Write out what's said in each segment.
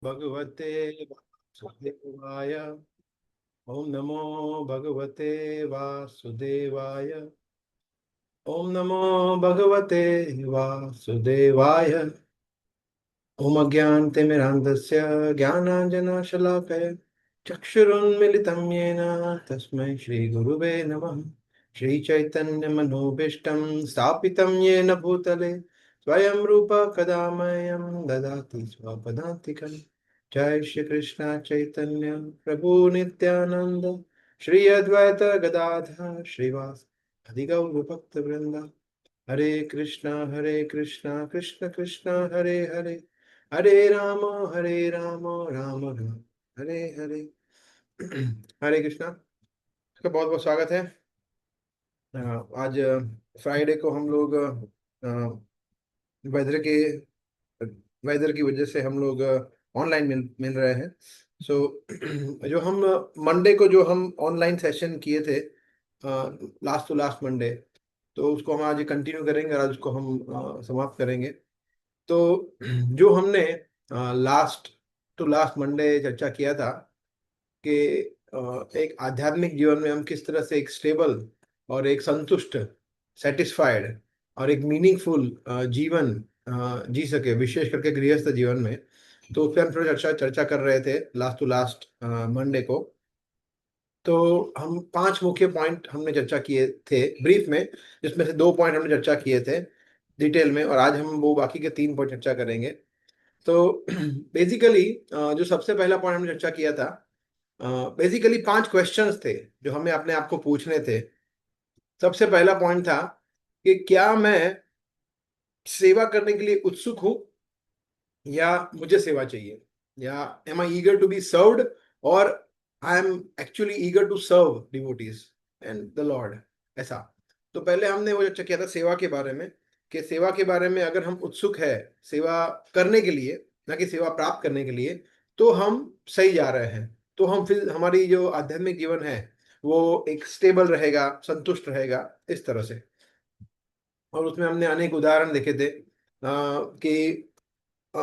भगवते वासुदेवाय। ओम नमो भगवते वासुदेवाय। ओम नमो भगवते वासुदेवाय। ओम अज्ञानतिमिरान्धस्य ज्ञानाञ्जनशलाकया चक्षुरुन्मिलितं येन तस्मै श्रीगुरुवे नमः। श्रीचैतन्यमनोभीष्टं स्थापितं येन भूतले स्वयं रूप कदा मह्यं ददाति स्वपदान्तिकम्। जय श्री कृष्ण चैतन्य प्रभु नित्यानंद श्री अद्वैत गदाधर श्रीवास अधिगौर भक्त वृंदा। हरे कृष्णा कृष्ण कृष्ण हरे हरे हरे राम राम राम हरे हरे। हरे कृष्णा। आपका बहुत बहुत स्वागत है। आज फ्राइडे को हम लोग वेदर के वेदर की वजह से हम लोग ऑनलाइन मिल रहे हैं। सो जो हम मंडे को जो हम ऑनलाइन सेशन किए थे लास्ट टू लास्ट मंडे, तो उसको हम आज कंटिन्यू करेंगे और आज उसको हम समाप्त करेंगे। तो जो हमने लास्ट टू लास्ट मंडे चर्चा किया था कि एक आध्यात्मिक जीवन में हम किस तरह से एक स्टेबल और एक संतुष्ट, सेटिस्फाइड और एक मीनिंगफुल जीवन जी सके, विशेष करके गृहस्थ जीवन में। तो उस पर हम थोड़ा चर्चा चर्चा कर रहे थे लास्ट टू लास्ट मंडे को। तो हम 5 मुख्य पॉइंट हमने चर्चा किए थे ब्रीफ में, जिसमें से 2 पॉइंट हमने चर्चा किए थे डिटेल में, और आज हम वो बाकी के 3 पॉइंट चर्चा करेंगे। तो बेसिकली जो सबसे पहला पॉइंट हमने चर्चा किया था, बेसिकली 5 क्वेश्चंस थे जो हमें अपने आप को पूछने थे। सबसे पहला पॉइंट था कि क्या मैं सेवा करने के लिए उत्सुक हूं या मुझे सेवा चाहिए, या am I eager to be served, और I am actually eager to serve devotees and the lord. ऐसा। तो पहले हमने वो चर्चा किया था सेवा के बारे में, कि सेवा के बारे में अगर हम उत्सुक है सेवा करने के लिए, ना कि सेवा प्राप्त करने के लिए, तो हम सही जा रहे हैं। तो हम फिर हमारी जो आध्यात्मिक जीवन है वो एक स्टेबल रहेगा, संतुष्ट रहेगा, इस तरह से। और उसमें हमने अनेक उदाहरण देखे थे कि अ,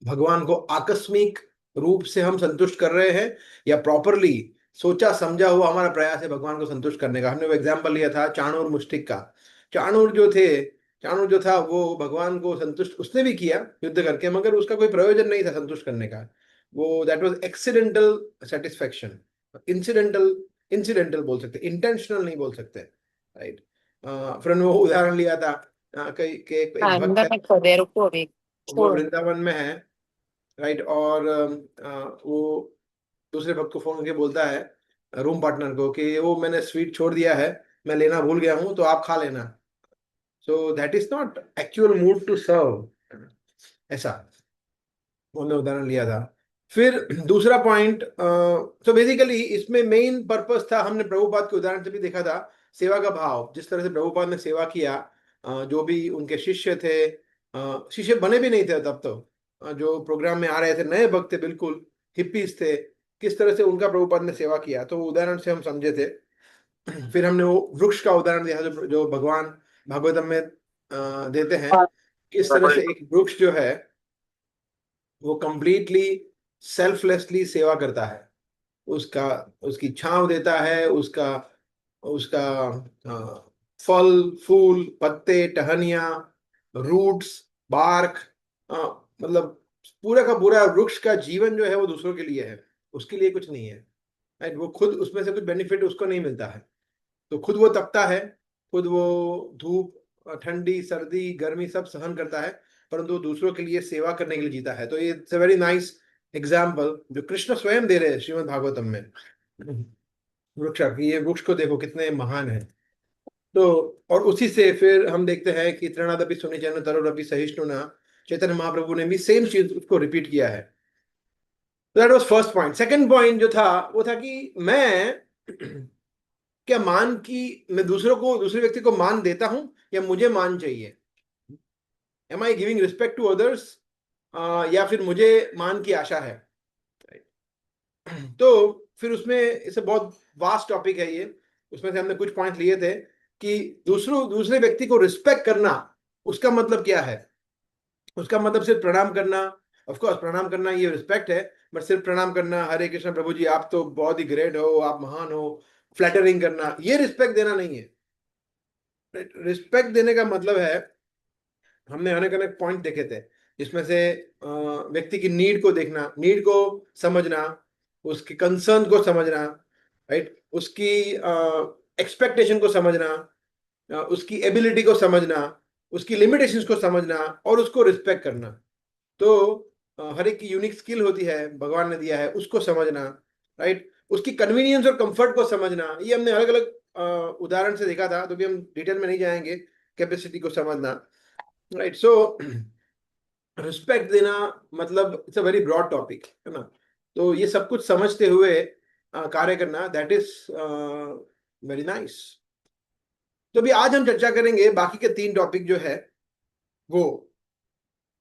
भगवान को आकस्मिक रूप से हम संतुष्ट कर रहे हैं या प्रॉपरली सोचा समझा हुआ हमारा प्रयास है भगवान को संतुष्ट करने का। हमने वो एग्जाम्पल लिया था चाणूर मुष्टिक का। चाणूर जो थे, चाणूर जो था वो भगवान को संतुष्ट उसने भी किया युद्ध करके, मगर उसका कोई प्रयोजन नहीं था संतुष्ट करने का। वो that was accidental satisfaction. Incidental, incidental बोल सकते, इंटेंशनल नहीं बोल सकते, राइट। फिर हमने वो उदाहरण लिया था कई के एक भक्त है, Andame poder público. वो वृंदावन में है, राइट। और वो दूसरे भक्त को फोन करके बोलता है, रूम पार्टनर को, कि वो मैंने स्वीट छोड़ दिया है, मैं लेना भूल गया हूँ, तो आप खा लेना। So that is not actual mood to serve. ऐसा उन्होंने उदाहरण लिया था। फिर दूसरा पॉइंट, तो बेसिकली इसमें मेन पर्पस था, हमने प्रभुपाद के उदाहरण से भी देखा था, सेवा का भाव। जिस तरह से प्रभुपाद ने सेवा किया, जो भी उनके शिष्य थे, शिष्य बने भी नहीं थे तब तो, जो प्रोग्राम में आ रहे थे नए भक्त थे, बिल्कुल हिप्पीज थे, किस तरह से उनका प्रभुपाद ने सेवा किया, तो उदाहरण से हम समझे थे। फिर हमने वो वृक्ष का उदाहरण दिया जो भगवान भागवतम में देते हैं, किस तरह से एक वृक्ष जो है वो कंप्लीटली सेल्फलेसली सेवा करता है। उसका उसकी छांव देता है, उसका उसका फल फूल पत्ते टहनियाँ, रूट्स, बार्क, मतलब पूरा का पूरा वृक्ष का जीवन जो है वो दूसरों के लिए है, उसके लिए कुछ नहीं है, राइट। वो खुद उसमें से कुछ बेनिफिट उसको नहीं मिलता है, तो खुद वो तपता है, खुद वो धूप, ठंडी सर्दी गर्मी सब सहन करता है, परंतु वो दूसरों के लिए सेवा करने के लिए जीता है। तो ये it's a very nice example जो कृष्ण स्वयं दे रहे हैं श्रीमद् भागवतम में। वृक्ष, ये वृक्ष को देखो कितने महान है। तो और उसी से फिर हम देखते हैं कि तृणादपि सुनिचैन तरोरपि सहिष्णुना, चैतन्य महाप्रभु ने भी सेम चीज उसको रिपीट किया है। That was first point. Second point जो था वो था कि मैं क्या मान की मैं दूसरों को, दूसरे व्यक्ति को मान देता हूं या मुझे मान चाहिए। Am I giving respect to others, या फिर मुझे मान की आशा है। तो फिर उसमें इसे बहुत वास्ट टॉपिक है ये। उसमें से हमने कुछ पॉइंट लिए थे कि दूसरे व्यक्ति को रिस्पेक्ट करना, उसका मतलब क्या है। उसका मतलब सिर्फ प्रणाम करना ऑफ कोर्स प्रणाम करना ये रिस्पेक्ट है, बट सिर्फ प्रणाम करना, हरे कृष्ण प्रभु जी आप तो बहुत ही ग्रेट हो, आप महान हो, फ्लैटरिंग करना, ये रिस्पेक्ट देना नहीं है। रिस्पेक्ट देने का मतलब है, हमने अनेक अनेक पॉइंट देखे थे जिसमें से व्यक्ति की नीड को देखना, नीड को समझना, उसकी कंसर्न को समझना, राइट, उसकी एक्सपेक्टेशन को समझना, उसकी एबिलिटी को समझना, उसकी लिमिटेशंस को समझना और उसको रिस्पेक्ट करना। तो हर एक की यूनिक स्किल होती है, भगवान ने दिया है, उसको समझना, राइट, उसकी कन्वीनियंस और कंफर्ट को समझना। ये हमने अलग अलग उदाहरण से देखा था, तो भी हम डिटेल में नहीं जाएंगे। कैपेसिटी को समझना, राइट। सो रिस्पेक्ट देना मतलब it's a very broad topic, है ना। तो ये सब कुछ समझते हुए कार्य करना, दैट इज वेरी नाइस। तो अभी आज हम चर्चा करेंगे बाकी के 3 टॉपिक जो है वो,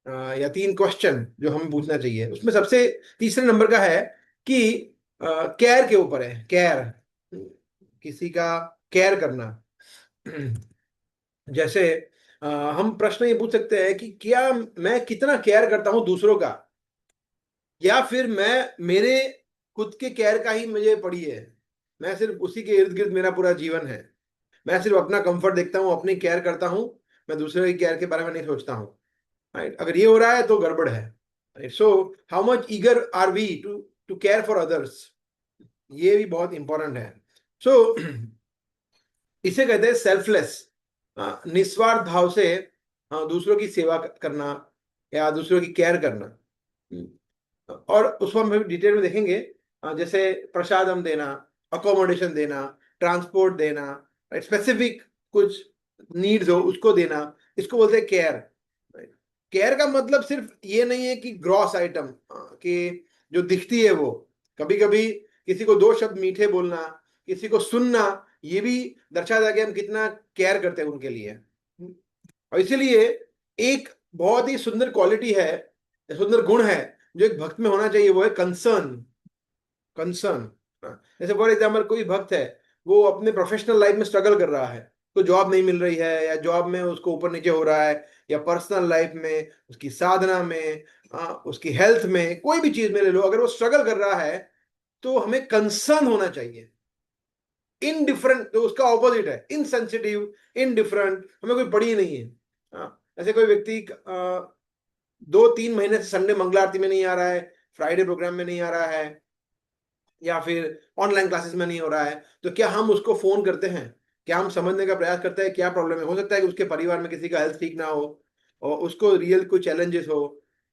या 3 क्वेश्चन जो हमें पूछना चाहिए। उसमें सबसे तीसरे नंबर का है कि केयर के ऊपर है, केयर, किसी का केयर करना। जैसे हम प्रश्न ये पूछ सकते हैं कि क्या मैं कितना केयर करता हूं दूसरों का, या फिर मैं मेरे खुद के केयर का ही मुझे पड़ी है, मैं सिर्फ उसी के इर्द गिर्द मेरा पूरा जीवन है, मैं सिर्फ अपना कंफर्ट देखता हूँ, अपनी केयर करता हूँ, मैं दूसरे की केयर के बारे में नहीं सोचता हूँ, राइट। अगर ये हो रहा है तो गड़बड़ है, right. So how much eager are we to to care for others, ये भी बहुत इंपॉर्टेंट है। सो इसे कहते हैं सेल्फलेस, निस्वार्थ भाव से दूसरों की सेवा करना या दूसरों की केयर करना। और उसको हम डिटेल में देखेंगे, जैसे प्रसादम देना, अकोमोडेशन देना, ट्रांसपोर्ट देना, स्पेसिफिक कुछ नीड्स हो उसको देना, इसको बोलते हैं केयर। केयर का मतलब सिर्फ ये नहीं है कि ग्रॉस आइटम कि जो दिखती है वो, कभी कभी किसी को 2 शब्द मीठे बोलना, किसी को सुनना, ये भी दर्शाता है कि हम कितना केयर करते हैं उनके लिए। और इसीलिए एक बहुत ही सुंदर क्वालिटी है, सुंदर गुण है जो एक भक्त में होना चाहिए, वो है कंसर्न। कंसर्न, जैसे फॉर एग्जाम्पल कोई भक्त है, वो अपने प्रोफेशनल लाइफ में स्ट्रगल कर रहा है, तो जॉब नहीं मिल रही है, या जॉब में उसको ऊपर नीचे हो रहा है, या पर्सनल लाइफ में, उसकी साधना में, उसकी हेल्थ में, कोई भी चीज में ले लो, अगर वो स्ट्रगल कर रहा है तो हमें कंसर्न होना चाहिए। इनडिफरेंट तो उसका ऑपोजिट है, इनसेंसिटिव, इनडिफरेंट, हमें कोई पड़ी ही नहीं है। ऐसे कोई व्यक्ति 2-3 महीने से संडे मंगला आरती में नहीं आ रहा है, फ्राइडे प्रोग्राम में नहीं आ रहा है, या फिर ऑनलाइन क्लासेस में नहीं हो रहा है, तो क्या हम उसको फोन करते हैं? क्या हम समझने का प्रयास करते हैं क्या प्रॉब्लम है? हो सकता है कि उसके परिवार में किसी का हेल्थ ठीक ना हो और उसको रियल कोई चैलेंजेस हो,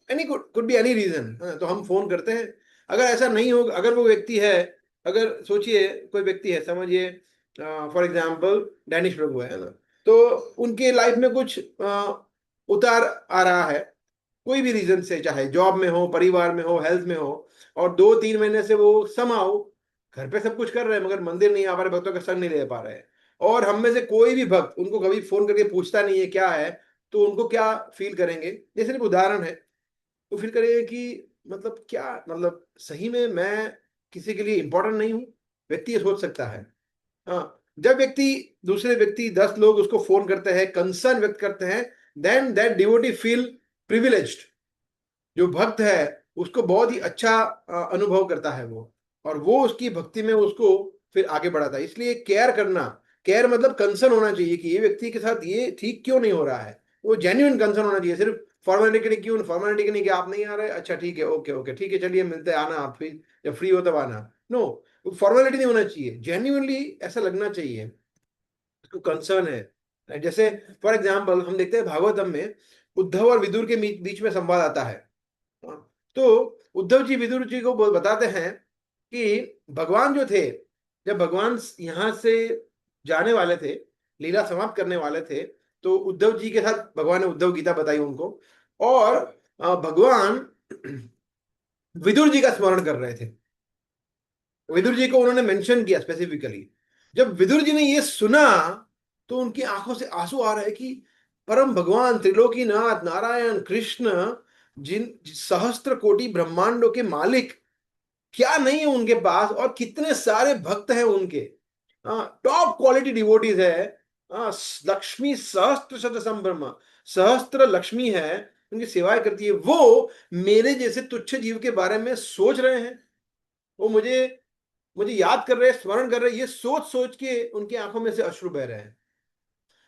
any could be any reason, तो हम फोन करते हैं। अगर ऐसा नहीं हो, अगर वो व्यक्ति है, अगर सोचिए कोई व्यक्ति है, समझिए फॉर एग्जाम्पल डैनिश प्रभु है ना, तो उनके लाइफ में कुछ उतार आ रहा है, कोई भी रीजन से, चाहे जॉब में हो, परिवार में हो, हेल्थ में हो, और 2-3 महीने से वो समाओ घर पे सब कुछ कर रहे हैं मगर मंदिर नहीं आ पा रहे, भक्तों का संग नहीं ले पा रहे हैं, और हम में से कोई भी भक्त उनको कभी फोन करके पूछता नहीं है क्या है, तो उनको क्या फील करेंगे? ये सिर्फ उदाहरण है। तो फील करेंगे कि मतलब क्या, मतलब सही में मैं किसी के लिए इंपॉर्टेंट नहीं हूं? व्यक्ति ये सोच सकता है। हाँ, जब व्यक्ति, दूसरे व्यक्ति 10 लोग उसको फोन करते हैं, कंसर्न व्यक्त करते हैं, then that devotee feel privileged. जो भक्त है उसको बहुत ही अच्छा अनुभव करता है वो, और वो उसकी भक्ति में उसको फिर आगे बढ़ाता है। इसलिए केयर करना, केयर मतलब कंसर्न होना चाहिए कि ये व्यक्ति के साथ ये ठीक क्यों नहीं हो रहा है, वो जेन्युइन कंसर्न होना चाहिए। सिर्फ फॉर्मेलिटी के लिए, क्यों फॉर्मेलिटी के लिए कि आप नहीं आ रहे, अच्छा ठीक है, ओके ओके ठीक है, चलिए मिलते हैं, आना आप फिर जब फ्री हो तब आना। नो, फॉर्मेलिटी नहीं होना चाहिए, जेन्युइनली ऐसा लगना चाहिए कंसर्न है। जैसे फॉर एग्जाम्पल हम देखते हैं भागवतम में उद्धव और विदुर के बीच में संवाद आता है। तो उद्धव जी विदुर जी को बताते हैं कि भगवान जो थे, जब भगवान यहाँ से जाने वाले थे, लीला समाप्त करने वाले थे, तो उद्धव जी के साथ भगवान ने उद्धव गीता बताई उनको, और भगवान विदुर जी का स्मरण कर रहे थे। विदुर जी को उन्होंने मेंशन किया स्पेसिफिकली। जब विदुर जी ने ये सुना तो उनकी आंखों से आंसू आ रहे कि परम भगवान त्रिलोकीनाथ नारायण कृष्ण, जिन सहस्त्र कोटि ब्रह्मांडों के मालिक, क्या नहीं है उनके पास, और कितने सारे भक्त हैं उनके, टॉप क्वालिटी डिवोटीज है। हाँ, लक्ष्मी सहस्त्र शत संभ्रम, सहस्त्र लक्ष्मी है, उनकी सेवाएं करती है, वो मेरे जैसे तुच्छ जीव के बारे में सोच रहे हैं, वो मुझे मुझे याद कर रहे हैं, स्मरण कर रहे हैं, ये सोच सोच के उनकी आंखों में से अश्रु बह रहे हैं।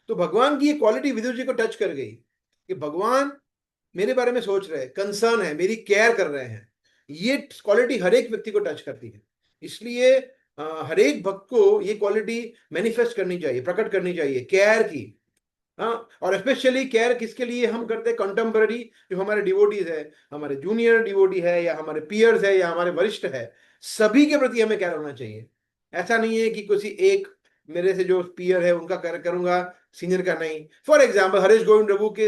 तो भगवान की ये क्वालिटी विदुर जी को टच कर गई कि भगवान मेरे बारे में सोच रहे हैं, कंसर्न है, मेरी केयर कर रहे हैं। ये क्वालिटी हर एक व्यक्ति को टच करती है। इसलिए हर एक भक्त को ये क्वालिटी मैनिफेस्ट करनी चाहिए, प्रकट करनी चाहिए, केयर की। हाँ, और स्पेशली केयर किसके लिए हम करते हैं? कंटेम्पररी जो हमारे डिवोटीज है, हमारे जूनियर डिवोटी है, या हमारे पियर्स है, या हमारे वरिष्ठ है, सभी के प्रति हमें केयर होना चाहिए। ऐसा नहीं है कि किसी एक मेरे से जो पियर है उनका केयर करूंगा, सीनियर का नहीं। फॉर एग्जाम्पल हरीश गोविंद प्रभु के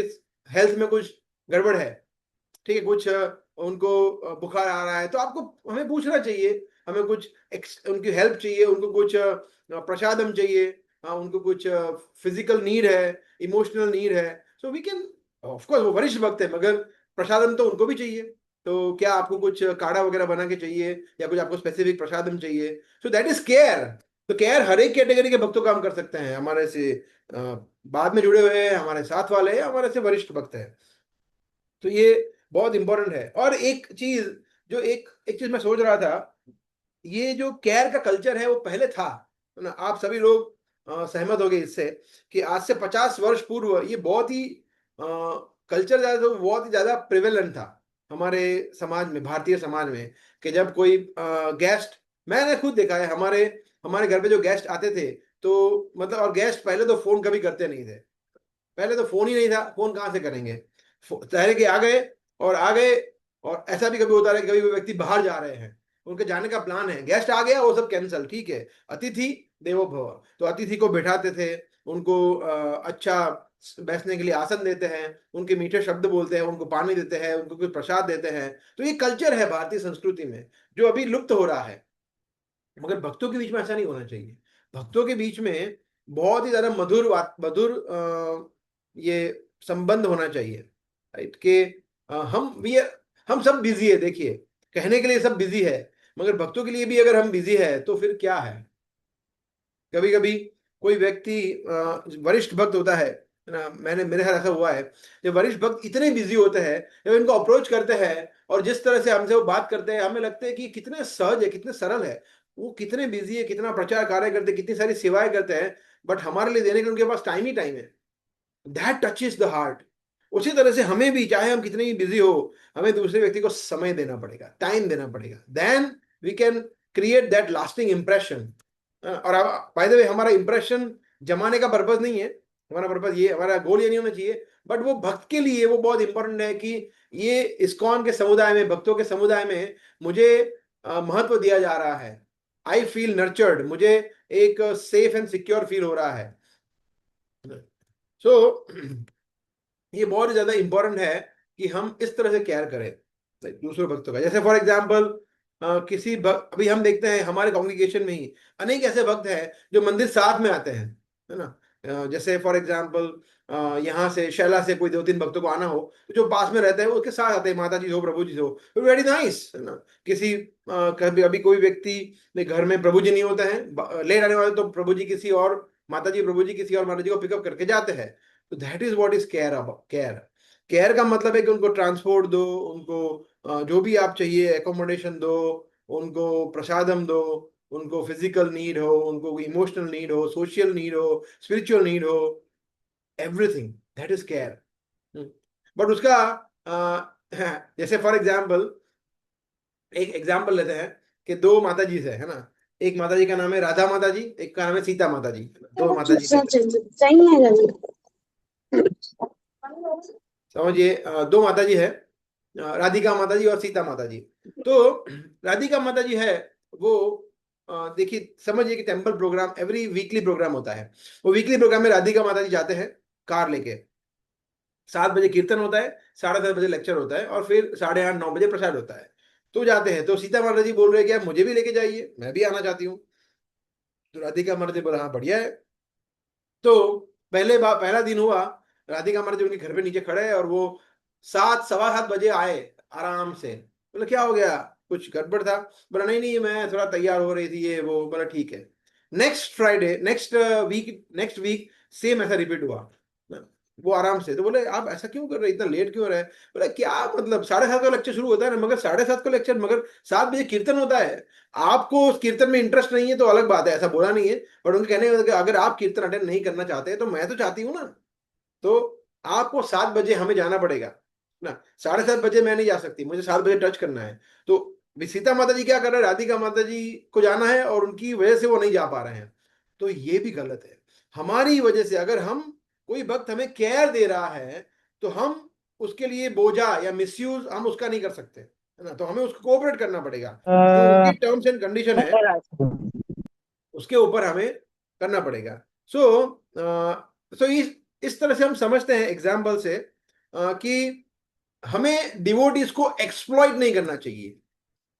हेल्थ में कुछ गड़बड़ है, ठीक है, कुछ उनको बुखार आ रहा है, तो आपको हमें पूछना चाहिए, हमें कुछ उनकी हेल्प चाहिए, उनको कुछ प्रसादम चाहिए, उनको कुछ फिजिकल नीड है, इमोशनल नीड है, so we can, of course वो वरिष्ठ भक्त है, मगर प्रसादम तो उनको भी चाहिए। तो क्या आपको कुछ काढ़ा वगैरह बना के चाहिए, या कुछ आपको स्पेसिफिक प्रसादम चाहिए? सो दैट इज केयर। तो केयर हर एक कैटेगरी के भक्तों का हम कर सकते हैं, हमारे से बाद में जुड़े हुए हैं, हमारे साथ वाले हैं, हमारे से वरिष्ठ भक्त हैं। तो ये बहुत इंपॉर्टेंट है। और एक चीज जो एक एक चीज मैं सोच रहा था, ये जो केयर का कल्चर है वो पहले था, है ना? आप सभी लोग सहमत हो गए इससे कि आज से 50 वर्ष पूर्व ये बहुत ही कल्चर ज्यादा, तो बहुत ही ज्यादा प्रिवेलेंट था हमारे समाज में, भारतीय समाज में, कि जब कोई गेस्ट, मैंने खुद देखा है, हमारे हमारे घर पे जो गेस्ट आते थे, तो मतलब, और गेस्ट पहले तो फोन कभी करते नहीं थे, पहले तो फोन ही नहीं था, फोन कहाँ से करेंगे? ठहरे के आ गए, और आ गए। और ऐसा भी कभी होता है कि कभी कोई व्यक्ति बाहर जा रहे हैं, उनके जाने का प्लान है, गेस्ट आ गया, वो सब कैंसिल, ठीक है, अतिथि देवो भव। तो अतिथि को बैठाते थे, उनको अच्छा बैठने के लिए आसन देते हैं, उनके मीठे शब्द बोलते हैं, उनको पानी देते हैं, उनको कुछ प्रसाद देते हैं। तो ये कल्चर है भारतीय संस्कृति में, जो अभी लुप्त हो रहा है। मगर भक्तों के बीच में ऐसा नहीं होना चाहिए। भक्तों के बीच में बहुत ही ज्यादा मधुर मधुर ये संबंध होना चाहिए, राइट? कि हम सब बिजी है, देखिए, कहने के लिए सब बिजी है, मगर भक्तों के लिए भी अगर हम बिजी है तो फिर क्या है? कभी कभी कोई व्यक्ति वरिष्ठ भक्त होता है ना, मैंने मेरे साथ ऐसा हुआ है, जब वरिष्ठ भक्त इतने बिजी होते हैं, जब इनको अप्रोच करते हैं और जिस तरह से हमसे वो बात करते हैं, हमें लगता है कि कितने सहज है, कितने सरल है, वो कितने बिजी है, कितना प्रचार कार्य करते हैं, कितनी सारी सेवाएं करते हैं, बट हमारे लिए देने के लिए उनके पास टाइम ही टाइम है। That touches the heart. उसी तरह से हमें भी, चाहे हम कितने ही बिजी हो, हमें दूसरे व्यक्ति को समय देना पड़ेगा, टाइम देना पड़ेगा, then we can create that lasting impression. और बाय द वे, हमारा इंप्रेशन जमाने का पर्पज नहीं है, हमारा पर्पज ये, हमारा गोल ये नहीं होना चाहिए, बट वो भक्त के लिए वो बहुत इंपॉर्टेंट है कि ये इस्कॉन के समुदाय में, भक्तों के समुदाय में मुझे महत्व दिया जा रहा है। आई फील नर्चर्ड, मुझे एक सेफ एंड सिक्योर फील हो रहा है। सो ये बहुत ज्यादा इंपॉर्टेंट है कि हम इस तरह से केयर करें दूसरे भक्तों का। जैसे फॉर एग्जाम्पल किसी भक्त, अभी हम देखते हैं हमारे कॉन्ग्रीगेशन में ही अनेक ऐसे भक्त हैं जो मंदिर साथ में आते हैं, है ना? जैसे फॉर एग्जाम्पल यहाँ से शैला से कोई 2-3 भक्तों को आना हो, तो जो पास में रहते हैं वो उसके साथ आते हैं, माता जी हो, प्रभु जी हो, वेरी नाइस, है ना? किसी कभी अभी कोई व्यक्ति ने घर में प्रभु जी नहीं होते हैं, लेट आने वाले, तो प्रभु जी किसी और, माता जी प्रभु जी किसी और माता जी को पिकअप करके जाते हैं। तो that is what is care. About care, care का मतलब है कि उनको ट्रांसपोर्ट दो, उनको जो भी आप चाहिए एकोमोडेशन दो, उनको प्रसादम दो, उनको फिजिकल नीड हो, उनको इमोशनल नीड हो, सोशल नीड हो, स्पिरिचुअल नीड हो, everything, that is care. But उसका जैसे फॉर एग्जाम्पल, एक एग्जाम्पल लेते हैं कि दो माता जी है ना? एक माता जी का नाम है राधा माता जी, एक का नाम है सीता माता जी। दो माता जी लेते हैं, समझिए, दो माता जी है, राधिका माता जी और सीता माता जी। तो राधिका माता जी है, वो देखिए, समझिए कि temple programme every weekly programme होता है। वो वीकली प्रोग्राम में राधिका माता जी जाते हैं कार लेके, 7 बजे कीर्तन होता है, 7:30 बजे लेक्चर होता है, और फिर 8:30-9 बजे प्रसाद होता है। तो जाते हैं, तो सीता माता जी बोल रहे हैं कि आप मुझे भी लेके जाइए, मैं भी आना चाहती हूँ। तो राधिका माता जी बोला हाँ बढ़िया है। तो पहला दिन हुआ, राधिका माता जी उनके घर पे नीचे खड़े हैं, और वो 7, 7:15 बजे आए आराम से। बोले क्या हो गया, कुछ गड़बड़ था? बोला नहीं नहीं, मैं थोड़ा तैयार हो रही थी, ये वो। बोला ठीक है। Next Friday, next week same ऐसा रिपीट हुआ। वो आराम से। तो बोले आप ऐसा क्यों कर रहे हैं, इतना लेट क्यों हो रहा है? बोले क्या मतलब, 7:30 का लेक्चर शुरू होता है ना, मगर 7:30 का लेक्चर, मगर 7 बजे कीर्तन होता है। आपको उस कीर्तन में इंटरेस्ट नहीं है तो अलग बात है, ऐसा बोला नहीं है, बट उनके कहने का मतलब कि अगर आप कीर्तन अटेंड नहीं करना चाहते तो मैं तो चाहती हूँ ना, तो आपको 7 बजे हमें जाना पड़ेगा ना। 7:30 बजे मैं नहीं जा सकती, मुझे 7 बजे टच करना है। तो सीता माता जी क्या कर रहे हैं, राधिका माता जी को जाना है और उनकी वजह से वो नहीं जा पा रहे हैं। तो ये भी गलत है। हमारी वजह से अगर हम, कोई भक्त हमें केयर दे रहा है तो हम उसके लिए बोझा या मिसयूज हम उसका नहीं कर सकते, है ना। तो हमें उसको कोऑपरेट करना पड़ेगा, जो उनकी टर्म्स एंड कंडीशन है उसके ऊपर हमें करना पड़ेगा। सो इस तरह से हम समझते हैं एग्जाम्पल से कि हमें डिवोटीज को एक्सप्लॉइट नहीं करना चाहिए।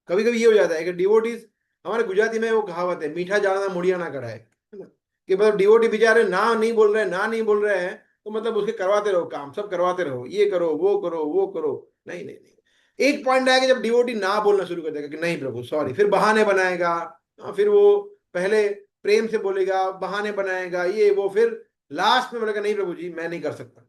कभी कभी ये हो जाता है कि डिवोटीज, हमारे गुजराती में वो कहावत है, मीठा जाना मुड़िया ना कराए, है ना। कि मतलब डिवोटी बेचारे ना नहीं बोल रहे हैं, ना नहीं बोल रहे हैं, तो मतलब उसके करवाते रहो, काम सब करवाते रहो, ये करो वो करो वो करो। नहीं नहीं नहीं, एक पॉइंट आएगा जब डिवोटी ना बोलना शुरू कर देगा कि नहीं प्रभु सॉरी, फिर बहाने बनाएगा। फिर वो पहले प्रेम से बोलेगा, बहाने बनाएगा, ये वो, फिर लास्ट में बोलेगा नहीं प्रभु जी मैं नहीं कर सकता।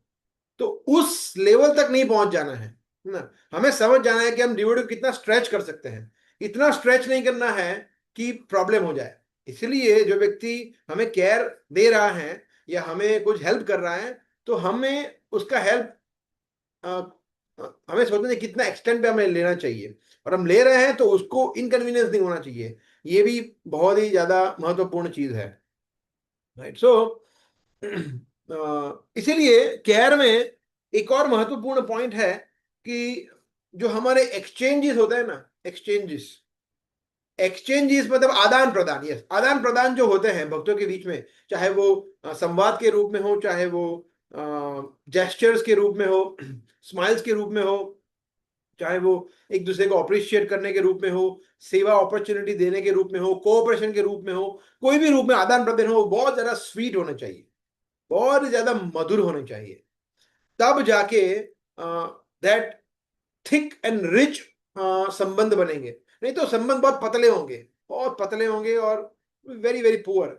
तो उस लेवल तक नहीं पहुंच जाना है ना। हमें समझ जाना है कि हम डिवोटी को कितना स्ट्रेच कर सकते हैं। इतना स्ट्रेच नहीं करना है कि प्रॉब्लम हो जाए। इसलिए जो व्यक्ति हमें केयर दे रहा है या हमें कुछ हेल्प कर रहा है, तो हमें उसका हेल्प, हमें सोचना चाहिए कितना एक्सटेंट पे हमें लेना चाहिए, और हम ले रहे हैं तो उसको इनकन्वीनियंस नहीं होना चाहिए। ये भी बहुत ही ज्यादा महत्वपूर्ण चीज है, राइट। सो इसीलिए केयर में एक और महत्वपूर्ण पॉइंट है कि जो हमारे एक्सचेंजेस होते हैं ना, एक्सचेंजेस, एक्सचेंजेस मतलब आदान प्रदान, यस, आदान प्रदान जो होते हैं भक्तों के बीच में, चाहे वो संवाद के रूप में हो, चाहे वो जेस्चर्स के रूप में हो, स्माइल्स के रूप में हो, चाहे वो एक दूसरे को अप्रिशिएट करने के रूप में हो, सेवा अपॉर्चुनिटी देने के रूप में हो, कोऑपरेशन के रूप में हो, कोई भी रूप में आदान प्रदान हो, बहुत ज्यादा स्वीट होना चाहिए, बहुत ज्यादा मधुर होने चाहिए। तब जाके दैट थिक एंड रिच संबंध बनेंगे। नहीं तो संबंध बहुत पतले होंगे, बहुत पतले होंगे और वेरी वेरी पुअर।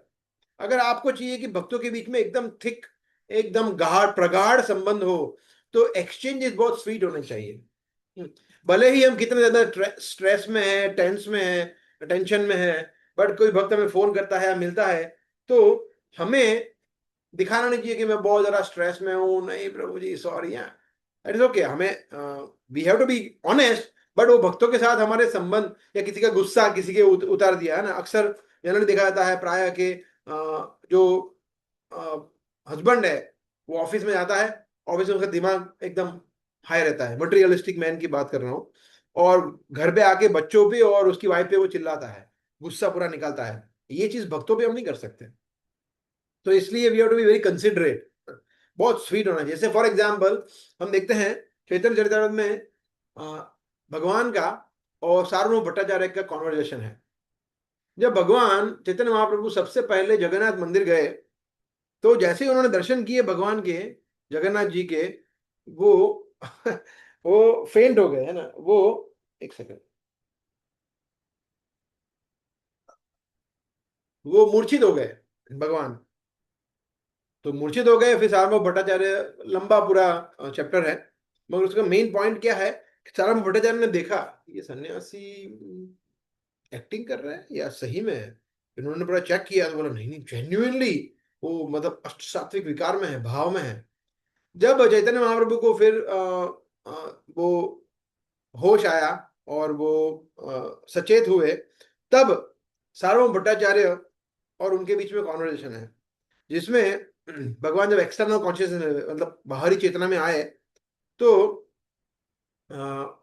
अगर आपको चाहिए कि भक्तों के बीच में एकदम थिक, एकदम गाढ़ प्रगाढ़ संबंध हो, तो एक्सचेंजेस बहुत स्वीट होने चाहिए। हम्म, भले ही हम कितने ज्यादा स्ट्रेस में है, टेंस में है, टेंशन में है, बट कोई भक्त हमें फोन करता है या मिलता है, तो हमें दिखाना नहीं चाहिए कि मैं बहुत ज्यादा स्ट्रेस में हूँ, नहीं प्रभु जी सॉरी, इट इज ओके। हमें we have to be honest, but वो भक्तों के साथ हमारे संबंध, या किसी का गुस्सा किसी के उतार दिया है ना, अक्सर जनरली देखा जाता है प्राय के जो हस्बैंड है वो ऑफिस में जाता है, ऑफिस में उसका दिमाग एकदम हाई रहता है, मटेरियलिस्टिक मैन की बात कर रहा हूँ, और घर पे आके बच्चों पे और उसकी वाइफ पे वो चिल्लाता है, गुस्सा पूरा निकालता है। ये चीज भक्तों पे हम नहीं कर सकते। तो इसलिए we have to be very considerate, बहुत स्वीट होना चाहिए। जैसे फॉर एग्जाम्पल हम देखते हैं चैतन्य चरितामृत में भगवान का और सार्वभौम भट्टाचार्य का कॉन्वर्जेशन है। जब भगवान चैतन्य महाप्रभु सबसे पहले जगन्नाथ मंदिर गए, तो जैसे ही उन्होंने दर्शन किए भगवान के, जगन्नाथ जी के, वो वो फेंट हो गए, है ना वो। एक सेकंड, वो मूर्छित हो गए भगवान। तो मूर्छित हो गए, फिर सार्वभौम भट्टाचार्य, लंबा पूरा चैप्टर है, मगर उसका मेन पॉइंट क्या है कि सार्वभौम भट्टाचार्य ने देखा ये सन्यासी एक्टिंग कर रहा है या सही में है। फिर उन्होंने पूरा चेक किया तो बोला नहीं नहीं जेन्युइनली वो मतलब अष्ट सात्विक विकार में है, भाव में है। जब चैतन्य महाप्रभु को फिर वो होश आया और वो सचेत हुए, तब सार्वभौम भट्टाचार्य और उनके बीच में कॉन्वर्सेशन है, जिसमें भगवान जब एक्सटर्नल कॉन्शियसनेस मतलब बाहरी चेतना में आए, तो अ,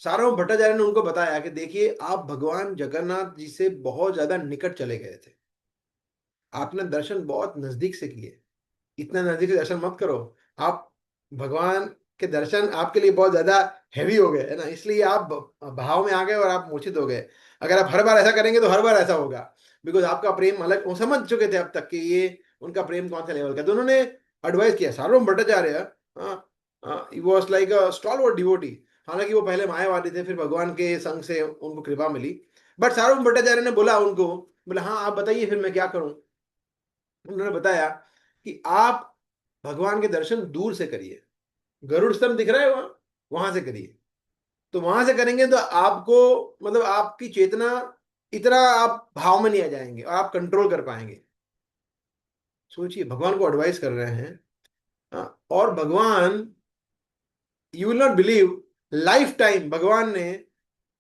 सार्वभौम भट्टाचार्य ने उनको बताया कि देखिए आप भगवान जगन्नाथ जी से बहुत ज्यादा निकट चले गए थे, आपने दर्शन बहुत नजदीक से किए, इतना नजदीक से दर्शन मत करो। आप भगवान के दर्शन आपके लिए बहुत ज्यादा हैवी हो गए, है ना, इसलिए आप भाव में आ गए और आप मूर्छित हो गए। अगर आप हर बार ऐसा करेंगे तो हर बार ऐसा होगा, बिकॉज आपका प्रेम अलग, वो समझ चुके थे अब तक कि ये उनका प्रेम कौन सा लेवल का है। तो उन्होंने एडवाइस किया, Sarvabhaum Bhattacharya was like a stalwart devotee. हालांकि वो पहले मायावादी थे, फिर भगवान के संग से उनको कृपा मिली, बट सार्वभौम भट्टाचार्य ने बोला उनको, बोला हाँ आप बताइए फिर मैं क्या करूं। उन्होंने बताया कि आप भगवान के दर्शन दूर से करिए। गरुड़ स्तंभ दिख रहा है वहां, वहां से करिए। तो वहां से करेंगे तो आपको, मतलब आपकी चेतना, इतना आप भाव में नहीं आ जाएंगे और आप कंट्रोल कर पाएंगे। सोचिए, भगवान को एडवाइस कर रहे हैं। और भगवान, you will not believe, life time भगवान ने,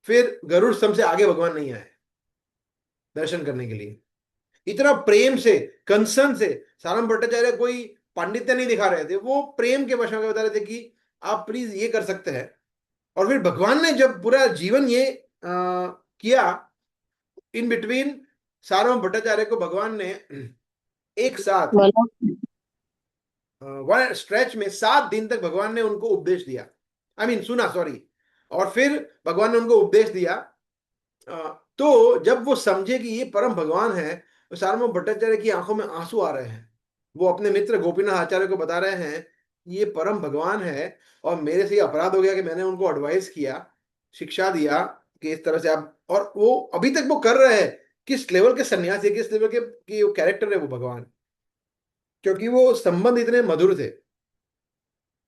फिर गरुड़ स्तंभ से आगे भगवान नहीं आए दर्शन करने के लिए। इतना प्रेम से, कंसर्न से, सारंग भट्टाचार्य कोई पांडित्य नहीं दिखा रहे थे, वो प्रेम के वश में बता रहे थे कि आप प्लीज ये कर सकते हैं। और फिर भगवान ने जब पूरा जीवन ये किया, इन बिटवीन सारंग भट्टाचार्य को भगवान ने एक साथ बोलो। वन स्ट्रेच में 7 दिन तक भगवान ने उनको उपदेश दिया। आई मीन सुना, सॉरी। और फिर भगवान ने उनको उपदेश दिया। तो जब वो समझे कि ये परम भगवान है, तो सारमो भट्टाचार्य की आंखों में आंसू आ रहे हैं। वो अपने मित्र गोपीनाथ आचार्य को बता रहे हैं, ये परम भगवान है, और मेरे से ये अपराध हो गया कि मैंने उनको एडवाइस किया, शिक्षा दिया कि इस तरह से आप, और वो अभी तक वो कर रहे हैं। किस लेवल के सन्यासी, किस लेवल के की कैरेक्टर है वो भगवान, क्योंकि वो संबंध इतने मधुर थे।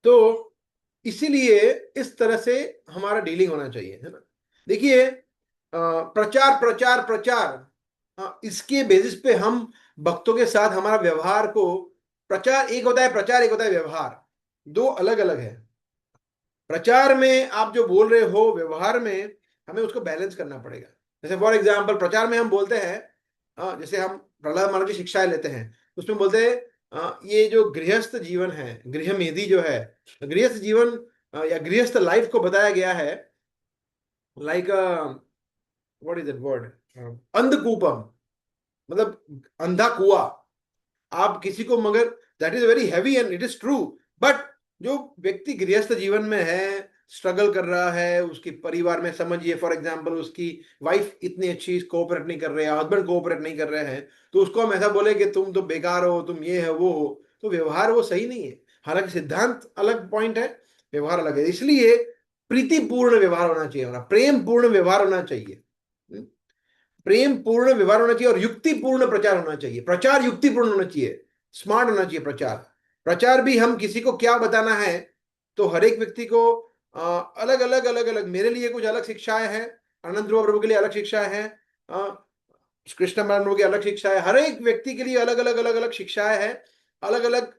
तो इसीलिए इस तरह से हमारा डीलिंग होना चाहिए, है ना। देखिए, प्रचार प्रचार प्रचार, इसके बेसिस पे हम भक्तों के साथ हमारा व्यवहार को, प्रचार एक होता है, प्रचार एक होता है, व्यवहार दो अलग अलग है। प्रचार में आप जो बोल रहे हो, व्यवहार में हमें उसको बैलेंस करना पड़ेगा। जैसे फॉर एग्जाम्पल, प्रचार में हम बोलते हैं, जैसे हम प्रहलाद महाराज की शिक्षाएं लेते हैं, उसमें बोलते हैं ये जो गृहस्थ जीवन है, गृहमेधी जो है, गृहस्थ जीवन या गृहस्थ लाइफ को बताया गया है, like what is that word, अंधकूपम, मतलब अंधा कुआ। आप किसी को, मगर that is very heavy and it is true. But जो व्यक्ति गृहस्थ जीवन में है, स्ट्रगल कर रहा है, उसके परिवार में, समझिए फॉर एग्जांपल उसकी वाइफ इतनी अच्छी कोऑपरेट नहीं कर रहे हैं, हस्बैंड कोऑपरेट नहीं कर रहे हैं, तो उसको हम ऐसा बोले कि तुम तो बेकार हो, तुम ये है वो हो, तो व्यवहार वो सही नहीं है। हालांकि सिद्धांत अलग पॉइंट है, व्यवहार अलग है। इसलिए प्रीतिपूर्ण व्यवहार होना चाहिए, हमारा प्रेम पूर्ण व्यवहार होना चाहिए। प्रेम पूर्ण व्यवहार होना चाहिए और युक्तिपूर्ण प्रचार होना चाहिए। प्रचार युक्तिपूर्ण होना चाहिए, स्मार्ट होना चाहिए प्रचार। प्रचार भी हम किसी को क्या बताना है, तो हर एक व्यक्ति को अलग अलग अलग अलग, मेरे लिए कुछ अलग शिक्षाएं हैं, अनंत ध्रुव प्रभु के लिए अलग शिक्षाएं हैं, कृष्ण प्रभु की अलग शिक्षा है, हर एक व्यक्ति के लिए अलग अलग अलग अलग शिक्षाएं हैं, अलग अलग।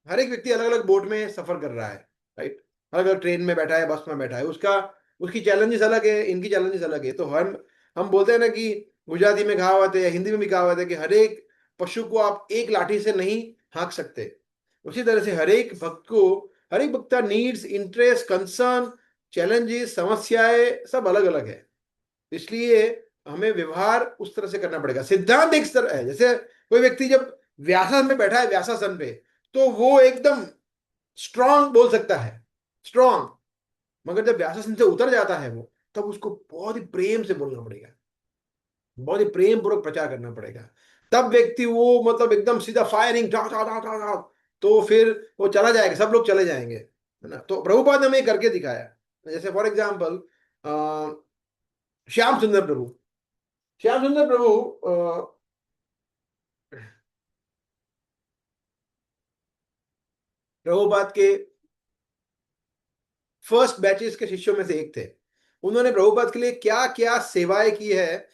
हर एक व्यक्ति अलग अलग बोट में सफर कर रहा है, राइट। अलग अलग ट्रेन में बैठा है, बस में बैठा है, उसका, उसकी चैलेंजेस अलग है, इनकी चैलेंजेस अलग है। तो हम बोलते हैं ना कि गुजराती में कहावत है या हिंदी में भी कहावत है कि हर एक पशु को आप एक लाठी से नहीं हाँक सकते। उसी तरह से हर एक भक्त को, हर एक भक्त का नीड्स, इंटरेस्ट, कंसर्न, चैलेंजेस, समस्याएं सब अलग अलग है। इसलिए हमें व्यवहार उस तरह से करना पड़ेगा। सिद्धांत एक तरह है, जैसे कोई व्यक्ति जब व्यासासन में बैठा है, व्यासासन पे, तो वो एकदम स्ट्रांग बोल सकता है, स्ट्रांग। मगर जब व्यासासन से उतर जाता है वो, तब उसको बहुत ही प्रेम से बोलना पड़ेगा, बहुत ही प्रेम पूर्वक प्रचार करना पड़ेगा। तब व्यक्ति वो, मतलब एकदम सीधा फायरिंग, तो फिर वो चला जाएगा, सब लोग चले जाएंगे, है ना। तो प्रभुपाद ने हमें करके दिखाया। जैसे फॉर एग्जाम्पल श्याम सुंदर प्रभु, श्याम सुंदर प्रभु प्रभुपाद के फर्स्ट बैचेस के शिष्यों में से एक थे। उन्होंने प्रभुपाद के लिए क्या क्या सेवाएं की है,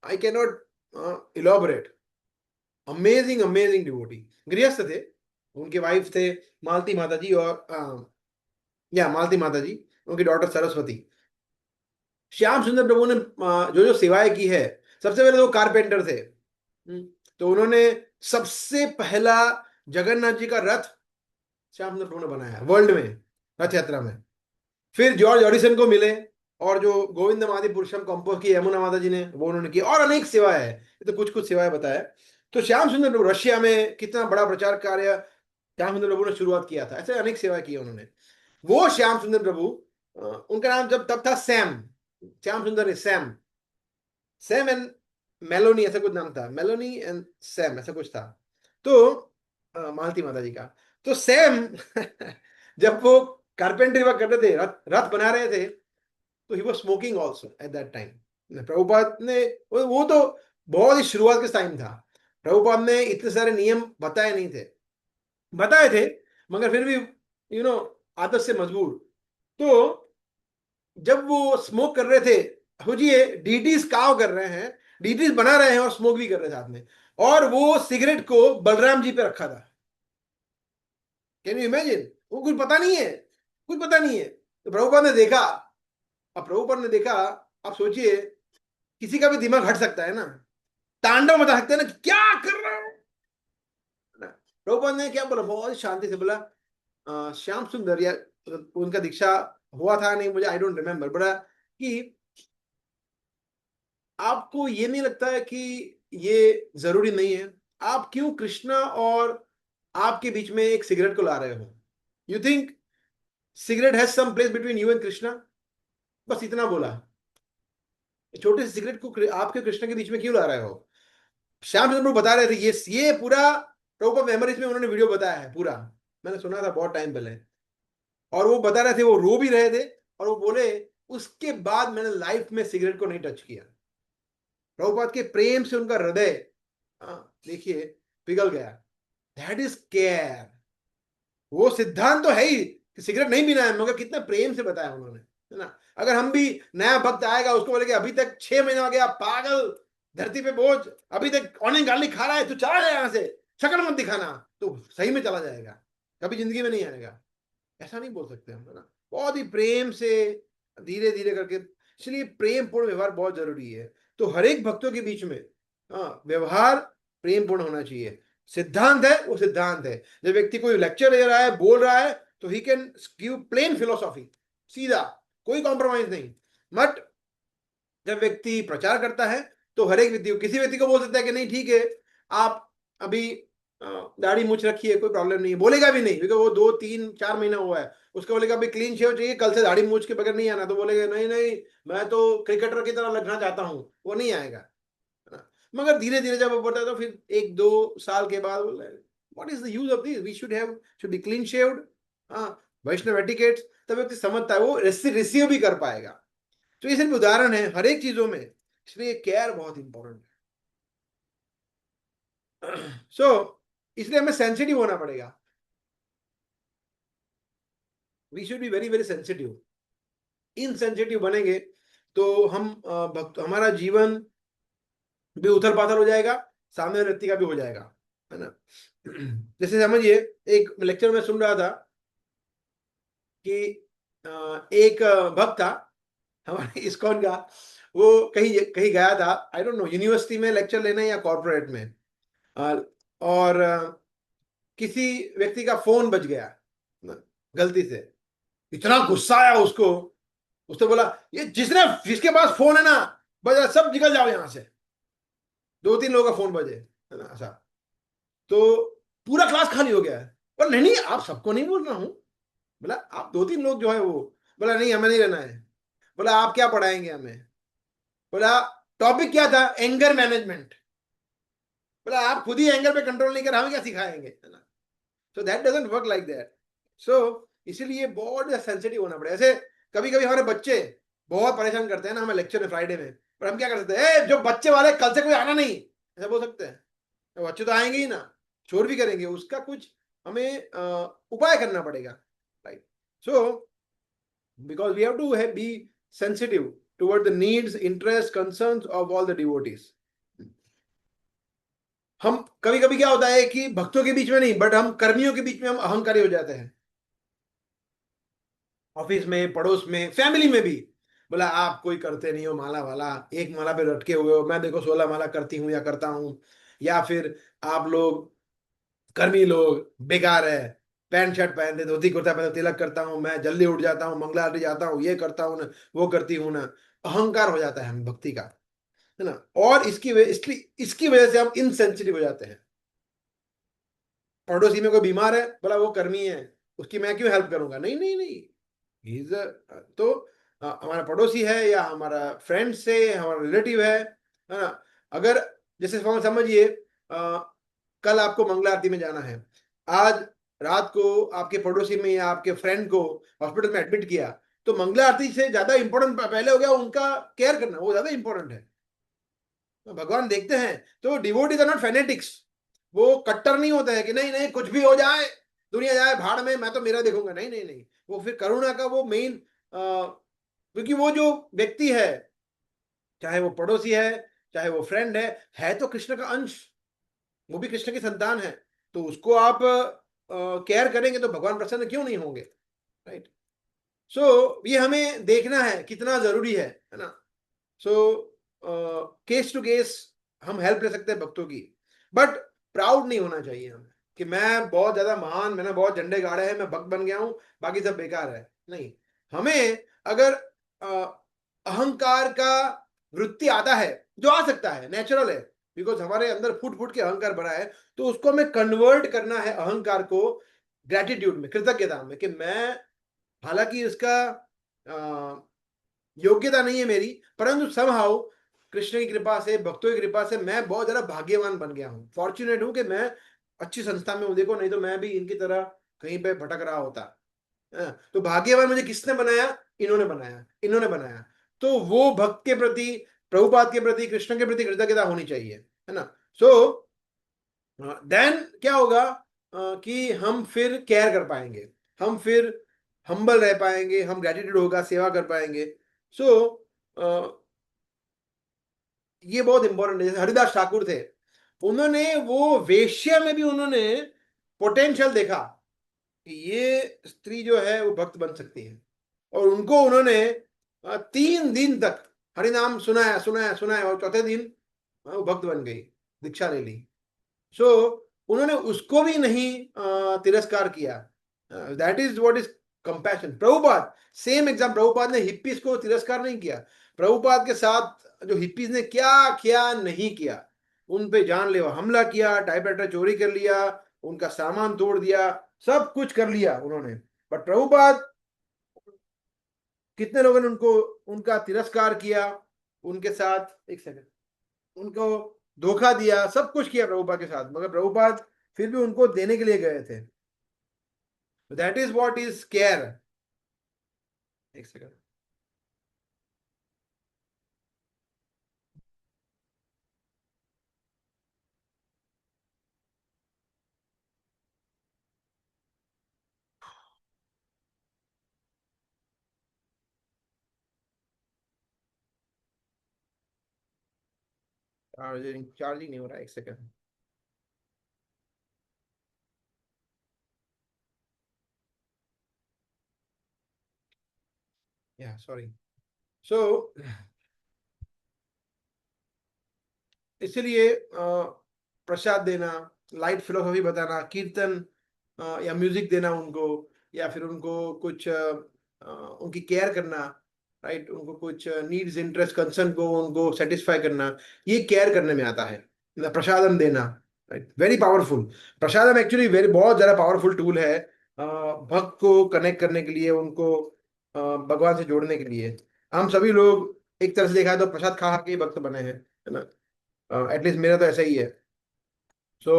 I can not elaborate. Amazing amazing devotee, गृहस्थ थे, उनके वाइफ थे मालती माता जी, और या मालती माता जी, उनकी डॉटर सरस्वती। श्याम सुंदर प्रभु ने जो जो सेवाएं की है, सबसे पहले तो वो कारपेंटर थे। तो उन्होंने सबसे पहला जगन्नाथ जी का रथ श्याम सुंदर प्रभु ने बनाया वर्ल्ड में, रथ यात्रा में। फिर जॉर्ज ऑडिसन को मिले, और जो गोविंद आदि पुरुषम कंपोज की यमुना माता जी ने, वो उन्होंने की, और अनेक सेवाएं है। ये तो कुछ कुछ सेवाएं बताया। तो श्याम सुंदर प्रभु रशिया में कितना बड़ा प्रचार कार्य श्याम सुंदर प्रभु ने शुरुआत किया था, ऐसे अनेक सेवाएं की उन्होंने। वो श्याम सुंदर प्रभु, उनका नाम जब तब था सैम, श्याम सुंदर ने सैम, सैम एंड मेलोनी, ऐसा कुछ नाम था, मेलोनी एंड सैम, ऐसा कुछ था। तो मालती माता जी का, तो सैम जब वो कारपेंटरी वर्क करते थे, रथ रथ बना रहे थे, तो he was smoking also at that time. Prabhupada ने, वो तो बहुत ही शुरुआत के टाइम था, प्रभुपाद ने इतने सारे नियम बताए नहीं थे। बताए थे, मगर फिर भी आदत से मजबूर। तो जब वो स्मोक कर रहे थे, सोचिए डीडीज काव कर रहे हैं, डीडीज बना रहे हैं और स्मोक भी कर रहे हैं साथ में, और वो सिगरेट को बलराम जी पे रखा था। Can you imagine? वो कुछ पता नहीं है, कुछ पता नहीं है। तो प्रभुपाद ने देखा, अब प्रभुपाद ने देखा, आप सोचिए किसी का भी दिमाग हट सकता है ना, तांडव मचा सकते हैं ना कि क्या कर रहे हो ना। प्रभुपाद ने क्या बोला, बहुत ही शांति से बोला, श्याम सुंदर या उनका दीक्षा हुआ था नहीं मुझे, आई डोंट रिमेम्बर, बोला कि आपको ये नहीं लगता है कि ये जरूरी नहीं है, आप क्यों कृष्णा और आपके बीच में एक सिगरेट को ला रहे हो? You think cigarette has some place between you and Krishna? बस इतना बोला। छोटे से सिगरेट को आपके कृष्णा के बीच में क्यों ला रहे हो? श्याम चंद्र प्रभु बता रहे थे, ये पूरा प्रभुपाद मेमोरीज में उन्होंने वीडियो बताया है पूरा, मैंने सुना था बहुत टाइम पहले। और वो बता रहे थे, वो रो भी रहे थे, और वो बोले उसके बाद मैंने लाइफ में सिगरेट को नहीं टच किया। प्रभुपाद के प्रेम से उनका हृदय, देखिए, पिघल गया। That is care. वो सिद्धांत तो है ही कि सिगरेट नहीं पीना है, मगर कितने प्रेम से बताया उन्होंने, है ना। अगर हम भी, नया भक्त आएगा उसको बोलेंगे अभी तक 6 महीने हो गया पागल, धरती पे बोझ, अभी तक ऑनियन गार्लिक खा रहा है, तू चला जाए यहाँ से, शक्ल मत दिखाना, तो सही में चला जाएगा, कभी जिंदगी में नहीं आएगा। ऐसा नहीं बोल सकते हम, है ना। बहुत ही प्रेम से, धीरे धीरे करके, इसलिए प्रेम पूर्ण व्यवहार बहुत जरूरी है। तो हर एक भक्तों के बीच में, व्यवहार प्रेम पूर्ण होना चाहिए। सिद्धांत है वो सिद्धांत है। जब व्यक्ति कोई लेक्चर दे रहा है, बोल रहा है, तो he can give plain philosophy, सीधा, कोई कॉम्प्रोमाइज नहीं। बट जब व्यक्ति प्रचार करता है, तो हर एक व्यक्ति, किसी व्यक्ति को बोल सकता है कि नहीं ठीक है, आप अभी दाढ़ी मूछ रखी है, कोई प्रॉब्लम नहीं है, बोलेगा भी नहीं, क्योंकि वो 2 3 4 महीना हुआ है। उसको बोलेगा अभी क्लीन शेव चाहिए, कल से दाढ़ी मूछ के बगैर नहीं आना, तो बोलेगा नहीं नहीं, मैं तो क्रिकेटर की तरह लगना चाहता हूँ, वो नहीं आएगा, है ना। मगर धीरे धीरे जब वो बढ़ता है, तो फिर 1 2 साल के बाद बोल रहे हैं what is the use of this, we should be clean shaved, हाँ, वैष्णव एटिकेट्स। तब व्यक्ति समझता है, वो रिसीव भी कर पाएगा। तो ये सिर्फ उदाहरण है हर एक चीजों में, इसलिए केयर बहुत इंपॉर्टेंट है। सो इसलिए हमें सेंसिटिव होना पड़ेगा। We should be very very sensitive. Insensitive बनेंगे तो हम हमारा जीवन भी उथल पाथल हो जाएगा, सामने वाले व्यक्ति का भी हो जाएगा, है ना। जैसे समझिए, एक लेक्चर में सुन रहा था कि एक भक्त था हमारे इस्कॉन का, वो कहीं कहीं गया था, आई डोंट नो यूनिवर्सिटी में लेक्चर लेने या कॉर्पोरेट में, और किसी व्यक्ति का फोन बज गया गलती से। इतना गुस्सा आया उसको, उसने बोला ये जिसके पास फोन है ना, बजा सब निकल जाओ यहां से। 2 3 लोगों का फोन बजे, है ना, ऐसा। तो पूरा क्लास खाली हो गया है। बोला नहीं नहीं, आप सबको नहीं बोल रहा हूं, बोला आप 2 3 लोग जो है वो। बोला नहीं, हमें नहीं रहना है। बोला आप क्या पढ़ाएंगे हमें? बोला टॉपिक क्या था, एंगर मैनेजमेंट। बोला आप खुद ही एंगर पे कंट्रोल नहीं कर, हमें क्या सिखाएंगे, है ना। So that doesn't work like that. So इसीलिए बहुत सेंसिटिव होना पड़ेगा। ऐसे कभी कभी हमारे बच्चे बहुत परेशान करते हैं ना हमें लेक्चर में फ्राइडे में, पर हम क्या कर सकते हैं, जो बच्चे वाले कल से कोई आना नहीं, ऐसा बोल सकते हैं? तो बच्चे तो आएंगे ही ना, शोर भी करेंगे, उसका कुछ हमें उपाय करना पड़ेगा, right. So because we have to be sensitive toward the needs interest concerns of all the devotees. हम कभी कभी क्या होता है कि भक्तों के बीच में नहीं, बट हम कर्मियों के बीच में हम अहंकारी हो जाते हैं, ऑफिस में, पड़ोस में, फैमिली में भी। बोला आप कोई करते नहीं हो माला वाला, एक माला पे लटके हुए हो, मैं देखो 16 माला करती हूँ या करता हूँ। या फिर आप लोग कर्मी लोग बेकार है, पैंट शर्ट पहनते, धोती कुर्ता पहनते, तिलक करता हूँ मैं, जल्दी उठ जाता हूँ, मंगला आरती जाता हूँ, ये करता हूँ ना, वो करती हूँ ना। अहंकार हो जाता है हम भक्ति का, है ना। और इसकी वजह से हम इनसेंसिटिव हो जाते हैं। पड़ोसी में कोई बीमार है, बोला वो कर्मी है, उसकी मैं क्यों हेल्प करूंगा, नहीं नहीं नहीं, He's a, तो हमारा पड़ोसी है या हमारा फ्रेंड से हमारा रिलेटिव है ना। अगर जैसे समझिए, कल आपको मंगला आरती में जाना है, आज रात को आपके पड़ोसी में या आपके फ्रेंड को हॉस्पिटल में एडमिट किया, तो मंगला आरती से ज्यादा इंपॉर्टेंट पहले हो गया उनका केयर करना, वो ज्यादा इंपॉर्टेंट है। तो भगवान देखते हैं, तो डिवोटीज आर नॉट फेनेटिक्स, वो कट्टर नहीं होता है कि नहीं नहीं कुछ भी हो जाए, दुनिया जाए भाड़ में, मैं तो मेरा देखूंगा, नहीं नहीं नहीं। वो फिर करुणा का वो मेन, क्योंकि वो जो व्यक्ति है, चाहे वो पड़ोसी है, चाहे वो फ्रेंड है तो कृष्ण का अंश, वो भी कृष्ण की संतान है। तो उसको आप केयर करेंगे तो भगवान प्रसन्न क्यों नहीं होंगे, राइट। सो ये हमें देखना है कितना जरूरी है ना। सो केस टू केस हम हेल्प ले सकते हैं भक्तों की, बट प्राउड नहीं होना चाहिए हमें कि मैं बहुत ज्यादा महान, मैंने बहुत झंडे गाड़े हैं, मैं भक्त बन गया हूं, बाकी सब बेकार है, नहीं। हमें अगर अहंकार का वृत्ति आता है, जो आ सकता है, नेचुरल है, बिकॉज हमारे अंदर फुट फुट के अहंकार भरा है, तो उसको हमें कन्वर्ट करना है अहंकार को ग्रेटिट्यूड में, कृतज्ञता में, कि मैं, हालांकि इसका योग्यता नहीं है मेरी, परंतु समहाउ कृष्ण की कृपा से, भक्तों की कृपा से मैं बहुत ज्यादा भाग्यवान बन गया हूँ, फॉर्चुनेट हूँ कि मैं अच्छी संस्था में हूँ, देखो नहीं तो मैं भी इनकी तरह कहीं पे भटक रहा होता। तो भाग्यवान मुझे किसने बनाया, इन्होंने बनाया, इन्होंने बनाया। तो वो भक्त के प्रति, प्रभुपाद के प्रति, कृष्ण के प्रति कृतज्ञता होनी चाहिए, है ना। सो देन क्या होगा, कि हम फिर केयर कर पाएंगे, हम फिर हम्बल रह पाएंगे, हम ग्रेटिट्यूड होगा, सेवा कर पाएंगे। सो ये बहुत इंपॉर्टेंट है। जैसे हरिदास ठाकुर थे, उन्होंने वो वेश्या में भी उन्होंने पोटेंशियल देखा कि ये स्त्री जो है वो भक्त बन सकती है, और उनको उन्होंने 3 दिन तक हरिनाम सुनाया सुनाया सुनाया, और चौथे दिन वो भक्त बन गई, दीक्षा ले ली। सो उन्होंने उसको भी नहीं तिरस्कार किया। That is what is compassion. Prabhupada, same exam, Prabhupada ने हिप्पीज को तिरस्कार नहीं किया। प्रभुपाद के साथ जो हिप्पीज ने क्या क्या नहीं किया, उन पे जानलेवा हमला किया, टाइपराइटर चोरी कर लिया, उनका सामान तोड़ दिया, सब कुछ कर लिया उन्होंने। बट प्रभुपाद, कितने लोगों ने उनको, उनका तिरस्कार किया, उनके साथ, एक सेकंड, उनको धोखा दिया, सब कुछ किया प्रभुपाद के साथ, मगर प्रभुपाद फिर भी उनको देने के लिए गए थे। That is what is care. एक सेकंड। चार्जिंग चार्जिंग नहीं हो रहा, एक सेकंड। या सॉरी। सो इसलिए प्रसाद देना, लाइट फिलोसफी बताना, कीर्तन, या म्यूजिक देना उनको, या फिर उनको कुछ उनकी केयर करना, राइट, उनको कुछ नीड्स, इंटरेस्ट, कंसर्न को उनको सेटिस्फाई करना, ये केयर करने में आता है। प्रसादम देना, राइट, वेरी पावरफुल। प्रसादम एक्चुअली वेरी, बहुत ज्यादा पावरफुल टूल है भक्त को कनेक्ट करने के लिए, उनको भगवान से जोड़ने के लिए। हम सभी लोग एक तरह से देखा है तो प्रसाद खा खा के ही भक्त बने हैं, है ना। एटलीस्ट मेरा तो ऐसा ही है। सो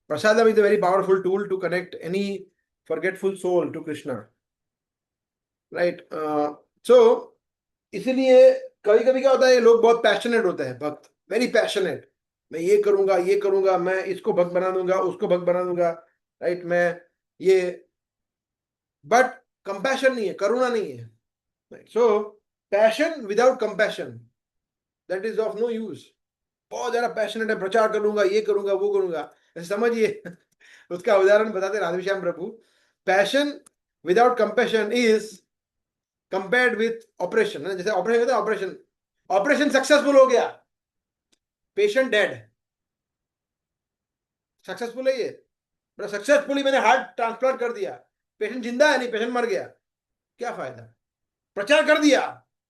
prasadam is a very powerful tool to connect any forgetful soul to Krishna, right? So इसीलिए कभी कभी क्या होता है, लोग बहुत पैशनेट होते हैं, भक्त वेरी पैशनेट, मैं ये करूंगा, ये करूंगा, मैं इसको भक्त बना दूंगा, उसको भक्त बना दूंगा, राइट, मैं ये, बट कंपैशन नहीं है, करुणा नहीं है, right. So passion without compassion, that is of no use. बहुत ज्यादा पैशनेट है, प्रचार करूंगा, ये करूंगा, वो करूंगा, ऐसे समझिए। उसका उदाहरण बताते Radheshyam Prabhu. Passion without compassion is compared with operation. जैसे ऑपरेशन होता है, ऑपरेशन, ऑपरेशन सक्सेसफुल हो गया, पेशेंट डेड, सक्सेसफुल है ये, मतलब सक्सेसफुली मैंने हार्ट ट्रांसप्लांट कर दिया, पेशेंट जिंदा है नहीं, पेशेंट मर गया, क्या फायदा। प्रचार कर दिया,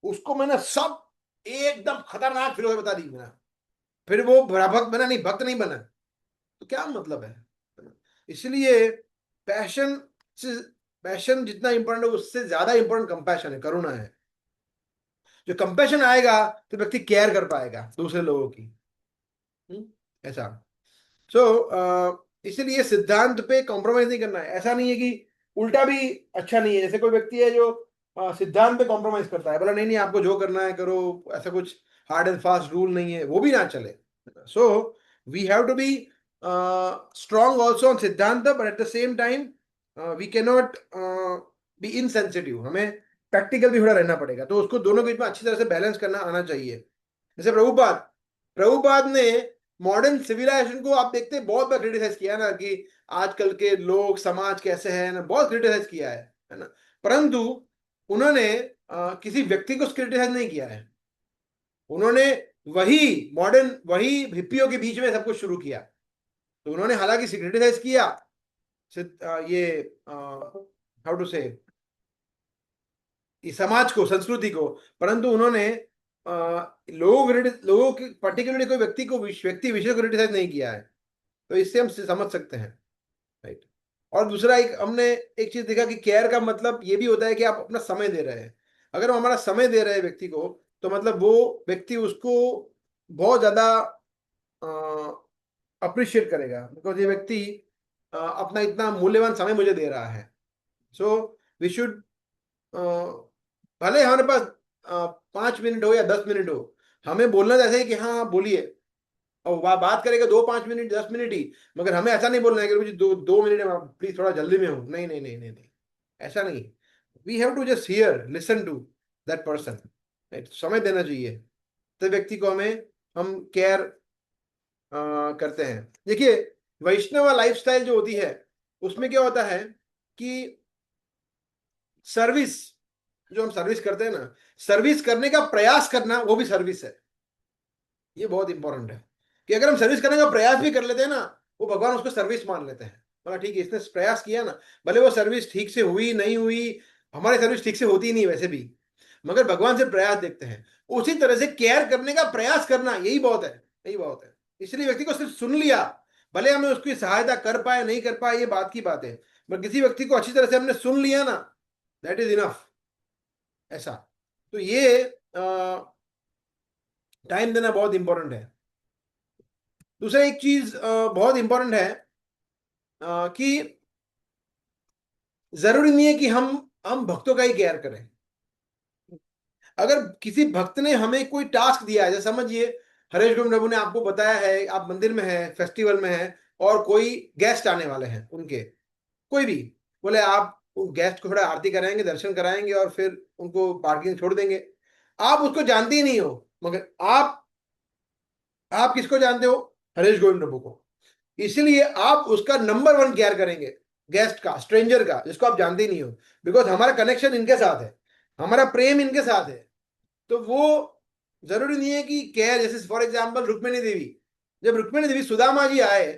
उसको मैंने सब एकदम खतरनाक फिलोसफी बता दी मैंने, फिर वो भक्त बना नहीं, भक्त नहीं बना, तो क्या मतलब है। इसलिए पैशन से, पैशन जितना इंपॉर्टेंट है उससे ज्यादा इंपॉर्टेंट कंपैशन है, करुणा है। जो कंपैशन आएगा तो व्यक्ति केयर कर पाएगा दूसरे लोगों की। ऐसा। इसलिए सिद्धांत पे कॉम्प्रोमाइज नहीं करना है। ऐसा नहीं है कि, उल्टा भी अच्छा नहीं है, जैसे कोई व्यक्ति है जो सिद्धांत पे कॉम्प्रोमाइज करता है, बोला नहीं नहीं आपको जो करना है करो, ऐसा कुछ हार्ड एंड फास्ट रूल नहीं है, वो भी ना चले। So we have to be strong also on सिद्धांत, but at the same time we cannot be insensitive. हमें प्रैक्टिकल भी थोड़ा रहना पड़ेगा, तो उसको दोनों के बीच में अच्छी तरह से बैलेंस करना आना चाहिए। जैसे प्रभुपाद प्रभुपाद ने मॉडर्न सिविलाइजेशन को आप देखते हैं बहुत बार क्रिटिसाइज किया ना, कि आजकल के लोग समाज कैसे है ना, बहुत क्रिटिसाइज किया है ना। परंतु उन्होंने किसी व्यक्ति को क्रिटिसाइज नहीं किया है। उन्होंने वही हिप्पियों के बीच में सब कुछ शुरू किया। तो उन्होंने हालांकि क्रिटिसाइज किया ये हाउ टू से समाज को, संस्कृति को, परंतु उन्होंने लोगों के पर्टिकुलरली कोई व्यक्ति विशेष को क्रिटिसाइज नहीं किया है। तो इससे हम समझ सकते हैं, राइट। और दूसरा एक हमने एक चीज देखा कि केयर का मतलब ये भी होता है कि आप अपना समय दे रहे हैं। अगर हम हमारा समय दे रहे हैं व्यक्ति को, तो मतलब वो व्यक्ति उसको बहुत ज्यादा अप्रिशिएट करेगा, बिकॉज ये व्यक्ति अपना इतना मूल्यवान समय मुझे दे रहा है। सो वी शुड, भले हमारे पास 5 मिनट हो या 10 मिनट हो, हमें बोलना जैसे ही कि हाँ हाँ बोलिए, और बात करेगा 2 5 मिनट 10 मिनट ही, मगर हमें ऐसा नहीं बोलना है कि मुझे 2 मिनट है, प्लीज थोड़ा जल्दी में हूँ। नहीं नहीं नहीं नहीं नहीं, ऐसा नहीं। We have to just hear listen to that person, right. समय देना चाहिए तो व्यक्ति को, हमें हम केयर करते हैं। देखिए, वैष्णव लाइफस्टाइल जो होती है उसमें क्या होता है कि सर्विस, जो हम सर्विस करते हैं ना, सर्विस करने का प्रयास करना वो भी सर्विस है। ये बहुत इंपॉर्टेंट है कि अगर हम सर्विस करने का प्रयास भी कर लेते हैं ना, वो भगवान उसको सर्विस मान लेते हैं। बोला ठीक है, इसने प्रयास किया ना, भले वो सर्विस ठीक से हुई नहीं हुई, हमारी सर्विस ठीक से होती ही नहीं वैसे भी, मगर भगवान से प्रयास देखते हैं। उसी तरह से केयर करने का प्रयास करना, यही बहुत है, यही बहुत है। इसलिए व्यक्ति को सिर्फ सुन लिया, भले हमें उसकी सहायता कर पाए नहीं कर पाए ये बात की बात है, मगर किसी व्यक्ति को अच्छी तरह से हमने सुन लिया ना, दैट इज इनफ, ऐसा। तो ये टाइम देना बहुत इंपॉर्टेंट है। दूसरा एक चीज बहुत इंपॉर्टेंट है कि जरूरी नहीं है कि हम भक्तों का ही केयर करें। अगर किसी भक्त ने हमें कोई टास्क दिया है, जैसे समझिए हरेश गोविंद प्रभु ने आपको बताया है, आप मंदिर में हैं, फेस्टिवल में हैं, और कोई गेस्ट आने वाले हैं उनके, कोई भी, बोले आप गेस्ट को थोड़ा आरती कराएंगे, दर्शन कराएंगे, और फिर उनको पार्किंग छोड़ देंगे। आप उसको जानते ही नहीं हो, मगर आप किसको जानते हो? हरेश गोविंद प्रभु को। इसलिए आप उसका नंबर वन केयर करेंगे, गेस्ट का, स्ट्रेंजर का, जिसको आप जानते ही नहीं हो, बिकॉज हमारा कनेक्शन इनके साथ है, हमारा प्रेम इनके साथ है। तो वो जरूरी नहीं है कि केयर, जैसे फॉर एग्जाम्पल रुक्मिणी देवी, जब रुक्मिणी देवी सुदामा जी आए,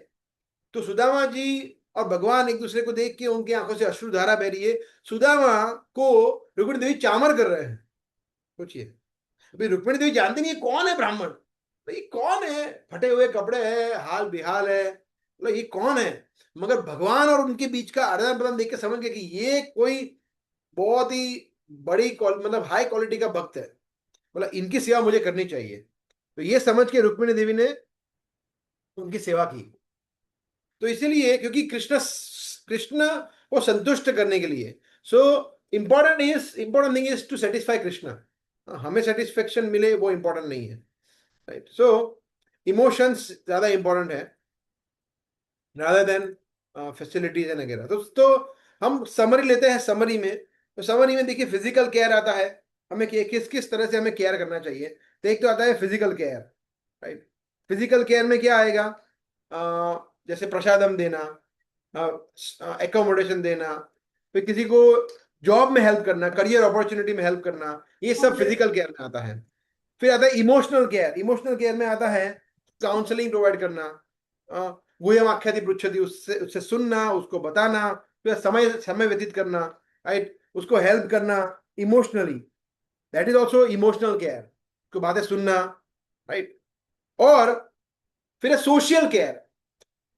तो सुदामा जी और भगवान एक दूसरे को देख के उनकी आंखों से अश्रुधारा बह रही है। सुदामा को रुक्मिणी देवी चामर कर रहे हैं। सोचिए, अभी रुक्मिणी देवी जानती नहीं है कौन है ब्राह्मण, भाई कौन है, फटे हुए कपड़े हैं, हाल बेहाल है, मतलब ये कौन है। मगर भगवान और उनके बीच का आदान प्रदान देख के समझ गए कि ये कोई बहुत ही मतलब हाई क्वालिटी का भक्त है, मतलब इनकी सेवा मुझे करनी चाहिए। तो ये समझ के रुक्मिणी देवी ने उनकी सेवा की। तो इसीलिए, क्योंकि कृष्ण कृष्ण को संतुष्ट करने के लिए, so important thing is to satisfy Krishna. हमें सेटिस्फेक्शन मिले वो इंपॉर्टेंट नहीं है, राइट। सो इमोशंस ज्यादा इंपॉर्टेंट है rather देन फैसिलिटीज एंड वगैरह। तो हम समरी लेते हैं। समरी में, तो समरी में देखिए फिजिकल केयर आता है, हमें किस किस तरह से हमें केयर करना चाहिए। तो एक तो आता है physical care, right. Physical care में क्या आएगा? जैसे प्रसादम देना, एकोमोडेशन देना, फिर किसी को जॉब में हेल्प करना, करियर अपॉर्चुनिटी में हेल्प करना, ये सब फिजिकल केयर में आता है। फिर आता है इमोशनल केयर। इमोशनल केयर में आता है काउंसलिंग प्रोवाइड करना, गुहम आख्याति पृच्छति, उससे उससे सुनना, उसको बताना, फिर समय समय व्यतीत करना, राइट, उसको हेल्प करना emotionally, that is also emotional care, उसको बातें सुनना, राइट। और फिर सोशल केयर।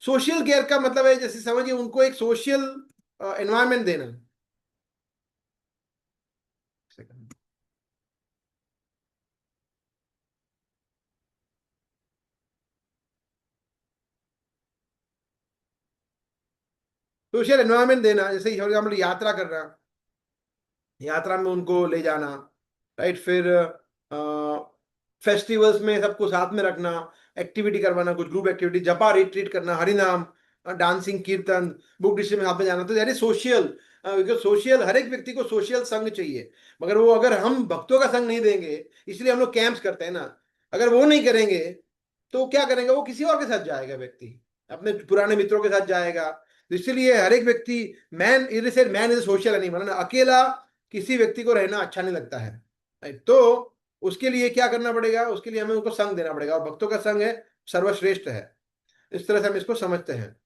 सोशल केयर का मतलब है, जैसे समझिए उनको एक सोशल एनवायरनमेंट देना। सोशल एनवायरनमेंट देना, जैसे फॉर एग्जाम्पल यात्रा करना, यात्रा में उनको ले जाना, राइट। फिर फेस्टिवल्स में सबको साथ में रखना, एक्टिविटी करवाना, कुछ ग्रुप एक्टिविटी, जपा रिट्रीट करना, हरिनाम, डांसिंग, कीर्तन, बुक डिस्ट्रिक्ट में साथ में जाना। तो यानी सोशल, सोशल, हर एक व्यक्ति को सोशल संग चाहिए। मगर वो, अगर हम भक्तों का संग नहीं देंगे, इसलिए हम लोग कैंप्स करते हैं ना, अगर वो नहीं करेंगे तो क्या करेंगे, वो किसी और के साथ जाएगा, व्यक्ति अपने पुराने मित्रों के साथ जाएगा। तो इसलिए हर एक व्यक्ति, मैन इज से मैन इज सोशल एनिमल ना, अकेला किसी व्यक्ति को रहना अच्छा नहीं लगता है, राइट? तो उसके लिए क्या करना पड़ेगा, उसके लिए हमें उनको संग देना पड़ेगा, और भक्तों का संग है सर्वश्रेष्ठ है। इस तरह से हम इसको समझते हैं।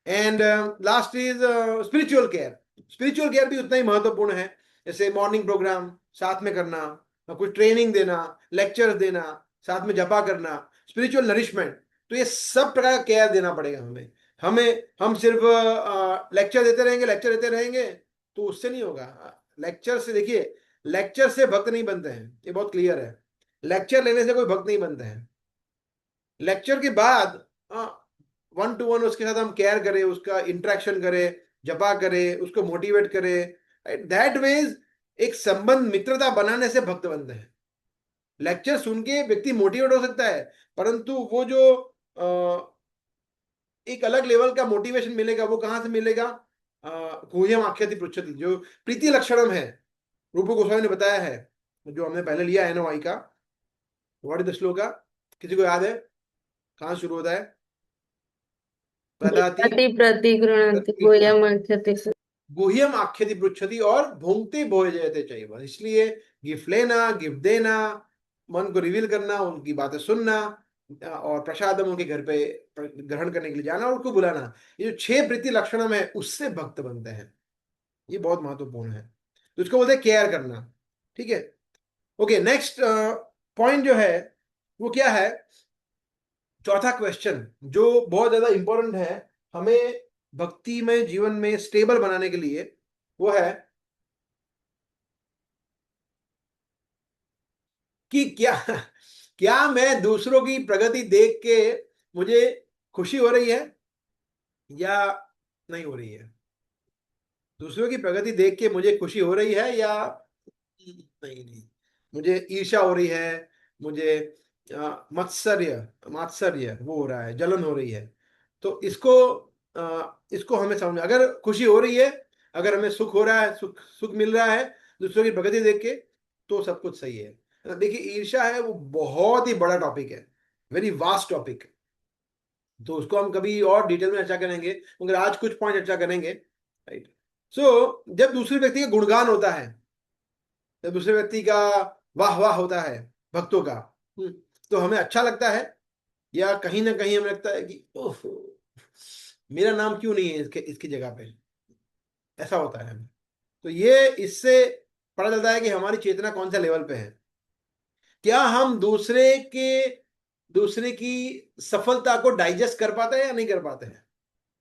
And last is spiritual care. Spiritual care भी उतना ही महत्वपूर्ण है, जैसे मॉर्निंग प्रोग्राम साथ में करना, कुछ ट्रेनिंग देना, लेक्चर्स देना, साथ में जपा करना, स्पिरिचुअल नरिशमेंट। तो ये सब प्रकार का केयर देना पड़ेगा हमें। हम सिर्फ लेक्चर देते रहेंगे तो उससे नहीं होगा। लेक्चर से, देखिए, लेक्चर से भक्त नहीं बनते हैं, ये बहुत क्लियर है। लेक्चर लेने से कोई भक्त नहीं बनते हैं। लेक्चर के बाद वन टू वन उसके साथ हम केयर करें, उसका इंटरेक्शन करें, जपा करें, उसको मोटिवेट करें, दैट मीन्स एक संबंध, मित्रता बनाने से भक्त बनते हैं। लेक्चर सुन के व्यक्ति मोटिवेट हो सकता है, परंतु वो जो एक अलग लेवल का मोटिवेशन मिलेगा, वो कहां से मिलेगा? गुह्यम आख्याति पृच्छति, जो प्रीति लक्षणम है, रूप गोस्वामी ने बताया है, जो हमने पहले लिया है NOI का। What is the shloka? किसी को याद है? कहाँ शुरू होता है? प्रदाति गृह्णाति प्रतिगृह्णाति गुह्यम् आख्याति से। गुह्यम आख्याति पृच्छति, और भुंक्ते भोजयते चाहिए। इसलिए गिफ्ट लेना, गिफ्ट देना, मन को रिवील करना, उनकी बातें सुनना, और प्रसादम उनके घर पे ग्रहण करने के लिए जाना और उनको बुलाना, ये जो 6 प्रीति लक्षणम है, उससे भक्त बनते हैं। ये बहुत महत्वपूर्ण है। तो इसको बोलते हैं केयर करना। ठीक है। ओके, नेक्स्ट पॉइंट जो है वो क्या है? चौथा क्वेश्चन जो बहुत ज्यादा इंपॉर्टेंट है हमें भक्ति में, जीवन में स्टेबल बनाने के लिए, वो है कि क्या क्या मैं दूसरों की प्रगति देख के मुझे खुशी हो रही है या नहीं हो रही है? दूसरों की प्रगति देख के मुझे खुशी हो रही है या नहीं? नहीं, मुझे ईर्ष्या हो रही है, मुझे मत्सर्य, मात्सर्य वो हो रहा है, जलन हो रही है। तो इसको हमें समझ, अगर खुशी हो रही है, अगर हमें सुख हो रहा है, सुख सुख मिल रहा है दूसरों की प्रगति देख के, तो सब कुछ सही है। देखिए, ईर्ष्या है वो बहुत ही बड़ा टॉपिक है, वेरी वास्ट टॉपिक। तो उसको हम कभी और डिटेल में चर्चा करेंगे, मगर आज कुछ पॉइंट चर्चा करेंगे, राइट? सो जब दूसरे व्यक्ति का गुणगान होता है, जब दूसरे व्यक्ति का वाह वाह होता है भक्तों का, तो हमें अच्छा लगता है, या कहीं ना कहीं हमें लगता है कि ओह, मेरा नाम क्यों नहीं है इसके इसकी जगह पे? ऐसा होता है। तो ये इससे पता चलता है कि हमारी चेतना कौन सा लेवल पे है। क्या हम दूसरे की सफलता को डाइजेस्ट कर पाते हैं या नहीं कर पाते हैं?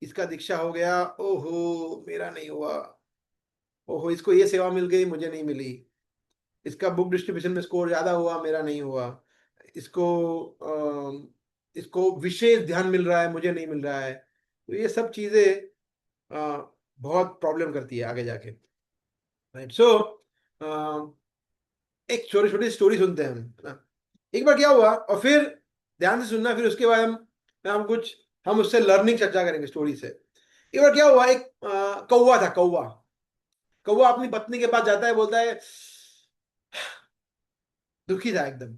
इसका दीक्षा हो गया, ओहो मेरा नहीं हुआ, ओहो इसको ये सेवा मिल गई मुझे नहीं मिली, इसका बुक डिस्ट्रीब्यूशन में स्कोर ज्यादा हुआ मेरा नहीं हुआ, इसको इसको विशेष ध्यान मिल रहा है मुझे नहीं मिल रहा है। तो ये सब चीजें बहुत प्रॉब्लम करती है आगे जाके, राइट? सो एक छोटी छोटी स्टोरी सुनते हैं हम, है ना? एक बार क्या हुआ, और फिर ध्यान से सुनना, फिर उसके बाद हम उससे लर्निंग चर्चा करेंगे स्टोरी से। एक बार क्या हुआ, एक कौवा था, कौवा। कौवा अपनी पत्नी के पास जाता है, बोलता है, दुखी था एकदम।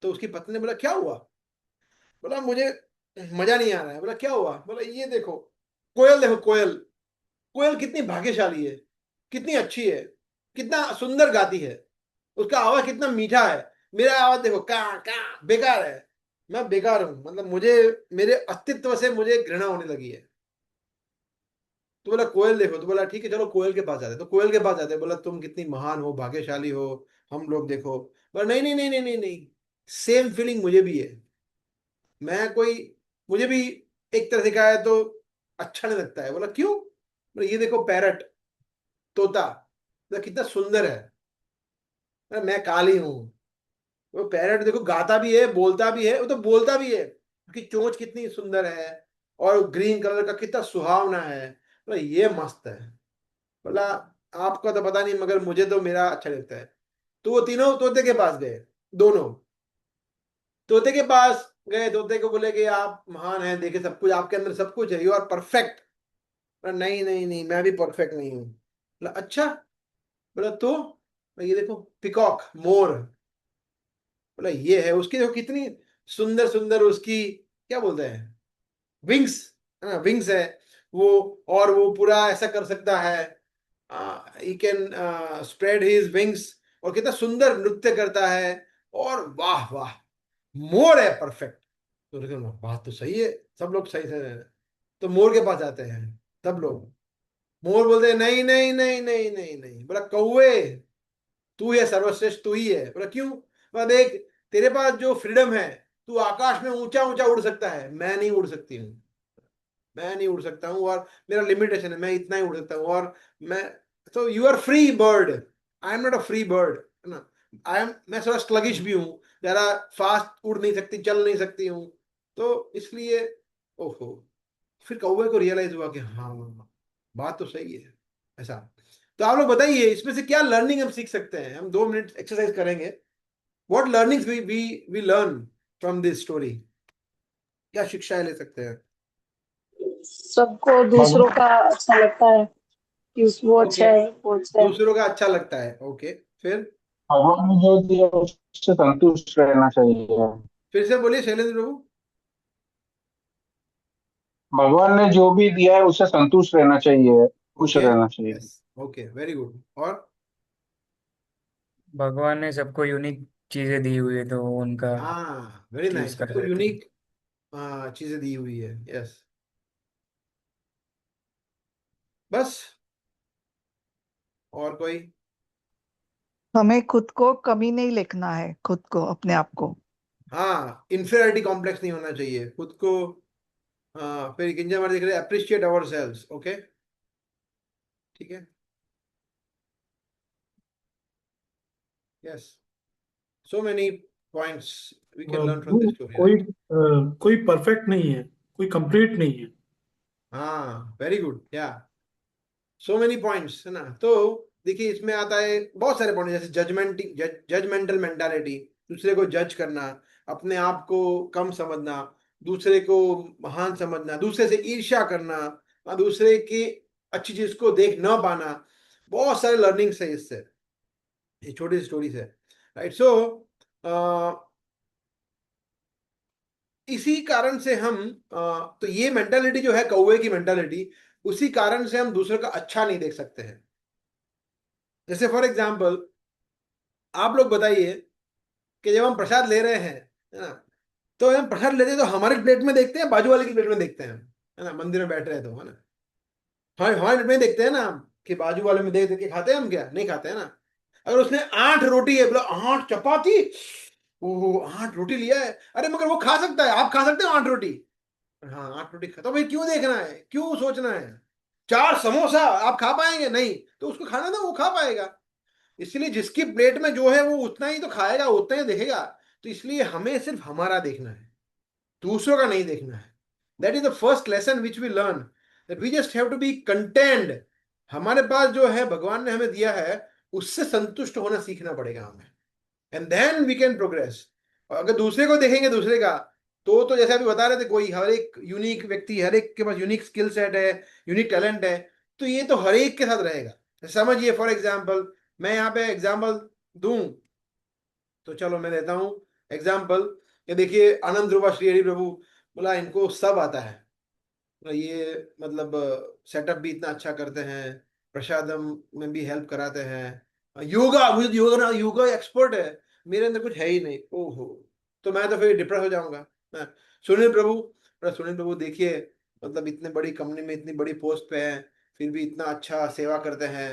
तो उसकी पत्नी ने बोला क्या हुआ? बोला मुझे मजा नहीं आ रहा है। बोला क्या हुआ? बोला ये देखो, कोयल देखो, कोयल, कोयल कितनी भाग्यशाली है, कितनी अच्छी है, कितना सुंदर गाती है, उसका आवाज कितना मीठा है। मेरा आवाज देखो, का बेकार है, मैं बेकार हूं, मतलब मुझे, मेरे अस्तित्व से मुझे घृणा होने लगी है। तो बोला कोयल देखो। तो बोला ठीक है चलो कोयल के पास जाते। तो कोयल के पास जाते, बोला तुम कितनी महान हो, भाग्यशाली हो, हम लोग देखो। बोला नहीं नहीं नहीं नहीं नहीं नहीं, सेम फीलिंग मुझे भी है। मैं कोई, मुझे भी एक तरह से कहा है तो अच्छा नहीं लगता है। बोला क्यों? बोला ये देखो पैरट, तोता, बोला कितना सुंदर है। बोला, मैं काली हूँ। वो पैरट देखो गाता भी है, बोलता भी है, वो तो बोलता भी है, उसकी चोंच कितनी सुंदर है, और ग्रीन कलर का कितना सुहावना है। बोला ये मस्त है। बोला आपका तो पता नहीं, मगर मुझे तो मेरा अच्छा लगता है। तो वो तीनों तोते के पास गए, दोनों। तोते के पास गए, तोते को बोले कि आप महान हैं, देखे सब कुछ आपके अंदर, सब कुछ है, यू आर परफेक्ट। बोला नहीं नहीं नहीं, मैं भी परफेक्ट नहीं हूँ। बोला अच्छा। बोला तो? बोला, ये देखो पिकॉक, मोर। बोला ये है उसकी, देखो कितनी सुंदर सुंदर उसकी, क्या बोलते हैं, विंग्स, है ना, विंग्स है वो। और वो पूरा ऐसा कर सकता है, he can spread his wings, और कितना सुंदर नृत्य करता है। और वाह वाह, मोर है परफेक्ट। तो लेकिन बात तो सही है, सब लोग सही से, तो मोर के पास जाते हैं सब लोग। मोर बोलते हैं नहीं नहीं नहीं नहीं नहीं नहीं। बोला कौवे, तू है सर्वश्रेष्ठ, तू ही है। बोला क्यों? बोला देख, तेरे पास जो फ्रीडम है, तू आकाश में ऊंचा ऊंचा उड़ सकता है, मैं नहीं उड़ सकती हूँ। मैं नहीं उड़ सकता हूँ, और मेरा लिमिटेशन है, मैं इतना ही उड़ सकता हूँ। और मैं, तो you are free bird, I am not a free bird, है ना। मैं थोड़ा स्लगिश भी हूँ, ज्यादा फास्ट उड़ नहीं सकती, चल नहीं सकती हूँ। तो इसलिए, ओहो, फिर कौवे को रियलाइज हुआ कि हाँ, बात तो सही है, ऐसा। तो आप लोग बताइए, इसमें से क्या लर्निंग हम सीख सकते हैं? हम 2 मिनट एक्सरसाइज करेंगे। What learnings we learn from this story? क्या शिक्षाएं ले सकते हैं? सबको दूसरों भगवान का अच्छा लगता है कि वो ओके, अच्छा है, वो अच्छा है। दूसरों का अच्छा लगता है, ओके। फिर? भगवान ने जो दिया उससे संतुष्ट रहना चाहिए। फिर से बोलिए शैलेंद्र प्रभु। भगवान ने जो भी दिया है उससे संतुष्ट रहना चाहिए, खुश ओके, रहना चाहिए। Yes, okay, very good. और? भगवान ने सबको यूनिक चीजें दी हुई है तो वो उनका हाँ, वेरी चूज नाइस, कर सबको लेते हैं। यूनिक चीजें दी हुई है, यस। बस? और कोई? हमें खुद को कमी नहीं लिखना है, खुद को, अपने आप को। हाँ, इंफीरियरिटी कॉम्प्लेक्स नहीं होना चाहिए खुद को। हाँ, फिर किंजल मार देख रहे, अप्रिशिएट अवर सेल्स, ओके, ठीक है, yes. So many points we can learn from this story, कोई राइट? कोई परफेक्ट नहीं है, कोई कंप्लीट नहीं है। हाँ, वेरी गुड, या, सो मेनी पॉइंट्स, है ना। तो देखिए, इसमें आता है बहुत सारे पॉइंट, जैसे जजमेंटल मेंटालिटी, दूसरे को जज करना, अपने आप को कम समझना, दूसरे को महान समझना, दूसरे से ईर्ष्या करना, दूसरे की अच्छी चीज को देख ना पाना। बहुत सारे लर्निंग्स है इससे, ये छोटी स्टोरीज है, राइट। सो इसी कारण से हम, तो ये मेंटालिटी जो है कौवे की मेंटालिटी, उसी कारण से हम दूसरे का अच्छा नहीं देख सकते हैं। जैसे फॉर एग्जाम्पल, आप लोग बताइए कि जब हम प्रसाद ले रहे हैं, है ना, तो हम प्रसाद लेते हैं तो हमारे प्लेट में देखते हैं, बाजू वाले की प्लेट में देखते हैं, है ना, मंदिर में बैठ रहे हैं तो, है ना, हाँ, हमारे प्लेट में देखते हैं ना हम, कि बाजू वाले में देख देख के खाते हैं हम, क्या नहीं खाते हैं ना। अगर उसने 8 रोटी है, बोला 8 चपाती, ओहो 8 रोटी लिया है, अरे मगर वो खा सकता है, आप खा सकते हो 8 रोटी? हाँ, 8 रोटी खाता, तो भाई क्यों देखना है, क्यों सोचना है? 4 समोसा आप खा पाएंगे? नहीं, तो उसको खाना था, वो खा पाएगा। इसलिए जिसकी प्लेट में जो है वो उतना ही तो खाएगा, उतना ही देखेगा। तो इसलिए हमें सिर्फ हमारा देखना है, दूसरों का नहीं देखना है। That is the first lesson which we learn, that we just have to be content. हमारे पास जो है भगवान ने हमें दिया है, उससे संतुष्ट होना सीखना पड़ेगा हमें, and then we can progress. और अगर दूसरे को देखेंगे, दूसरे का, तो जैसे अभी बता रहे थे, कोई हर एक यूनिक व्यक्ति, हर एक के पास यूनिक स्किल सेट है, यूनिक टैलेंट है, तो ये तो हर एक के साथ रहेगा। समझिए फॉर एग्जाम्पल, मैं यहाँ पे एग्जाम्पल दूं, तो चलो मैं देता हूँ एग्जाम्पल। ये देखिए, आनंद ध्रुवा श्री प्रभु, बोला इनको सब आता है, तो ये मतलब सेटअप भी इतना अच्छा करते हैं, प्रसादम में भी हेल्प कराते हैं, योगा, मुझे तो योगा योगा एक्सपर्ट है, मेरे अंदर कुछ है ही नहीं, ओहो, तो मैं तो फिर डिप्रेस हो जाऊंगा। हाँ, सुनील प्रभु, सुनील प्रभु देखिए, मतलब इतने बड़ी कंपनी में इतनी बड़ी पोस्ट पे हैं, फिर भी इतना अच्छा सेवा करते हैं,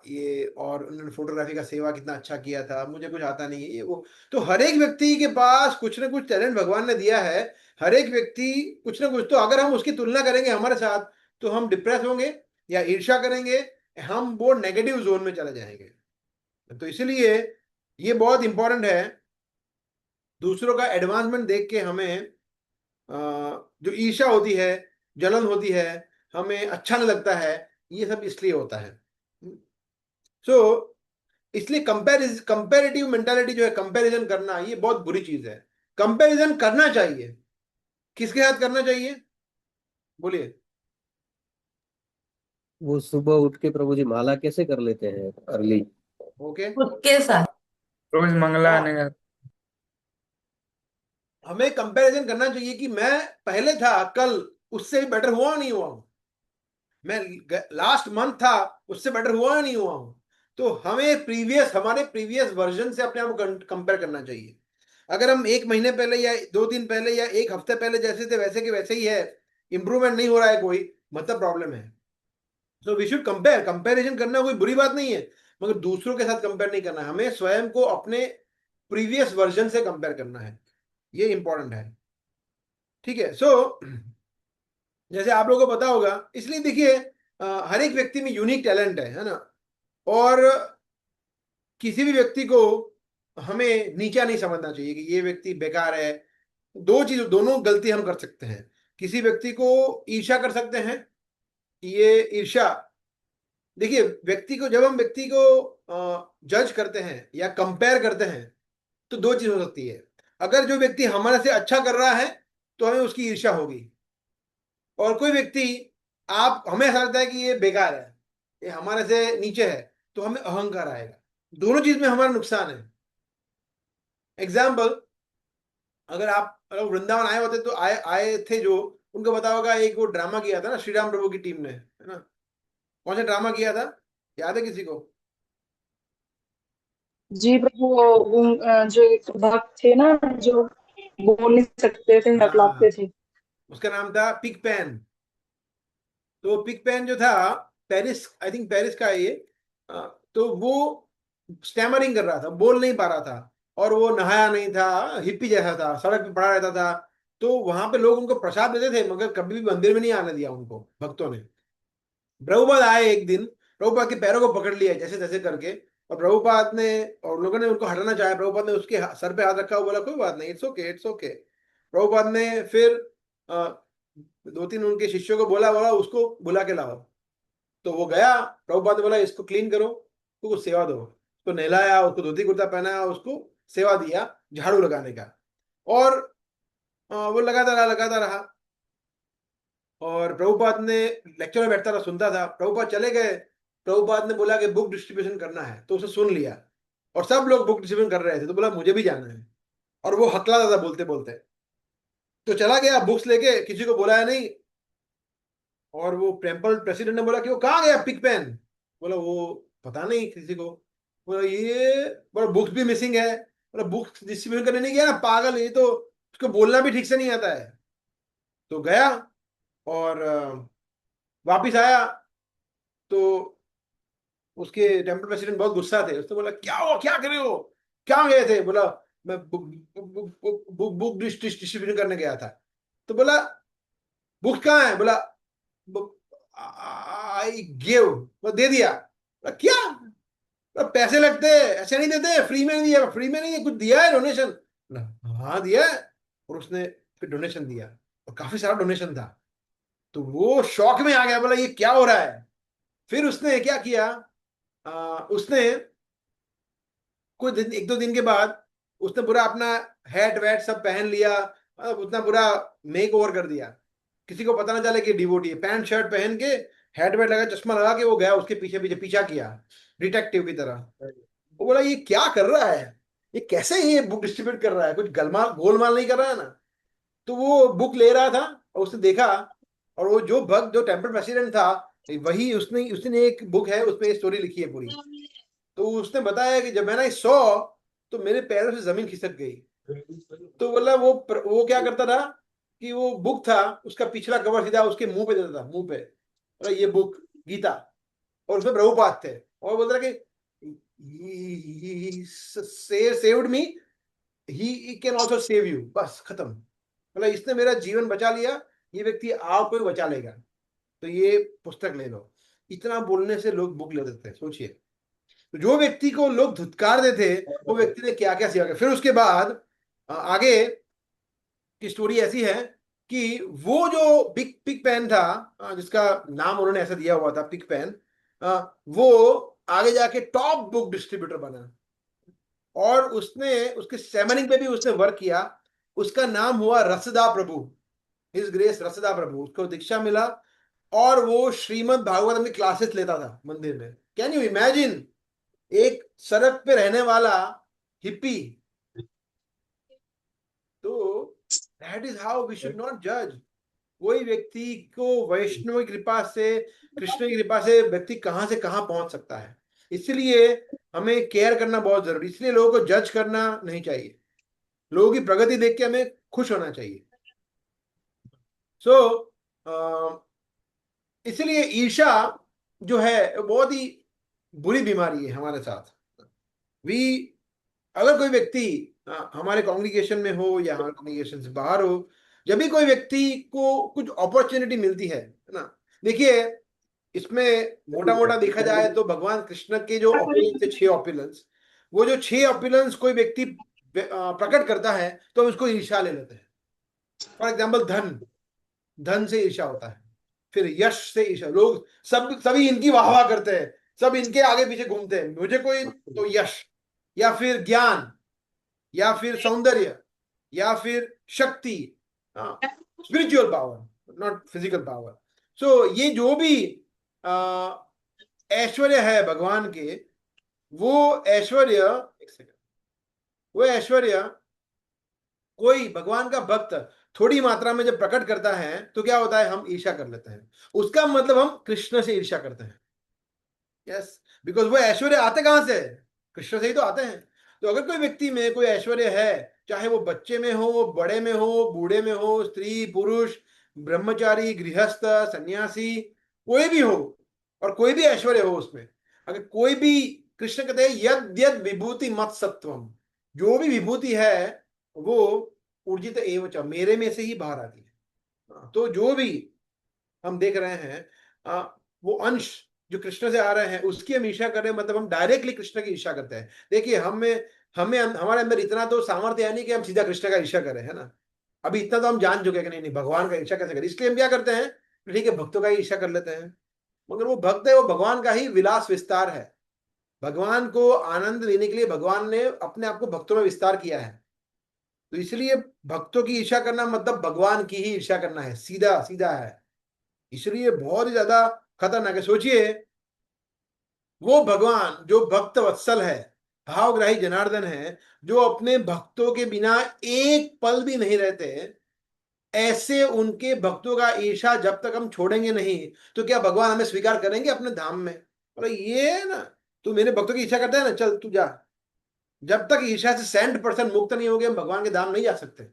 ये, और उन्होंने फोटोग्राफी का सेवा कितना अच्छा किया था, मुझे कुछ आता नहीं है ये वो। तो हर एक व्यक्ति के पास कुछ ना कुछ टैलेंट भगवान ने दिया है, हर एक व्यक्ति कुछ ना कुछ, तो अगर हम उसकी तुलना करेंगे हमारे साथ, तो हम डिप्रेस होंगे या ईर्ष्या करेंगे, हम वो नेगेटिव जोन में चले जाएंगे। तो इसलिए ये बहुत इंपॉर्टेंट है, दूसरों का एडवांसमेंट देख के हमें जो ईर्ष्या होती है, जलन होती है, हमें अच्छा नहीं लगता है, ये सब इसलिए होता है। सो इसलिए कंपेरेटिव मेंटालिटी जो है, कंपैरिजन करना, ये बहुत बुरी चीज है। कंपैरिजन करना चाहिए। किसके साथ करना चाहिए, बोलिए। वो सुबह उठ के प्रभु जी माला कैसे कर लेते हैं अर्ली? ओके। खुद के साथ। रोज मंगला आने हाँ, का। हमें कंपैरिजन करना चाहिए कि मैं पहले था कल, उससे भी बेटर हुआ नहीं हुआ हूं। मैं लास्ट मंथ था, उससे बेटर हुआ नहीं हुआ हूं। तो हमें हमारे प्रीवियस वर्जन से अपने आप को कंपेयर करना चाहिए। अगर हम एक महीने पहले या 2 दिन पहले या एक हफ्ते पहले जैसे थे वैसे के वैसे ही है, इंप्रूवमेंट नहीं हो रहा है कोई, मतलब प्रॉब्लम है। So we should compare. Comparison करना कोई बुरी बात नहीं है, मगर दूसरों के साथ कंपेयर नहीं करना है। हमें स्वयं को अपने प्रीवियस वर्जन से कंपेयर करना है, ये इंपॉर्टेंट है। ठीक है। सो जैसे आप लोगों को पता होगा, इसलिए देखिए, हर एक व्यक्ति में यूनिक टैलेंट है ना। और किसी भी व्यक्ति को हमें नीचा नहीं समझना चाहिए कि ये व्यक्ति बेकार है। दोनों गलती हम कर सकते हैं। किसी व्यक्ति को ईर्ष्या कर सकते हैं, ये ईर्ष्या, देखिए व्यक्ति को, जब हम व्यक्ति को जज करते हैं या कंपेयर करते हैं, तो दो चीज हो सकती है। अगर जो व्यक्ति हमारे से अच्छा कर रहा है तो हमें उसकी ईर्ष्या होगी, और कोई व्यक्ति, आप हमें ऐसा लगता है कि ये बेकार है, ये हमारे से नीचे है, तो हमें अहंकार आएगा। दोनों चीज में हमारा नुकसान है। एग्जाम्पल, अगर वृंदावन आए होते तो आए आए थे जो, उनको पता होगा एक वो ड्रामा किया था ना श्री राम प्रभु की टीम ने, है ना। कौन सा ड्रामा किया था, याद है किसी को? जी प्रभु, जो एक भक्त थे ना, जो बोल नहीं सकते थे, हकलाते हाँ, थे। उसका नाम था पिग पैन। तो पिग पैन जो था, पेरिस, आई थिंक पेरिस का है ये। तो वो स्टैमरिंग कर रहा था, बोल नहीं पा रहा था, और वो नहाया नहीं था, हिप्पी जैसा था, सड़क पे पड़ा रहता था। तो वहां पे लोग उनको प्रसाद देते थे, मगर कभी भी मंदिर में नहीं आने दिया उनको भक्तों ने। प्रभुपाद आए एक दिन, प्रभुपाद के पैरों को पकड़ लिया जैसे तैसे करके, और प्रभुपाद ने, और लोगों ने उनको हटाना चाहा, प्रभुपाद ने उसके सर पे हाथ रखा, वो बोला कोई बात नहीं, it's okay, it's okay. Prabhupada ने फिर 2-3 उनके शिष्यों को बोला बोला उसको बुला के लाओ। तो वो गया, प्रभुपाद ने बोला इसको क्लीन करो, तो कुछ सेवा दो। उसको नहलाया, उसको धोती कुर्ता पहनाया, उसको सेवा दिया झाड़ू लगाने का। और वो लगाता रहा। और प्रभुपाद ने लेक्चर में बैठता रहा, सुनता था। प्रभुपाद चले गए, प्रभुपाद ने बोला कि बुक डिस्ट्रीब्यूशन करना है, तो उसे सुन लिया। और सब लोग बुक डिस्ट्रीब्यूशन कर रहे थे, तो बोला मुझे भी जाना है। और वो हकलाता था बोलते बोलते, तो चला गया बुक्स लेके, किसी को बुलाया नहीं। और वो टेम्पल प्रेसिडेंट ने बोला कि वो कहाँ गया पिग पेन? बोला वो पता नहीं किसी को। बोला ये, बोला बुक्स भी मिसिंग है। बोला बुक्स डिस्ट्रीब्यूट करने नहीं गया ना पागल, ये तो उसको बोलना भी ठीक से नहीं आता है। तो गया, और वापिस आया, तो उसके टेम्पल प्रेसिडेंट बहुत गुस्सा थे। उसने बोला क्या हुआ, क्या कर रहे हो, क्या गए थे? बोला मैं बुक डिस्ट्रीब्यूशन करने गया था। तो बोला बुक कहाँ है? बोला आई गिव, वो दे दिया। बोला, क्या? बोला, पैसे लगते हैं, ऐसे नहीं देते, फ्री में नहीं दिया। फ्री में नहीं, कुछ दिया है डोनेशन? हाँ दिया है। और उसने फिर डोनेशन दिया, और काफी सारा डोनेशन था। तो वो शौक में आ गया, बोला ये क्या हो रहा है। फिर उसने क्या किया, उसने कुछ दिन, 1-2 दिन के बाद, उसने पूरा अपना हैट वैट सब पहन लिया, उतना पूरा मेक ओवर कर दिया, किसी को पता ना चले कि डिवोटी है। पैंट शर्ट पहन के, हैट वेट लगा, चश्मा लगा के वो गया, उसके पीछे पीछे पीछा किया डिटेक्टिव की तरह। वो बोला ये क्या कर रहा है, ये कैसे ये बुक डिस्ट्रीब्यूट कर रहा है, कुछ गलमाल गोलमाल नहीं कर रहा है ना। तो वो बुक ले रहा था, और उसने देखा, और वो जो भक्त, जो टेम्पल प्रेसिडेंट था, वही उसने उसने एक बुक है, उसमें स्टोरी लिखी है पूरी। तो उसने बताया कि जब मैंने सौ, तो मेरे पैरों से जमीन खिसक गई। तो बोला वो क्या करता था कि वो बुक था, उसका पिछला कवर सीधा उसके मुंह पे देता था, मुंह पे, बोला ये बुक गीता, और उसमें प्रभुपाद थे। और बोलता था कि saved me, he can also save you, बस खत्म। मतलब इसने मेरा जीवन बचा लिया, ये व्यक्ति आपको भी बचा लेगा, तो ये पुस्तक ले लो। इतना बोलने से लोग बुक ले देते हैं, सोचिए। तो जो व्यक्ति को लोग धुतकार देते, वो व्यक्ति ने क्या क्या सेवा किया। फिर उसके बाद आगे की स्टोरी ऐसी है कि वो जो बिग पिग पैन था, जिसका नाम उन्होंने ऐसा दिया हुआ था पिग पैन, वो आगे जाके टॉप बुक डिस्ट्रीब्यूटर बना। और उसने उसके सेमनिंग पे भी उसने वर्क किया, उसका नाम हुआ रसदा प्रभु, हिज ग्रेस रसदा प्रभु। उसको दीक्षा मिला और वो श्रीमद् भागवतम की क्लासेस लेता था मंदिर में। कैन यू इमेजिन, एक सड़क पे रहने वाला हिप्पी। तो that is how we should not जज। कोई व्यक्ति को वैष्णव की कृपा से, कृष्ण की कृपा से व्यक्ति कहां से कहां पहुंच सकता है। इसलिए हमें केयर करना बहुत जरूरी। इसलिए लोगों को जज करना नहीं चाहिए, लोगों की प्रगति देख के हमें खुश होना चाहिए। सो इसलिए ईर्ष्या जो है बहुत ही बुरी बीमारी है हमारे साथ। वी अगर कोई व्यक्ति हमारे कॉन्ग्रीगेशन में हो या हमारे कॉन्ग्रीगेशन से बाहर हो, जब भी कोई व्यक्ति को कुछ अपॉर्चुनिटी मिलती है ना, देखिए इसमें मोटा मोटा देखा जाए तो भगवान कृष्ण के जो ऑपुलेंस है, 6 ऑपुलेंस, वो जो 6 ऑपुलेंस कोई व्यक्ति प्रकट करता है तो हम उसको ईर्ष्या ले लेते हैं। फॉर एग्जाम्पल धन, धन से ईर्ष्या होता है। फिर यश से ईर्ष्या, लोग सभी इनकी वाह वाह करते हैं, सब इनके आगे पीछे घूमते हैं, मुझे कोई तो यश, या फिर ज्ञान, या फिर सौंदर्य, या फिर शक्ति, spiritual power, not physical power. So ये जो भी ऐश्वर्य है भगवान के, वो ऐश्वर्य, एक सेकंड, वो ऐश्वर्य कोई भगवान का भक्त थोड़ी मात्रा में जब प्रकट करता है तो क्या होता है, हम ईर्ष्या कर लेते हैं। उसका मतलब हम कृष्ण से ईर्ष्या करते हैं। यस, बिकॉज वो ऐश्वर्य आते कहां से, कृष्ण से ही तो आते हैं। तो अगर कोई व्यक्ति में कोई ऐश्वर्य है, चाहे वो बच्चे में हो, बड़े में हो, बूढ़े में हो, स्त्री पुरुष, ब्रह्मचारी, गृहस्थ, सन्यासी, कोई भी हो, और कोई भी ऐश्वर्य हो उसमें, अगर कोई भी, कृष्ण कहते हैं यद यद विभूति मत सत्वम, जो भी विभूति है वो ऊर्जित एवं च, मेरे में से ही बाहर आती है। तो जो भी हम देख रहे हैं वो अंश जो कृष्ण से आ रहे हैं उसकी हम ईर्ष्या कर रहे हैं, मतलब हम डायरेक्टली कृष्ण की ईर्ष्या करते हैं। देखिए हमें हमें हमारे अंदर इतना तो सामर्थ्य है नहीं कि हम सीधा कृष्ण का ईर्ष्या करें, है ना। अभी इतना तो हम जान चुके हैं कि नहीं नहीं भगवान का ईर्ष्या कैसे करें, इसलिए हम क्या करते हैं, ठीक है भक्तों का ही ईर्ष्या कर लेते हैं। मगर वो भक्त है, वो भगवान का ही विलास विस्तार है। भगवान को आनंद देने के लिए भगवान ने अपने आप को भक्तों में विस्तार किया है। तो इसलिए भक्तों की ईर्ष्या करना मतलब भगवान की ही ईर्ष्या करना है, सीधा सीधा है। इसलिए बहुत ही ज्यादा खतरनाक है। सोचिए वो भगवान जो भक्त वत्सल है, भावग्राही जनार्दन है, जो अपने भक्तों के बिना एक पल भी नहीं रहते, ऐसे उनके भक्तों का ईर्ष्या जब तक हम छोड़ेंगे नहीं तो क्या भगवान हमें स्वीकार करेंगे अपने धाम में। और ये ना, तू मेरे भक्तों की इच्छा करता है ना, चल तू जा। जब तक ईर्ष्या से 100% मुक्त नहीं होगे हम भगवान के धाम नहीं जा सकते,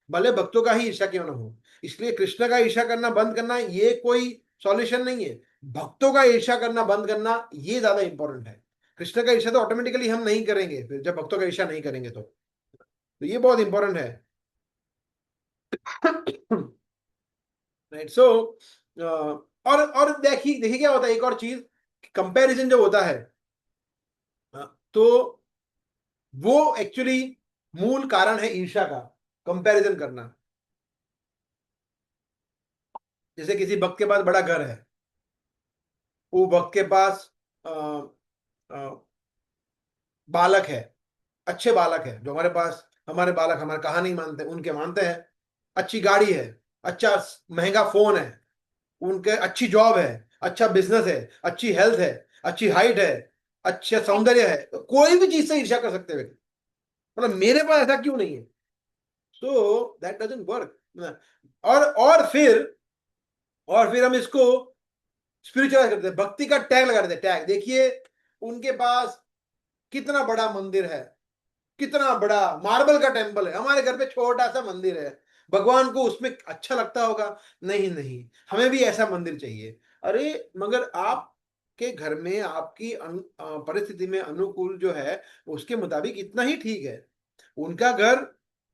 भले भक्तों का ही ईर्ष्या क्यों ना हो। इसलिए कृष्ण का ईर्ष्या करना बंद करना ये कोई सॉल्यूशन नहीं है, भक्तों का ईर्ष्या करना बंद करना ये ज्यादा इंपॉर्टेंट है। कृष्ण का ईर्ष्या तो ऑटोमेटिकली हम नहीं करेंगे फिर, जब भक्तों का ईर्ष्या नहीं करेंगे तो ये बहुत इंपॉर्टेंट है। राइट, सो और देखिए देखिए क्या होता है, एक और चीज, कंपैरिजन जब होता है तो वो एक्चुअली मूल कारण है ईर्ष्या का, कंपैरिजन करना। जैसे किसी भक्त के पास बड़ा घर है, वो भक्त के पास आ, आ, बालक है, अच्छे बालक है, जो हमारे पास, हमारे बालक हमारे कहा नहीं मानते, उनके मानते हैं। अच्छी गाड़ी है, अच्छा महंगा फोन है, उनके अच्छी जॉब है, अच्छा बिजनेस है, अच्छी हेल्थ है, अच्छी हाइट है, अच्छा सौंदर्य है, तो कोई भी चीज से ईर्ष्या कर सकते हैं। मतलब मेरे पास ऐसा क्यों नहीं है, सो दैट डजंट वर्क। और फिर हम इसको स्पिरिचुअल करते हैं, भक्ति का टैग लगा देते हैं, टैग। देखिए उनके पास कितना बड़ा मंदिर है, कितना बड़ा मार्बल का टेम्पल है, हमारे घर पे छोटा सा मंदिर है, भगवान को उसमें अच्छा लगता होगा, नहीं नहीं हमें भी ऐसा मंदिर चाहिए। अरे मगर आपके घर में आपकी परिस्थिति में अनुकूल जो है उसके मुताबिक इतना ही ठीक है। उनका घर,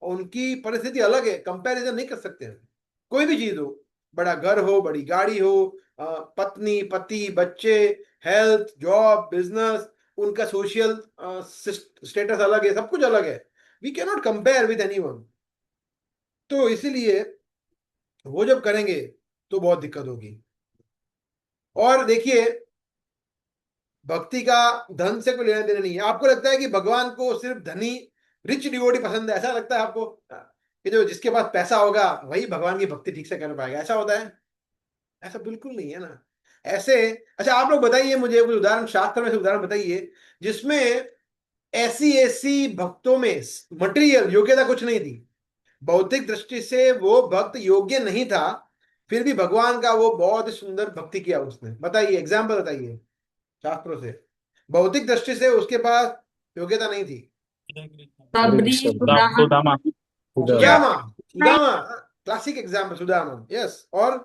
उनकी परिस्थिति अलग है, कंपैरिजन नहीं कर सकते हैं। कोई भी चीज हो, बड़ा घर हो, बड़ी गाड़ी हो, पत्नी पति बच्चे, हेल्थ, जॉब, बिजनेस, उनका सोशल स्टेटस अलग है, सब कुछ अलग है। We can not compare with anyone. तो इसीलिए वो जब करेंगे तो बहुत दिक्कत होगी। और देखिए भक्ति का धन से कोई लेना देना नहीं है। आपको लगता है कि भगवान को सिर्फ धनी, रिच डिवोटी पसंद है, ऐसा लगता है आपको? कि जो जिसके पास पैसा होगा वही भगवान की भक्ति ठीक से कर पाएगा, ऐसा होता है? ऐसा बिल्कुल नहीं है ना। ऐसे, अच्छा आप लोग बताइए मुझे कोई उदाहरण, शास्त्र में से उदाहरण बताइए जिसमें ऐसी ऐसी भक्तों में मटेरियल योग्यता कुछ नहीं थी, भौतिक दृष्टि से वो भक्त योग्य नहीं था, फिर भी भगवान का वो बहुत ही सुंदर भक्ति किया उसने। बताइए, एग्जाम्पल बताइए शास्त्रों से। भौतिक दृष्टि से उसके पास योग्यता नहीं थी। Sabari, Sudama. Sudama. Sudama. Sudama, Sudama classic example, Sudama, yes. और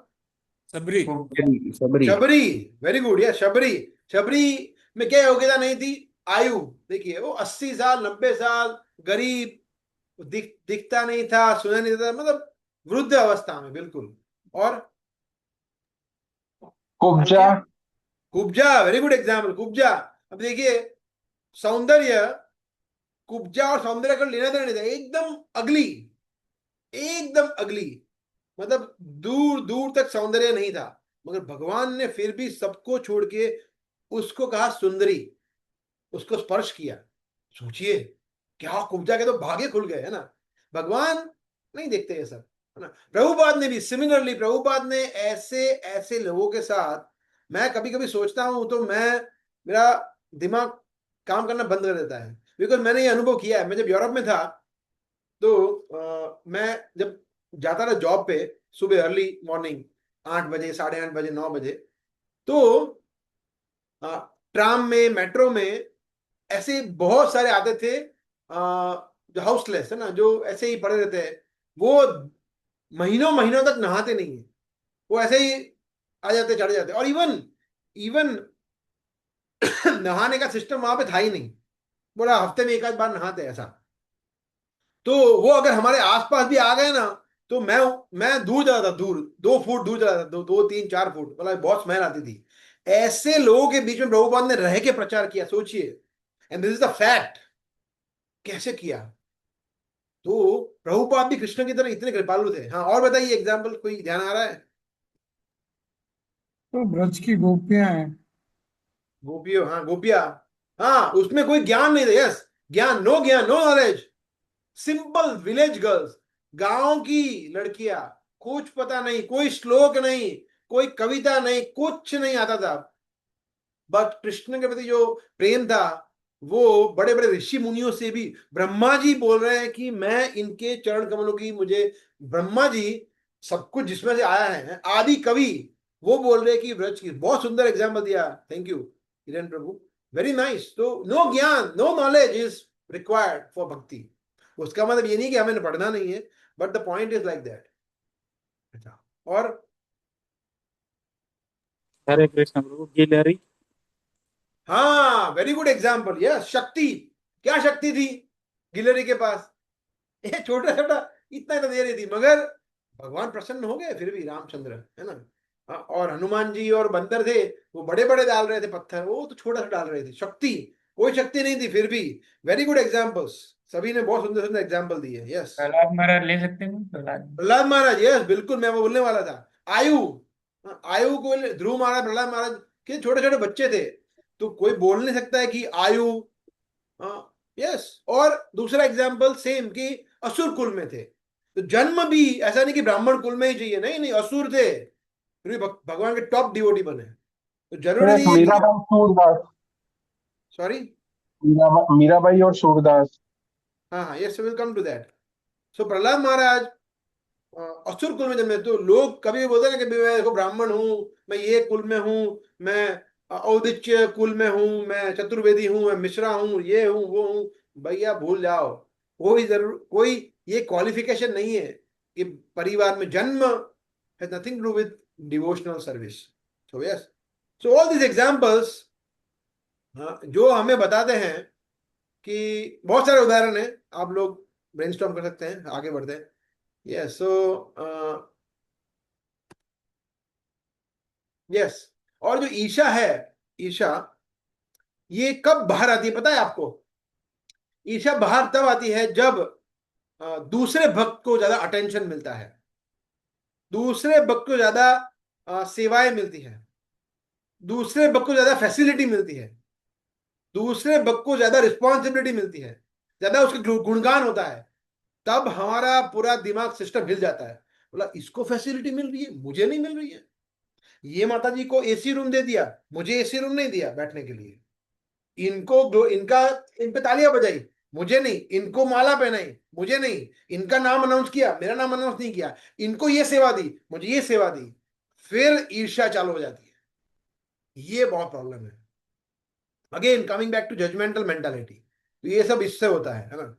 Sabari. Sabari. Shabari, very good, yes Shabari. Shabari में क्या योग्यता नहीं थी? आयु। देखिए वो 80 साल 90 साल, गरीब, दिखता नहीं था, सुना नहीं था, मतलब वृद्ध अवस्था में बिल्कुल। और Kubja. Kubja, very good example, Kubja. अब देखिए सौंदर्य, कुब्जा और सौंदर्य का लेना देना नहीं था, एकदम अगली, एकदम अगली, मतलब दूर दूर तक सौंदर्य नहीं था, मगर भगवान ने फिर भी सबको छोड़ के उसको कहा सुंदरी, उसको स्पर्श किया। सोचिए क्या, कुब्जा के तो भागे खुल गए, है ना। भगवान नहीं देखते ये सब, है ना। प्रभुपाद ने भी सिमिलरली, प्रभुपाद ने ऐसे ऐसे लोगों के साथ, मैं कभी कभी सोचता हूं तो मेरा दिमाग काम करना बंद कर देता है, बिकॉज मैंने ये अनुभव किया है। मैं जब यूरोप में था तो मैं जब जाता था जॉब पे सुबह अर्ली मॉर्निंग 8 बजे, 8:30 बजे, 9 बजे, तो ट्राम में, मेट्रो में ऐसे बहुत सारे आते थे जो हाउसलेस है ना, जो ऐसे ही पड़े रहते हैं, वो महीनों महीनों तक नहाते नहीं है, वो ऐसे ही आ जाते चढ़ जाते, और इवन इवन नहाने का सिस्टम वहां पे था ही नहीं, बोला हफ्ते में एक आध बार नहाते ऐसा। तो वो अगर हमारे आसपास भी आ गए ना, तो मैं दूर जाता था, दूर 2 फुट दूर चला था, 2 3 4 फुट, मतलब बहुत स्मेल आती थी। ऐसे लोगों के बीच में प्रभुपाद ने रह के प्रचार किया, सोचिए, and this is the fact. कैसे किया? तो प्रभुपाद भी कृष्ण की तरह इतने कृपालु थे। हाँ, और बताइए एग्जाम्पल, कोई ध्यान आ रहा है? तो ब्रज की गोपियां हैं। गोपियों, हाँ गोपिया, हाँ उसमें कोई ज्ञान नहीं था, यस, ज्ञान, no knowledge, simple village girls, गांव की लड़कियां, कुछ पता नहीं, कोई श्लोक नहीं, कोई कविता नहीं, कुछ नहीं आता था, बट कृष्ण के प्रति जो प्रेम था, वो बड़े बड़े ऋषि मुनियों से भी, ब्रह्मा जी बोल रहे हैं कि मैं इनके चरण कमलों की, मुझे ब्रह्मा जी सब कुछ जिसमें से आया है, आदि कवि, वो बोल रहे हैं कि व्रज की। बहुत सुंदर एग्जाम्पल दिया, थैंक यू हिरेन प्रभु, वेरी नाइस। तो नो ज्ञान, no knowledge is required for bhakti. उसका मतलब ये नहीं कि हमें पढ़ना नहीं है, but the point is like that. अच्छा, और हरे कृष्ण प्रभु, गिलहरी। हाँ, वेरी गुड एग्जाम्पल, यस, शक्ति। क्या शक्ति थी गिलहरी के पास? ये छोटा छोटा इतना इतना दे रही थी, मगर भगवान प्रसन्न हो गए फिर भी, रामचंद्र, है ना। हाँ, और हनुमान जी और बंदर थे, वो बड़े बड़े डाल रहे थे पत्थर, वो तो छोटा सा डाल रहे थे। शक्ति, कोई शक्ति नहीं थी फिर भी। वेरी गुड एग्जाम्पल्स, सभी ने बहुत सुंदर सुंदर एग्जाम्पल दिए, यस। प्रहलाद महाराज ले सकते हैं, प्रहलाद। प्रहलाद महाराज, यस बिल्कुल, मैं वो बोलने वाला था। आयु, हाँ, आयु को ध्रुव महाराज, प्रहलाद महाराज के छोटे छोटे बच्चे थे, तो कोई बोल नहीं सकता है कि आयु, यस। और दूसरा एग्जाम्पल सेम, कि असुर कुल में थे, तो जन्म भी ऐसा नहीं कि ब्राह्मण कुल में ही चाहिए, नहीं नहीं, असुर थे, फिर भी भगवान के टॉप डिवोटी बने। तो जरूरी एक नहीं है कि, मीराबाई सूरदास। सॉरी, मीराबाई और सूरदास। हाँ हाँ, yes, will come to that. So Prahlad Maharaj असुर कुल में जन्मे, तो लोग कभी भी बोलते हैं ना कि मैं देखो ब्राह्मण हूं, मैं ये कुल में हूं, मैं औदिच्य कुल में हूं, मैं चतुर्वेदी हूं, मैं मिश्रा हूं, ये हूं वो हूं, भैया भूल जाओ। कोई ये क्वालिफिकेशन नहीं है कि परिवार में जन्म has nothing to do with devotional service. So yes, so all this examples जो हमें बताते हैं कि बहुत सारे उदाहरण हैं, आप लोग ब्रेनस्टॉर्म कर सकते हैं, आगे बढ़ते हैं। यस, सो यस, और जो ईर्षा है, ईर्षा ये कब बाहर आती है पता है आपको? ईर्षा बाहर तब आती है जब दूसरे भक्त को ज्यादा अटेंशन मिलता है, दूसरे भक्त को ज्यादा सेवाएं मिलती है, दूसरे भक्त को ज्यादा फैसिलिटी मिलती है, दूसरे भक्त को ज्यादा रिस्पॉन्सिबिलिटी मिलती है, ज्यादा उसके गुणगान होता है, तब हमारा पूरा दिमाग सिस्टम हिल जाता है। बोला इसको फैसिलिटी मिल रही है, मुझे नहीं मिल रही है। ये माता जी को एसी रूम दे दिया, मुझे एसी रूम नहीं दिया बैठने के लिए। इनका इन पे तालियां बजाई, मुझे नहीं। इनको माला पहनाई, मुझे नहीं। इनका नाम अनाउंस किया, मेरा नाम अनाउंस नहीं किया। इनको ये सेवा दी, मुझे ये सेवा दी। फिर ईर्ष्या चालू हो जाती है। ये बहुत प्रॉब्लम है। Again coming back to judgemental mentality, तो ये सब इससे होता है ना।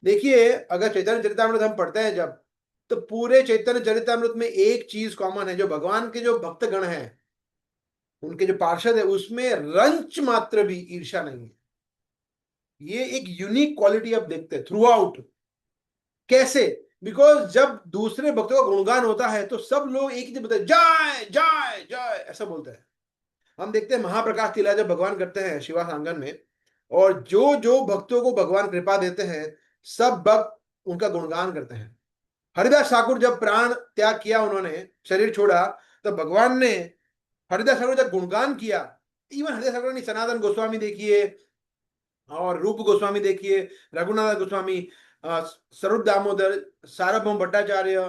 देखिए अगर चैतन्य चरितामृत हम पढ़ते हैं जब, तो पूरे चैतन्य चरितामृत में एक चीज कॉमन है, जो भगवान के जो भक्तगण हैं, उनके जो पार्षद है, उसमें रंच मात्र भी ईर्ष्या नहीं है। ये एक यूनिक क्वालिटी आप देखते हैं थ्रू आउट। कैसे? बिकॉज जब दूसरे भक्तों का गुणगान होता है तो सब लोग एक ही चीज बोलते हैं, जय जय जय, ऐसा बोलते हैं। हम देखते हैं महाप्रकाश तिला जब भगवान करते हैं शिवास आंगन में, और जो जो भक्तों को भगवान कृपा देते हैं, सब भक्त उनका गुणगान करते हैं। हरिदास ठाकुर जब प्राण त्याग किया, उन्होंने शरीर छोड़ा, तो भगवान ने हरिदास ठाकुर जब गुणगान किया, इवन हरिदास ठाकुर ने सनातन गोस्वामी देखिए, और रूप गोस्वामी देखिए, रघुनाथ गोस्वामी, स्वरूप दामोदर, सार्वभौम भट्टाचार्य,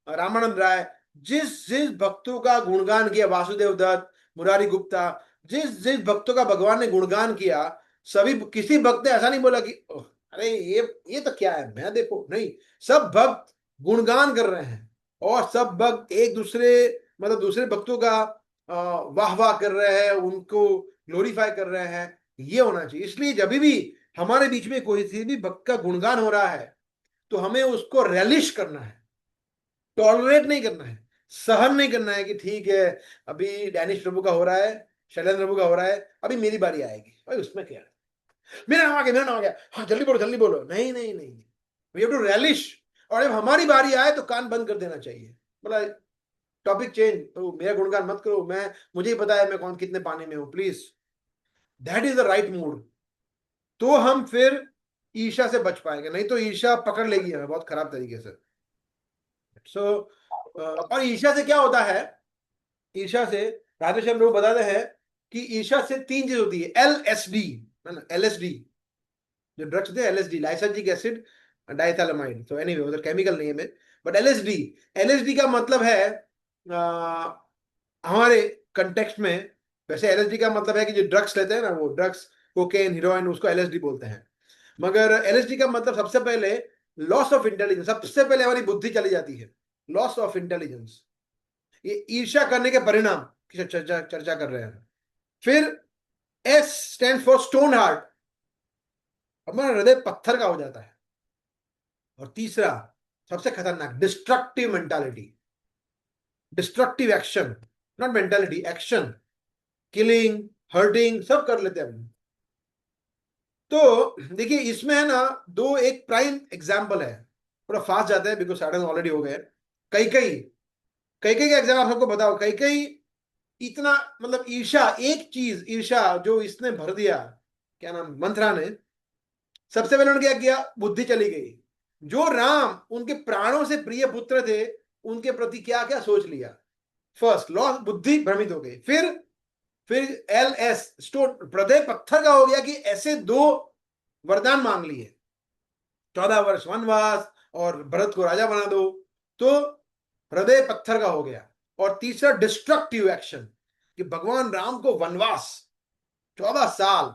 रामानंद राय, जिस जिस भक्तों का गुणगान किया, वासुदेव दत्त, मुरारी गुप्ता, जिस जिस भक्तों का भगवान ने गुणगान किया, सभी किसी भक्त ने ऐसा नहीं बोला कि "ओह, अरे ये तो क्या है, मैं देखो नहीं"। सब भक्त गुणगान कर रहे हैं, और सब भक्त एक दूसरे, मतलब दूसरे भक्तों का वाह वाह कर रहे हैं, उनको ग्लोरीफाई कर रहे हैं। ये होना चाहिए। इसलिए जब भी हमारे बीच में कोई सी भी भक्त का गुणगान हो रहा है, तो हमें उसको रेलिश करना है, टॉलरेट नहीं करना है, सहन नहीं करना है कि ठीक है अभी डैनिश प्रभु का हो रहा है, शैलेंद्र प्रभु का हो रहा है, अभी मेरी बारी आएगी, भाई उसमें क्या है, मेरा नाम आ गया, मेरा नाम आ गया, हाँ जल्दी बोलो। नहीं नहीं नहीं, वी हैव टू रेलिश। और जब हमारी बारी आए तो कान बंद कर देना चाहिए। बोला टॉपिक चेंज, तो मेरा गुणगान मत करो, मुझे ही पता है मैं कौन कितने पानी में हूं, please. That is the right mood. तो हम फिर ईर्ष्या से बच पाएंगे, नहीं तो ईर्ष्या पकड़ लेगी हमें बहुत खराब तरीके से। सो और ईर्ष्या से क्या होता है? ईर्ष्या से राधेश्याम लोग बताते हैं कि ईर्ष्या से तीन चीज होती है। LSD है ना, LSD जो ड्रग्स थे, LSD लाइसर्जिक एसिड डाइथैलेमाइड, तो एनीवे उधर केमिकल नहीं है में, बट LSD का मतलब है हमारे कंटेक्स्ट में, वैसे LSD का मतलब है कि जो ड्रग्स लेते हैं ना, वो ड्रग्स, कोकेन, हीरोइन, उसको LSD बोलते हैं। मगर LSD का मतलब सबसे पहले लॉस ऑफ इंटेलिजेंस, सबसे पहले हमारी बुद्धि चली जाती है, लॉस ऑफ इंटेलिजेंस। ये ईर्ष्या करने के परिणाम की चर्चा कर रहे हैं। फिर S stand for stone heart, हमारा हृदय पत्थर का हो जाता है। और तीसरा सबसे खतरनाक, destructive mentality, destructive action, not mentality, action, killing, hurting, सब कर लेते हैं हम। तो देखिए इसमें है ना दो, एक प्राइम एग्जाम्पल है, थोड़ा फास्ट जाते हैं बिकॉज साढ़े ऑलरेडी हो गए। कई कई का एग्जाम आप सबको बताओ। कई कई इतना, मतलब ईर्षा, एक चीज ईर्षा जो इसने भर दिया, क्या नाम, मंथरा ने। सबसे पहले उन्होंने क्या किया, बुद्धि चली गई। जो राम उनके प्राणों से प्रिय पुत्र थे, उनके प्रति क्या क्या सोच लिया। फर्स्ट लॉस, बुद्धि भ्रमित हो गई। फिर LS स्टोन, हृदय पत्थर का हो गया कि ऐसे दो वरदान मांग लिए, 14 वर्ष वनवास और भरत को राजा बना दो, तो हृदय पत्थर का हो गया। और तीसरा डिस्ट्रक्टिव एक्शन, कि भगवान राम को वनवास 14 साल,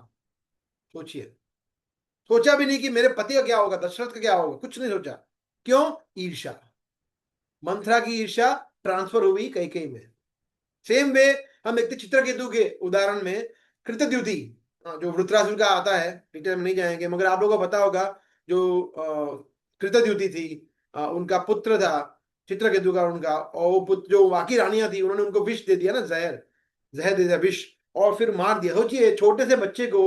सोचिए, सोचा भी नहीं कि मेरे पति का क्या होगा, दशरथ का क्या होगा, कुछ नहीं सोचा। क्यों? ईर्षा। मंथरा की ईर्षा ट्रांसफर हुई कई में। सेम वे हम देखते चित्रकेतु के उदाहरण में, कृतद्युति, जो वृत्रासुर का आता है, डिटेल में नहीं जाएंगे, मगर आप लोगों को पता होगा जो कृतद्युति थी, उनका पुत्र था चित्रकेतु का, उनका, और वो पुत्र जो बाकी रानियां थी, उन्होंने उनको विष दे दिया ना, जहर दे दिया, विष, और फिर मार दिया। सोचिए छोटे से बच्चे को,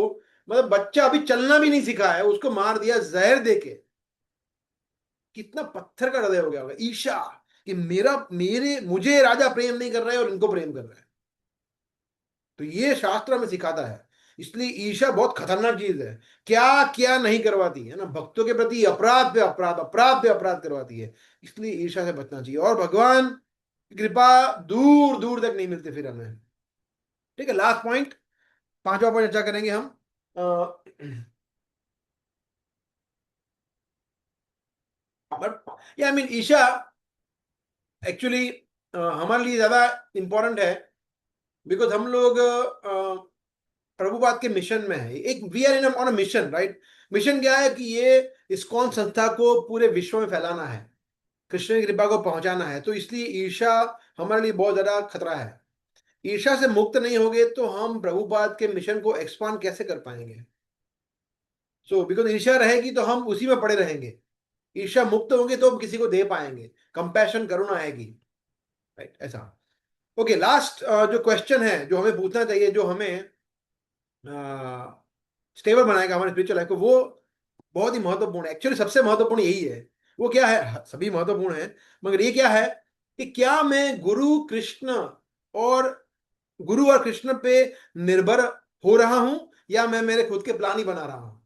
मतलब बच्चा अभी चलना भी नहीं सीखा है, उसको मार दिया जहर देके। कितना पत्थर का हृदय हो गया होगा। ईर्ष्या कि मुझे राजा प्रेम नहीं कर रहा है और इनको प्रेम कर रहा है। तो ये शास्त्र में सिखाता है। इसलिए ईर्ष्या बहुत खतरनाक चीज है। क्या क्या नहीं करवाती है ना, भक्तों के प्रति अपराध पे अपराध, अपराध पे अपराध करवाती है। इसलिए ईर्ष्या से बचना चाहिए, और भगवान की कृपा दूर दूर तक नहीं मिलती फिर हमें। ठीक है, लास्ट पॉइंट, पांचवा पॉइंट चर्चा करेंगे हम। But I mean Isha actually हमारे लिए ज्यादा इंपॉर्टेंट है, बिकॉज हम लोग प्रभुपाद के मिशन में है। एक we are in on a mission, right. Mission क्या है कि ये इस्कॉन संस्था को पूरे विश्व में फैलाना है, कृष्ण की कृपा को पहुंचाना है। तो इसलिए ईर्ष्या हमारे लिए बहुत ज्यादा खतरा है। ईर्ष्या से मुक्त नहीं होगे तो हम प्रभुपाद के मिशन को एक्सपांड कैसे कर पाएंगे? सो बिकॉज ईर्ष्या रहेगी तो हम उसी में पड़े रहेंगे। ईर्ष्या मुक्त होंगे तो हम किसी को दे पाएंगे, कंपैशन, करुणा आएगी, राइट। ऐसा। ओके, लास्ट जो क्वेश्चन है जो हमें पूछना चाहिए, जो हमें स्टेबल बनाएगा हमारे स्पिरिचुअल लाइफ को, वो बहुत ही महत्वपूर्ण है। एक्चुअली सबसे महत्वपूर्ण यही है। वो क्या है? सभी महत्वपूर्ण है, मगर ये क्या है कि क्या मैं गुरु और कृष्ण पे निर्भर हो रहा हूं, या मैं मेरे खुद के प्लान ही बना रहा हूं?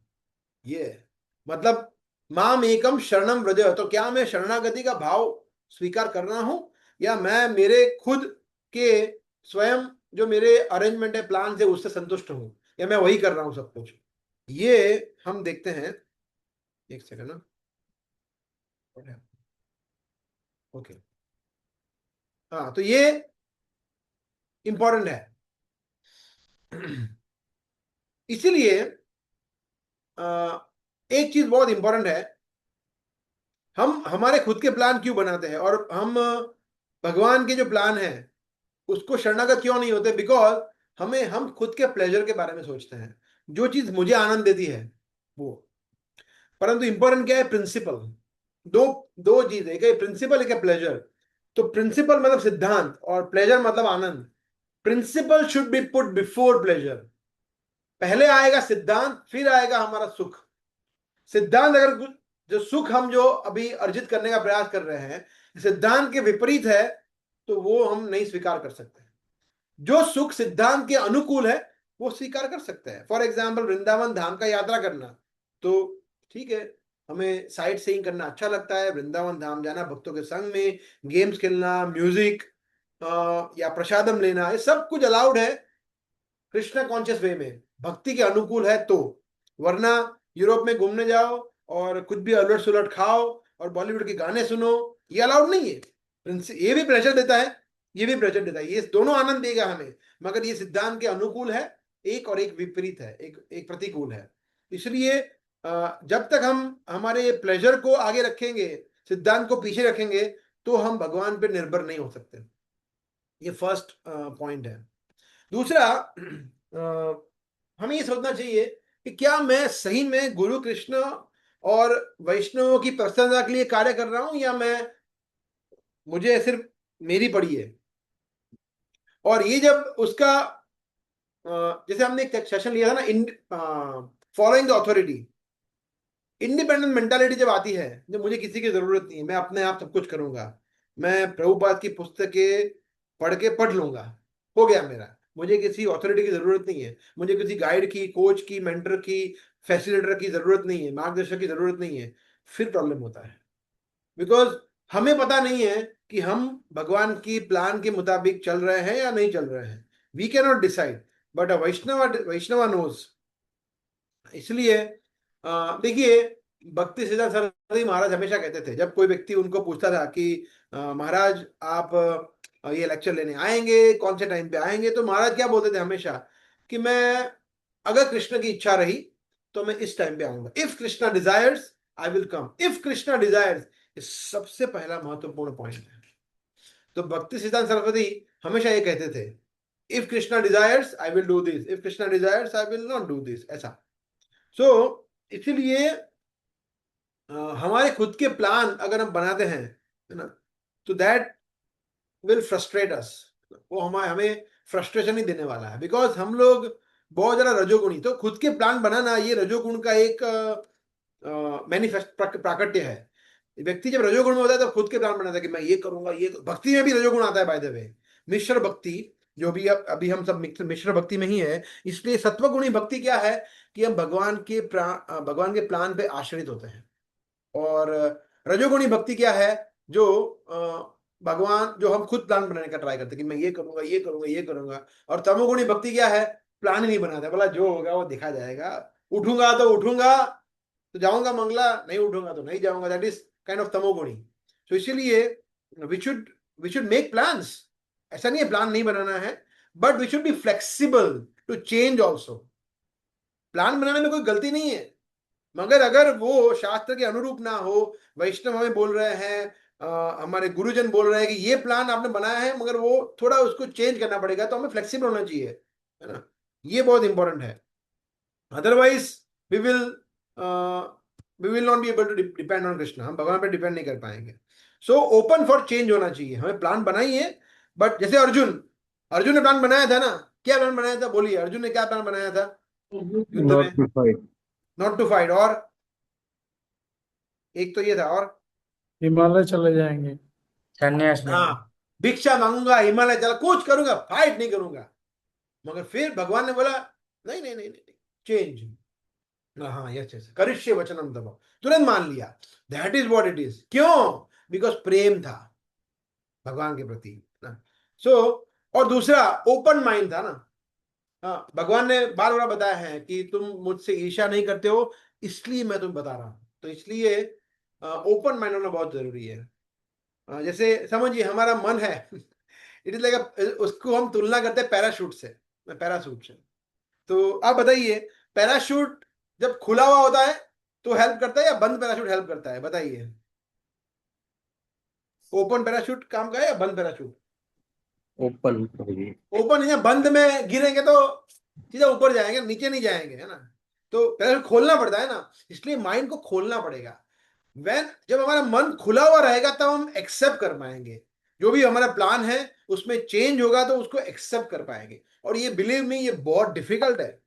ये मतलब माम एकम शरणम व्रज, तो क्या मैं शरणागति का भाव स्वीकार कर रहा हूं, या मैं मेरे खुद के स्वयं जो मेरे अरेंजमेंट है, प्लान है, उससे संतुष्ट हूं, या मैं वही कर रहा हूं सब कुछ? ये हम देखते हैं। एक सेकंड ना। ओके, हाँ, तो ये इंपॉर्टेंट है। इसीलिए एक चीज बहुत इंपॉर्टेंट है, हम हमारे खुद के प्लान क्यों बनाते हैं, और हम भगवान के जो प्लान है उसको शरणागत क्यों नहीं होते? बिकॉज हम खुद के प्लेजर के बारे में सोचते हैं, जो चीज मुझे आनंद देती है वो। परंतु इंपॉर्टेंट क्या है? प्रिंसिपल। दो दो चीज है, एक है प्रिंसिपल, एक है प्लेजर। तो प्रिंसिपल मतलब सिद्धांत, और प्लेजर मतलब आनंद। Principle should be put before pleasure. पहले आएगा सिद्धांत, फिर आएगा हमारा सुख। सिद्धांत अगर जो सुख हम जो अभी अर्जित करने का प्रयास कर रहे हैं सिद्धांत के विपरीत है, तो वो हम नहीं स्वीकार कर सकते। जो सुख सिद्धांत के अनुकूल है वो स्वीकार कर सकते हैं। फॉर एग्जाम्पल, वृंदावन धाम का यात्रा करना, तो ठीक है, हमें साइट सीइंग करना अच्छा लगता है, वृंदावन धाम जाना भक्तों के संग में, गेम्स खेलना, म्यूजिक या प्रसादम लेना, ये सब कुछ अलाउड है कृष्णा कॉन्शियस वे में, भक्ति के अनुकूल है तो। वरना यूरोप में घूमने जाओ और कुछ भी उलट सुलट खाओ और बॉलीवुड के गाने सुनो, ये अलाउड नहीं है। ये भी प्रेशर देता है, ये भी प्रेशर देता है। ये दोनों आनंद देगा हमें, मगर ये सिद्धांत के अनुकूल है एक, और एक विपरीत है, एक प्रतिकूल है। इसलिए जब तक हम हमारे प्लेजर को आगे रखेंगे, सिद्धांत को पीछे रखेंगे, तो हम भगवान पर निर्भर नहीं हो सकते। ये फर्स्ट पॉइंट है। दूसरा, हमें ये सोचना चाहिए कि क्या मैं सही में गुरु कृष्ण और वैष्णवों की प्रसन्नता के लिए कार्य कर रहा हूं, या मुझे सिर्फ मेरी पड़ी है। और ये जब उसका जैसे हमने एक सेशन लिया था ना, following the authority, independent mentality जब आती है, जब मुझे किसी की जरूरत नहीं है, मैं अपने आप सब कुछ करूंगा, मैं प्रभुपाद की पुस्तकें पढ़ लूंगा, हो गया मेरा, मुझे किसी अथॉरिटी की जरूरत नहीं है, मुझे किसी गाइड की, कोच की, मेंटर की, फैसिलिटेटर की जरूरत नहीं है, मार्गदर्शक की जरूरत नहीं है। फिर प्रॉब्लम होता है, बिकॉज हमें पता नहीं है कि हम भगवान की प्लान के मुताबिक चल रहे हैं या नहीं चल रहे हैं। We can not decide, but Vaishnava knows. इसलिए देखिए, भक्ति सिद्धांत सरस्वती महाराज हमेशा कहते थे, जब कोई व्यक्ति उनको पूछता था कि महाराज आप ये लेक्चर लेने आएंगे, कौन से टाइम पे आएंगे, तो महाराज क्या बोलते थे हमेशा कि मैं, अगर कृष्ण की इच्छा रही तो मैं इस टाइम पे आऊंगा। If Krishna desires I will come, if Krishna desires. ये सबसे पहला महत्वपूर्ण पॉइंट है। तो भक्ति सिद्धांत सरस्वती हमेशा ये कहते थे, if Krishna desires I will do this, if Krishna desires I will not do this, ऐसा। सो इसलिए हमारे खुद के प्लान अगर हम बनाते हैं, है ना, तो दैट विल फ्रस्ट्रेट अस। वो हमें फ्रस्ट्रेशन ही देने वाला है, बिकॉज हम लोग बहुत ज्यादा रजोगुणी। तो खुद के प्लान बनाना ये रजोगुण का एक मैनिफेस्ट प्राकट्य है। व्यक्ति जब रजोगुण में होता है तो खुद के प्लान बनाता है कि मैं ये करूंगा, ये भक्ति में भी रजोगुण आता है, बाय द वे। मिश्र भक्ति, जो भी अभी हम सब मिश्र भक्ति में ही है। इसलिए सत्वगुणी भक्ति क्या है कि हम भगवान के प्लान पे आश्रित होते हैं। और रजोगुणी भक्ति क्या है, जो भगवान, जो हम खुद प्लान बनाने का ट्राई करते हैं कि मैं ये करूंगा, ये करूंगा, ये करूंगा। और तमोगुणी भक्ति क्या है, प्लान ही नहीं बनाता, बोला जो होगा वो देखा जाएगा, उठूंगा तो उठूंगा तो जाऊंगा मंगला, नहीं उठूंगा तो नहीं जाऊंगा। दैट इज काइंड ऑफ तमोगुणी। तो इसीलिए वी शुड मेक प्लान्स। ऐसा नहीं है प्लान नहीं बनाना है, but we should be flexible to change also. Plan बनाने में कोई गलती नहीं है, मगर अगर वो शास्त्र के अनुरूप ना हो, वैष्णव हमें बोल रहे हैं, हमारे गुरुजन बोल रहे हैं कि ये प्लान आपने बनाया है मगर वो थोड़ा उसको चेंज करना पड़ेगा, तो हमें फ्लेक्सिबल होना चाहिए, है ना। ये बहुत इंपॉर्टेंट है। Otherwise we will not be able to depend on Krishna. हम भगवान पर डिपेंड नहीं कर पाएंगे। सो ओपन फॉर चेंज होना चाहिए। हमें प्लान बनाइए, बट जैसे अर्जुन ने प्लान बनाया था ना। क्या प्लान बनाया था बोलिए, अर्जुन ने क्या प्लान बनाया था युद्ध नॉट में? To fight. Not to fight, और एक तो ये था, और हिमालय चले जाएंगे। संन्यास लेंगे। हाँ, भिक्षा मांगूंगा, हिमालय चला, कुछ करूंगा, फाइट नहीं करूंगा। मगर फिर भगवान ने बोला नहीं नहीं नहीं नहीं, चेंज। हाँ यस यस, करिष्ये वचनम तव, तुरंत मान लिया। That is what it is. क्यों? बिकॉज प्रेम था भगवान के प्रति ना। सो और दूसरा ओपन माइंड था ना। हाँ, भगवान ने बार बार बताया है कि तुम मुझसे ईर्ष्या नहीं करते हो, इसलिए मैं तुम्हें बता रहा हूं। तो इसलिए ओपन माइंड होना बहुत जरूरी है। जैसे समझिए हमारा मन है इट इज लाइक, उसको हम तुलना करते हैं पैराशूट से, पैराशूट से। तो आप बताइए, पैराशूट जब खुला हुआ होता है तो हेल्प करता है या बंद पैराशूट हेल्प करता है? बताइए, ओपन पैराशूट काम का है या बंद पैराशूट? ओपन प्रभु। ओपन है, बंद में गिरेंगे तो सीधा ऊपर जाएंगे, नीचे नहीं जाएंगे, है ना। तो पैराशूट खोलना पड़ता है ना, इसलिए माइंड को खोलना पड़ेगा। जब हमारा मन खुला हुआ रहेगा तब हम एक्सेप्ट कर पाएंगे। जो भी हमारा प्लान है उसमें चेंज होगा तो उसको एक्सेप्ट कर पाएंगे। और ये बिलीव मी, ये बहुत डिफिकल्ट है,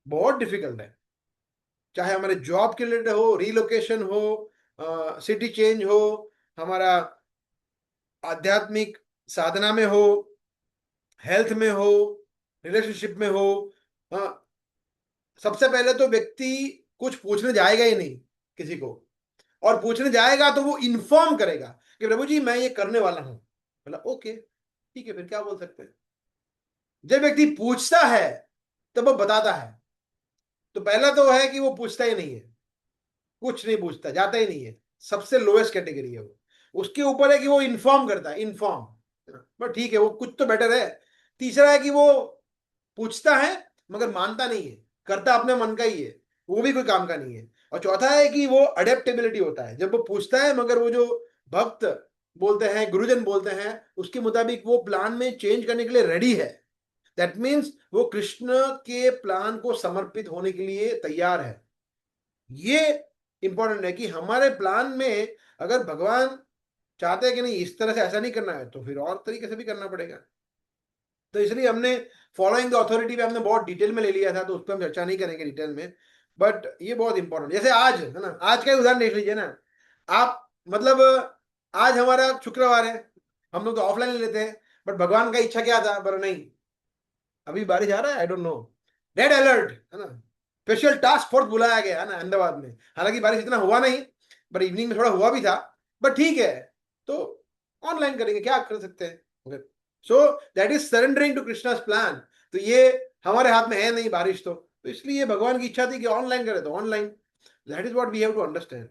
बहुत डिफिकल्ट है। चाहे हमारे जॉब के रिलेटेड हो, रिलोकेशन हो, सिटी चेंज हो, हमारा आध्यात्मिक साधना में हो, हेल्थ में हो, रिलेशनशिप में हो। सबसे पहले तो व्यक्ति कुछ पूछने जाएगा ही नहीं किसी को, और पूछने जाएगा तो वो इन्फॉर्म करेगा कि प्रभु जी मैं ये करने वाला हूं। बोला ओके ठीक है, फिर क्या बोल सकते हैं। जब व्यक्ति पूछता है तब वो बताता है। तो पहला तो है कि वो पूछता ही नहीं है, कुछ नहीं पूछता, जाता ही नहीं है, सबसे लोएस्ट कैटेगरी है वो। उसके ऊपर है कि वो इन्फॉर्म करता है, इन्फॉर्म, बट ठीक है वो कुछ तो बेटर है। तीसरा है कि वो पूछता है मगर मानता नहीं है, करता अपने मन का ही है, वो भी कोई काम का नहीं है। और चौथा है कि वो अडेप्टेबिलिटी होता है, जब वो पूछता है मगर वो जो भक्त बोलते हैं, गुरुजन बोलते हैं, उसके मुताबिक वो प्लान में चेंज करने के लिए रेडी है। दैट मीन्स वो कृष्ण के प्लान को समर्पित होने के लिए तैयार है। ये इंपॉर्टेंट है कि हमारे प्लान में अगर भगवान चाहते हैं कि नहीं इस तरह से ऐसा नहीं करना है, तो फिर और तरीके से भी करना पड़ेगा। तो इसलिए हमने फॉलोइंग द अथॉरिटी पे हमने बहुत डिटेल में ले लिया था, तो उस पर हम चर्चा नहीं करेंगे डिटेल में। बट ये बहुत इंपॉर्टेंट, जैसे आज है ना, आज का उदाहरण देख लीजिए ना आप। मतलब आज हमारा शुक्रवार है, हम लोग तो ऑफलाइन ले लेते हैं, बट भगवान का इच्छा क्या था? पर नहीं, अभी बारिश आ रहा है, I don't know, red alert है ना, स्पेशल टास्क फोर्स बुलाया गया है ना अहमदाबाद में। हालांकि बारिश इतना हुआ नहीं, बट इवनिंग में थोड़ा हुआ भी था, बट ठीक है, तो ऑनलाइन करेंगे, क्या कर सकते हैं। So that is surrendering to Krishna's plan. तो ये हमारे हाथ में है नहीं बारिश, तो इसलिए भगवान की इच्छा थी कि ऑनलाइन करे तो online. That is what we have to understand,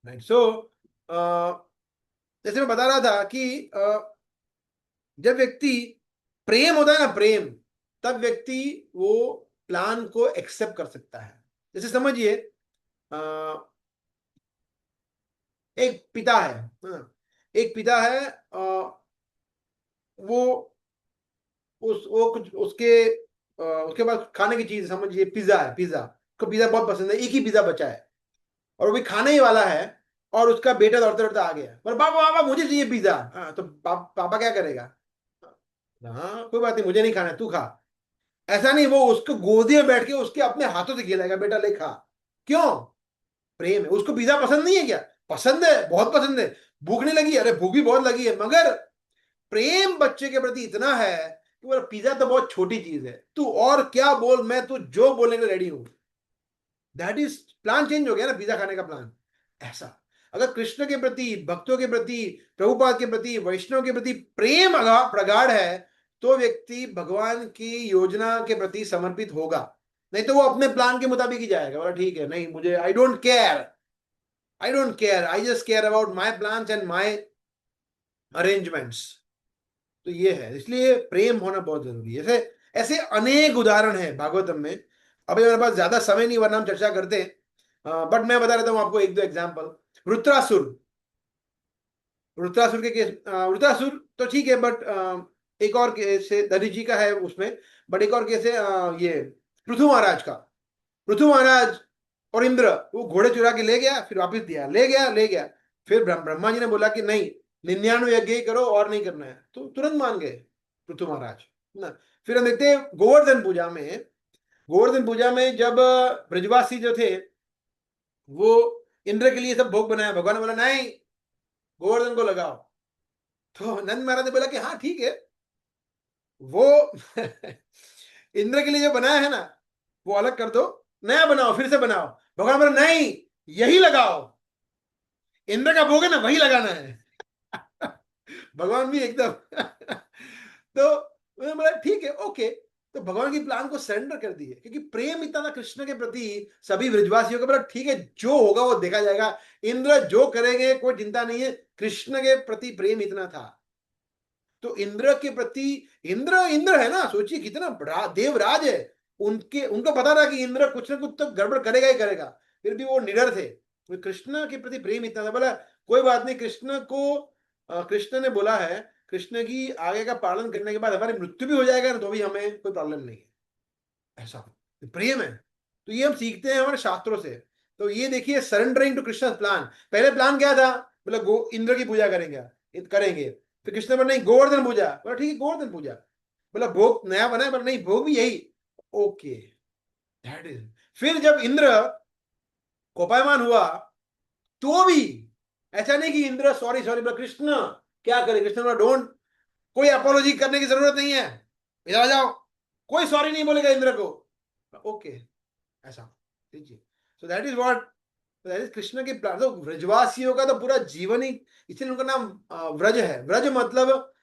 right. So जैसे मैं बता रहा था कि जब व्यक्ति प्रेम होता है ना, प्रेम, तब व्यक्ति वो प्लान को एक्सेप्ट कर सकता है। जैसे समझिए एक पिता है, एक पिता है, वो वो कुछ उसके पास खाने की चीज, समझिए पिज्जा है, पिज्जा, उसको पिज्जा बहुत पसंद है, एक ही पिज्जा बचा है और वो भी खाने ही वाला है। और उसका बेटा दौड़ते दौड़ते आ गया, पर पापा पापा मुझे चाहिए पिज्जा। हाँ, तो पापा क्या करेगा? हाँ कोई बात नहीं, मुझे नहीं खाना, तू खा। ऐसा नहीं, वो उसको गोदी में बैठ के उसके अपने हाथों से खिलाएगा, बेटा ले खा। क्यों? प्रेम है। उसको पिज्जा पसंद नहीं है क्या? पसंद है, बहुत पसंद है। भूख नहीं लगी? अरे भूख भी बहुत लगी है, मगर प्रेम बच्चे के प्रति इतना है कि वो पिज्जा तो बहुत छोटी चीज है, तू और क्या बोल, मैं तू जो बोलने के रेडी हूं। दैट इज प्लान चेंज हो गया ना, पिज्जा खाने का प्लान। ऐसा अगर कृष्ण के प्रति, भक्तों के प्रति, प्रभुपाद के प्रति, वैष्णव के प्रति प्रेम प्रगाढ़ है, तो व्यक्ति भगवान की योजना के प्रति समर्पित होगा। नहीं तो वो अपने प्लान के मुताबिक ही जाएगा, बोला ठीक है नहीं मुझे, I don't care, I don't care, I just care about my plans and my arrangements. तो ये है, इसलिए प्रेम होना बहुत जरूरी है। ऐसे ऐसे अनेक उदाहरण है भागवतम में। अभी मेरे पास ज्यादा समय नहीं, वरना हम चर्चा करते हैं, बट मैं बता देता हूँ आपको एक दो एग्जाम्पल। वृत्रासुर, वृत्रासुर के केस, वृत्रासुर तो ठीक है, बट एक और केस है, दधि जी का है उसमें, बट एक और केस है ये पृथु महाराज का। पृथु महाराज और इंद्र, वो घोड़े चुरा के ले गया, फिर वापस दिया, ले गया ले गया। फिर ब्रह्मा जी ने बोला कि नहीं, 99 यज्ञ ही करो और नहीं करना है, तो तुरंत मान गए पृथु महाराज ना। फिर हम देखते हैं गोवर्धन पूजा में, गोवर्धन पूजा में जब ब्रजवासी जो थे वो इंद्र के लिए सब भोग बनाया, भगवान ने बोला नहीं, गोवर्धन को लगाओ। तो नंद महाराज ने बोला कि हाँ ठीक है, वो इंद्र के लिए जो बनाया है ना वो अलग कर दो, नया बनाओ, फिर से बनाओ। भगवान बोला नहीं, यही लगाओ, इंद्र का भोग है ना, वही लगाना है। भगवान भी एकदम तो मैंने बोला ठीक है, ओके। तो भगवान की प्लान को सरेंडर कर दिए, क्योंकि प्रेम इतना था कृष्ण के प्रति सभी ब्रजवासियों का। बोला ठीक है, जो होगा वो देखा जाएगा, इंद्र जो करेंगे कोई चिंता नहीं है, कृष्ण के प्रति प्रेम इतना था। तो इंद्र के प्रति, इंद्र इंद्र है ना, सोचिए कितना बड़ा देवराज है, उनके उनको पता था कि इंद्र कुछ ना कुछ तो गड़बड़ करेगा ही करेगा, फिर भी वो निडर थे। तो कृष्ण के प्रति प्रेम इतना था, बोला कोई बात नहीं, कृष्ण को कृष्ण ने बोला है, कृष्ण की आगे का पालन करने के बाद हमारी मृत्यु भी हो जाएगा ना, तो भी हमें कोई प्रॉब्लम नहीं है। ऐसा प्रेम है। तो ये हम सीखते हैं हमारे शास्त्रों से। तो ये देखिए, सरेंडरिंग टू कृष्ण प्लान। पहले प्लान क्या था, बोला गो इंद्र की पूजा करेंगे। फिर कृष्ण बोला नहीं, गोवर्धन पूजा। बोला ठीक है, गोवर्धन पूजा। बोला भोग नया बना है, बोला नहीं, भोग भी यही। Okay, that is. फिर जब इंद्र कोपायमान हुआ तो भी ऐसा नहीं कि इंद्र सॉरी सॉरी, बोला कृष्ण क्या करे, कृष्ण बोला डोंट, कोई अपोलॉजी करने की जरूरत नहीं है, इधर आ जाओ, कोई सॉरी नहीं बोलेगा इंद्र को। ओके, ऐसा लीजिए। सो that is what, that is Krishna के प्लान। तो व्रजवासियों का तो पूरा जीवन ही, इसलिए उनका नाम व्रज है। व्रज मतलब,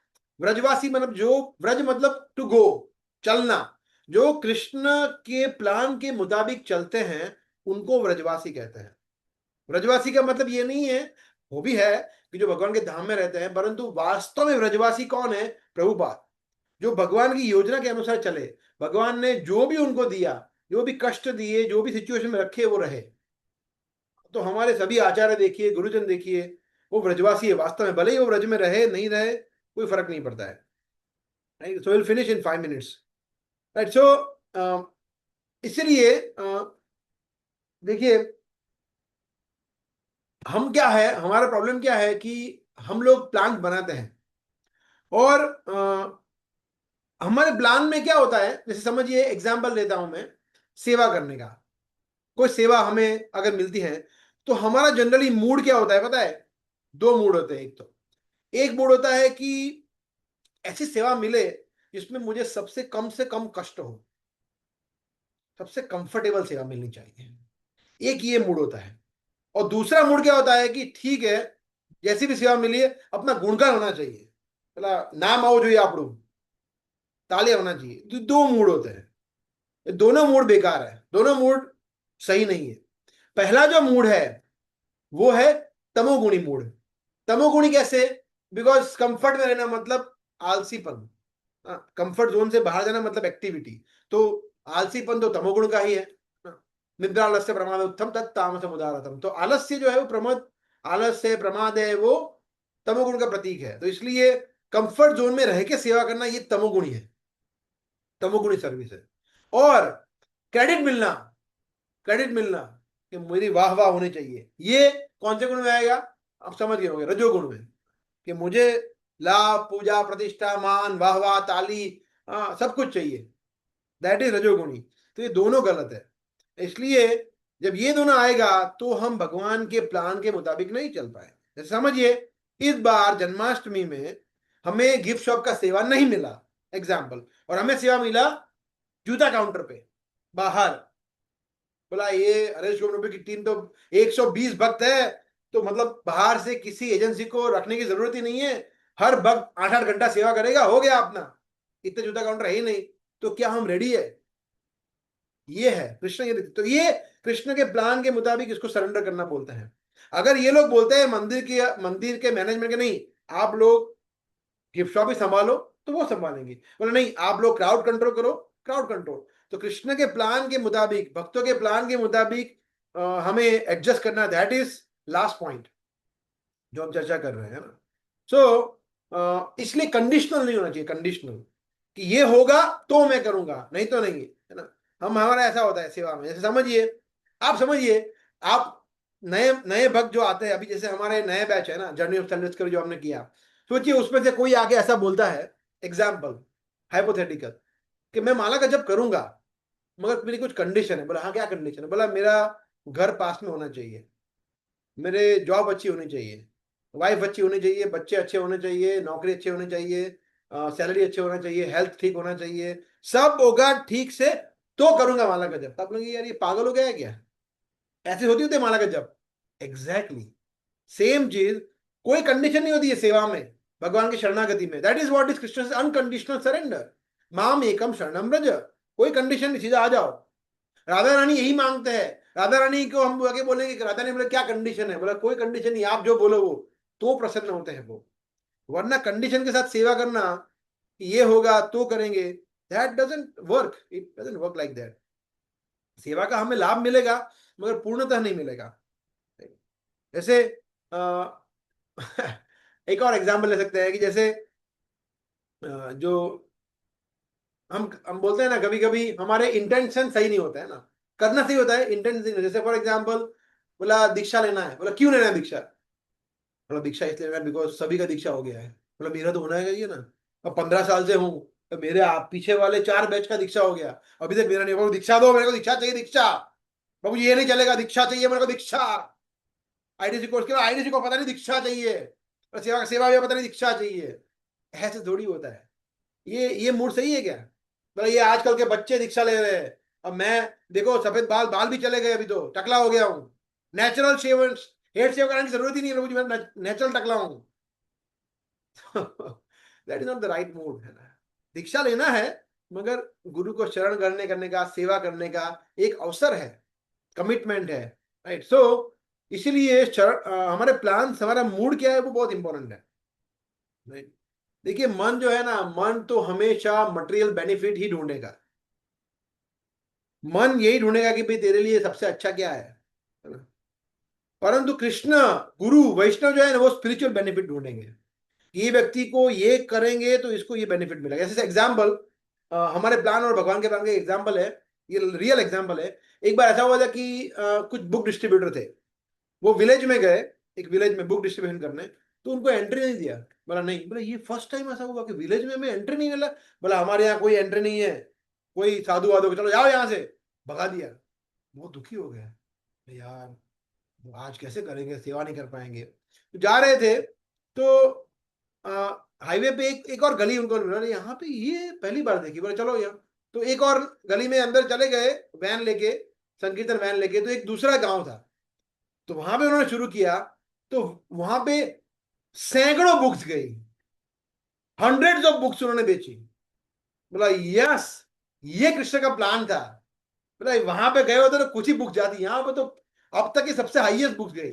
व्रजवासी मतलब जो, व्रज मतलब टू गो, चलना। जो कृष्ण के प्लान के मुताबिक चलते हैं उनको व्रजवासी कहते हैं। व्रजवासी का मतलब ये नहीं है, वो भी है कि जो भगवान के धाम में रहते हैं, परंतु वास्तव में व्रजवासी कौन है, प्रभुपाद। जो भगवान की योजना के अनुसार चले, भगवान ने जो भी उनको दिया, जो भी कष्ट दिए, जो भी सिचुएशन में रखे, वो रहे। तो हमारे सभी आचार्य देखिए, गुरुजन देखिए, वो व्रजवासी है वास्तव में, भले ही वो व्रज में रहे नहीं रहे, कोई फर्क नहीं पड़ता है। Right, so will finish in 5 minutes. Right, so इसलिए देखिए, हम क्या है, हमारा प्रॉब्लम क्या है कि हम लोग प्लान बनाते हैं और हमारे प्लान में क्या होता है, जैसे समझिए एग्जांपल देता हूं मैं, सेवा करने का। कोई सेवा हमें अगर मिलती है तो हमारा जनरली मूड क्या होता है पता है, दो मूड होते हैं। एक मूड होता है कि ऐसी सेवा मिले जिसमें मुझे सबसे कम कष्ट हो, सबसे कंफर्टेबल सेवा मिलनी चाहिए, एक ये मूड होता है। और दूसरा मूड क्या होता है कि ठीक है, जैसी भी सेवा मिली है अपना गुणगान होना चाहिए, मतलब नाम आओ जो ये आप तालियां होना चाहिए। दो मूड होते हैं, दोनों मूड बेकार है, दोनों मूड सही नहीं है। पहला जो मूड है वो है तमोगुणी मूड। तमोगुणी कैसे, बिकॉज कंफर्ट में रहना मतलब आलसीपन, कंफर्ट जोन से बाहर जाना मतलब एक्टिविटी। तो आलसीपन तो तमोगुण का ही है। निद्रा आलस्य प्रमाद उत्तम तत्तामसम उदारतम। तो आलस्य जो है वो प्रमाद, आलस्य प्रमाद है, वो तमोगुण का प्रतीक है। तो इसलिए कंफर्ट जोन में रह के सेवा करना ये तमोगुणी है, तमोगुणी सर्विस है। और क्रेडिट मिलना, क्रेडिट मिलना कि मेरी वाह वाह होनी चाहिए, ये कौन से गुण में आएगा, आप समझ गए होंगे, रजोगुण में। कि मुझे लाभ, पूजा, प्रतिष्ठा, मान, वाह वाह, ताली, सब कुछ चाहिए, दैट इज रजोगुणी। तो ये दोनों गलत है। इसलिए जब ये दोनों आएगा तो हम भगवान के प्लान के मुताबिक नहीं चल पाए। जैसे समझिए इस बार जन्माष्टमी में हमें गिफ्ट शॉप का सेवा नहीं मिला एग्जाम्पल, और हमें सेवा मिला जूता काउंटर पे बाहर। बोला ये हरेश गोविंद की टीम तो 120 भक्त है, तो मतलब बाहर से किसी एजेंसी को रखने की जरूरत ही नहीं है, हर भक्त 8-8 घंटा सेवा करेगा, हो गया अपना, इतने जूता काउंटर है ही नहीं। तो क्या हम रेडी है, ये है कृष्ण। ये तो ये कृष्ण के प्लान के मुताबिक इसको सरेंडर करना बोलते हैं। अगर ये लोग बोलते हैं मंदिर के मैनेजमेंट के, नहीं आप लोग गिफ्ट शॉप ही संभालो, तो वो संभालेंगे। बोले नहीं आप लोग क्राउड कंट्रोल करो, क्राउड कंट्रोल। तो कृष्ण के प्लान के मुताबिक, भक्तों के प्लान के मुताबिक हमें एडजस्ट करना, दैट इज लास्ट पॉइंट जो हम चर्चा कर रहे हैं ना। सो इसलिए कंडीशनल नहीं होना चाहिए, कंडीशनल कि ये होगा तो मैं करूंगा, नहीं तो नहीं, है ना। हमारा ऐसा होता है सेवा में, जैसे समझिए आप नए नए भक्त जो आते हैं अभी, जैसे हमारे नए बैच है ना जर्नी ऑफ सर्विस जो हमने किया, सोचिए उसमें से कोई आके ऐसा बोलता है, एग्जाम्पल हाइपोथेटिकल, कि मैं माला का जब करूंगा मगर मेरी कुछ कंडीशन है। बोला हाँ क्या कंडीशन है? बोला मेरा घर पास में होना चाहिए, मेरे जॉब अच्छी होनी चाहिए, वाइफ अच्छी होनी चाहिए, बच्चे अच्छे होने चाहिए, नौकरी अच्छे होने चाहिए, सैलरी अच्छे होना चाहिए, हेल्थ ठीक होना चाहिए, सब होगा ठीक से तो करूंगा माला का जप। तब लोग यार ये पागल हो गया है क्या? ऐसे होती होती है माला का जप? एग्जैक्टली सेम चीज, कोई कंडीशन नहीं होती है सेवा में, भगवान की शरणागति में। That is what is Krishna unconditional surrender, माम एकम शरणम ब्रज। कोई कंडीशन नहीं, सीधा आ जाओ। राधा रानी यही मांगते हैं। राधा रानी को हम आगे बोलेंगे कि राधा रानी बोले क्या कंडीशन है? बोला कोई कंडीशन नहीं, आप जो बोलो वो, तो प्रसन्न होते हैं वो। वरना कंडीशन के साथ सेवा करना, ये होगा तो करेंगे, that doesn't work, it doesn't work like that. सेवा का हमें लाभ मिलेगा मगर पूर्णतः नहीं मिलेगा। जैसे एक और एग्जाम्पल ले सकते हैं कि जैसे जो हम बोलते हैं ना, कभी कभी हमारे इंटेंशन सही नहीं होता है ना, करना सही होता है, इंटेंशन सही नहीं। जैसे फॉर एग्जाम्पल बोला दीक्षा लेना है, बोला क्यों लेना है दीक्षा? बोला दीक्षा इसलिए लेना है बिकॉज सभी का दीक्षा हो गया है। बोला मेरा तो होना है ना, अब 15 साल से हूँ, तो मेरे आप पीछे वाले 4 बैच का दीक्षा हो गया, अभी तक मेरा नहीं हुआ। दीक्षा दो, मेरे को दीक्षा चाहिए, दीक्षा। बाबू ये नहीं चलेगा, दीक्षा चाहिए मेरे को, दीक्षा। आईडीसी कोर्स के बाद आईडीसी को पता नहीं दीक्षा चाहिए, और सेवा सेवा भी पता नहीं दीक्षा चाहिए। ऐसे थोड़ी होता है। ये मूड सही है क्या? मतलब ये आजकल के बच्चे दीक्षा ले रहे हैं। अब मैं देखो सफेद बाल बाल भी चले गए, अभी तो टकला हो गया हूँ। नेचुरल शेव, हेयर शेव कराने की जरूरत ही नहीं है प्रभु जी, मैं नेचुरल टकला हूँ। That is not the right mood, है ना। दीक्षा लेना है मगर गुरु को शरण करने का, सेवा करने का एक अवसर है, कमिटमेंट है, राइट। सो इसीलिए हमारे प्लान, हमारा मूड क्या है वो बहुत इंपॉर्टेंट है, राइट। देखिए मन जो है ना, मन तो हमेशा मटेरियल बेनिफिट ही ढूंढेगा। मन यही ढूंढेगा कि भाई तेरे लिए सबसे अच्छा क्या है ना। परंतु कृष्ण, गुरु, वैष्णव जो है ना, वो स्पिरिचुअल बेनिफिट ढूंढेंगे। ये व्यक्ति को ये करेंगे तो इसको ये बेनिफिट मिलेगा। जैसे एग्जाम्पल, हमारे प्लान और भगवान के प्लान का एग्जाम्पल है, ये रियल एग्जाम्पल है। एक बार ऐसा हुआ था कि कुछ बुक डिस्ट्रीब्यूटर थे, वो विलेज में गए, एक विलेज में बुक डिस्ट्रीब्यूशन करने, तो उनको एंट्री नहीं दिया। बोला नहीं, बोला ये फर्स्ट टाइम ऐसा हुआ कि विलेज में हमें एंट्री नहीं मिला। बोला हमारे यहाँ कोई एंट्री नहीं है, कोई साधु वाधु, चलो जाओ यहाँ से, भगा दिया। बहुत दुखी हो गया यार, आज कैसे करेंगे, सेवा नहीं कर पाएंगे। तो जा रहे थे तो हाईवे पे एक और गली उनको मिला, यहाँ पे ये पहली बार देखी। बोले चलो यहाँ, तो एक और गली में अंदर चले गए, वैन लेके, संकीर्तन वैन लेके। तो एक दूसरा गांव था, तो वहां पे उन्होंने शुरू किया, तो वहां पे सैकड़ों बुक्स गई, हंड्रेड्स ऑफ बुक्स उन्होंने बेची। बोला यस, ये कृष्ण का प्लान था। बोला वहां पे गए होते तो कुछ ही बुक जाती, यहाँ पे तो अब तक की सबसे हाईएस्ट बुक्स गई।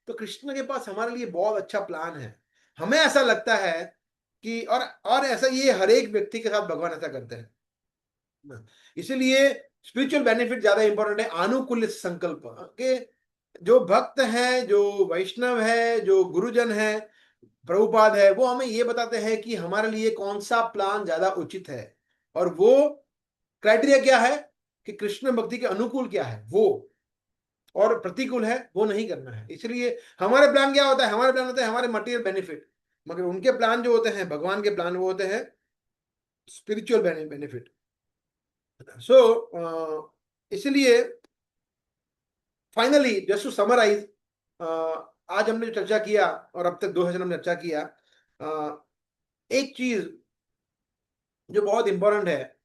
तो कृष्ण के पास हमारे लिए बहुत अच्छा प्लान है। हमें ऐसा लगता है कि और ऐसा ये हर एक व्यक्ति के साथ भगवान ऐसा करते हैं। इसीलिए स्पिरिचुअल बेनिफिट ज्यादा इंपॉर्टेंट है आनुकूल्य संकल्प के। जो भक्त है, जो वैष्णव है, जो गुरुजन है, प्रभुपाद है, वो हमें ये बताते हैं कि हमारे लिए कौन सा प्लान ज्यादा उचित है, और वो क्राइटेरिया क्या है कि कृष्ण भक्ति के अनुकूल क्या है वो, और प्रतिकूल है वो नहीं करना है। इसलिए हमारे प्लान क्या होता है? हमारे प्लान होते हैं हमारे मटेरियल बेनिफिट, मगर उनके प्लान जो होते हैं, भगवान के प्लान, वो होते हैं स्पिरिचुअल बेनिफिट। सो इसलिए फाइनली जस्ट टू समराइज, आज हमने जो चर्चा किया और अब तक 2 सेशन हमने चर्चा किया, एक चीज जो बहुत इंपॉर्टेंट है,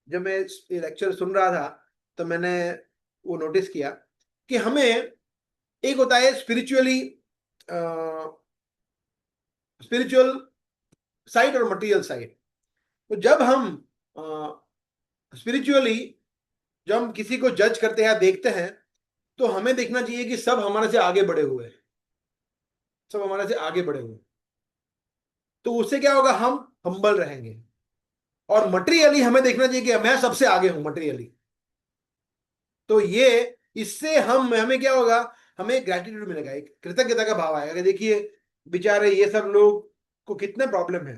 जब मैं लेक्चर सुन रहा था तो मैंने वो नोटिस किया कि हमें, एक होता है स्पिरिचुअल साइड और मटेरियल साइड। तो जब हम स्पिरिचुअली जब हम किसी को जज करते हैं, देखते हैं, तो हमें देखना चाहिए कि सब हमारे से आगे बढ़े हुए हैं। सब हमारे से आगे बढ़ेंगे, तो उससे क्या होगा, हम हम्बल रहेंगे। और मटेरियली हमें देखना चाहिए कि मैं सबसे आगे हूं मटेरियली। तो ये, इससे हम हमें क्या होगा, हमें ग्रेटिट्यूड मिलेगा, एक कृतज्ञता का भाव आएगा कि देखिए बेचारे ये सब लोग को कितने प्रॉब्लम है,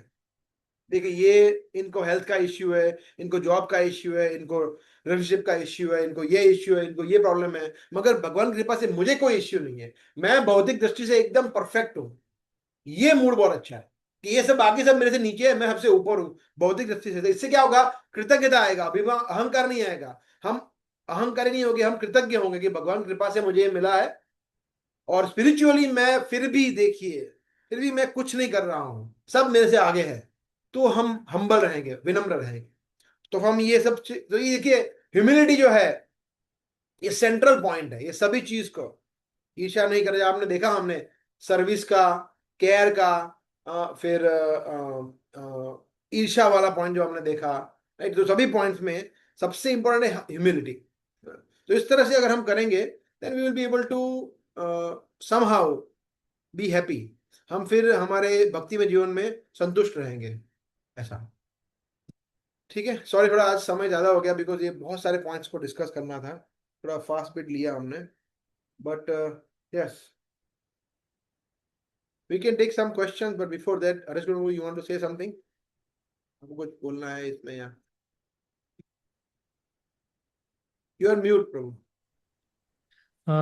देखिए ये इनको हेल्थ का इश्यू है, इनको जॉब का इश्यू है, इनको रिलेशनशिप का इश्यू है, इनको ये इश्यू है, इनको ये प्रॉब्लम है, मगर भगवान की कृपा से मुझे कोई इश्यू नहीं है, मैं भौतिक दृष्टि से एकदम परफेक्ट हूं। ये मूड बहुत अच्छा है कि ये सब बाकी सब मेरे से नीचे है, मैं सबसे ऊपर हूं भौतिक दृष्टि से। तो इससे क्या होगा, कृतज्ञता आएगा, अभिमान, अहंकार नहीं आएगा। हम अहंकारी नहीं होंगे, हम कृतज्ञ होंगे कि भगवान की कृपा से मुझे ये मिला है, और स्पिरिचुअली मैं फिर भी देखिए, फिर भी मैं कुछ नहीं कर रहा हूं, सब मेरे से आगे है। तो हम हम्बल रहेंगे, विनम्र रहेंगे। तो हम ये सब तो ये देखिए, ह्यूमिलिटी जो है ये सेंट्रल पॉइंट है, ये सभी चीज को ईर्ष्या नहीं करे। आपने देखा, हमने सर्विस का, केयर का, फिर ईर्ष्या वाला पॉइंट जो हमने देखा, राइट, तो सभी पॉइंट्स में सबसे इंपॉर्टेंट है ह्यूमिलिटी। तो इस तरह से अगर हम करेंगे, then we will be able to somehow be happy. हम फिर हमारे भक्ति में जीवन में संतुष्ट रहेंगे, ऐसा। ठीक है, सॉरी थोड़ा आज समय ज्यादा हो गया, बिकॉज ये बहुत सारे पॉइंट्स को डिस्कस करना था, थोड़ा फास्ट बीट लिया हमने, but yes, we can take some questions, but before that, Harish Guru, you want to say something? आपको कुछ बोलना है इसमें या? You are mute, Prabhu.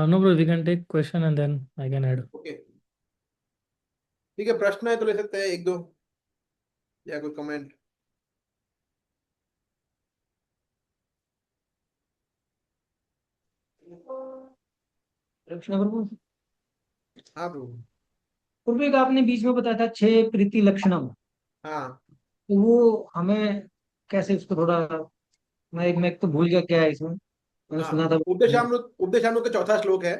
No, bro, we can take question and then I can add. Okay. ठीक है, प्रश्न है तो ले सकते हैं एक दो, या कोई कमेंट? कृष्ण प्रभु। हाँ प्रभु। पूर्व एक आपने बीच में बताया था 6 प्रीति लक्षणम, हाँ तो वो हमें कैसे, उसको थोड़ा, मैं एक तो भूल गया क्या है इसमें, मैंने हाँ, सुना था। उपदेशामृत का चौथा श्लोक है,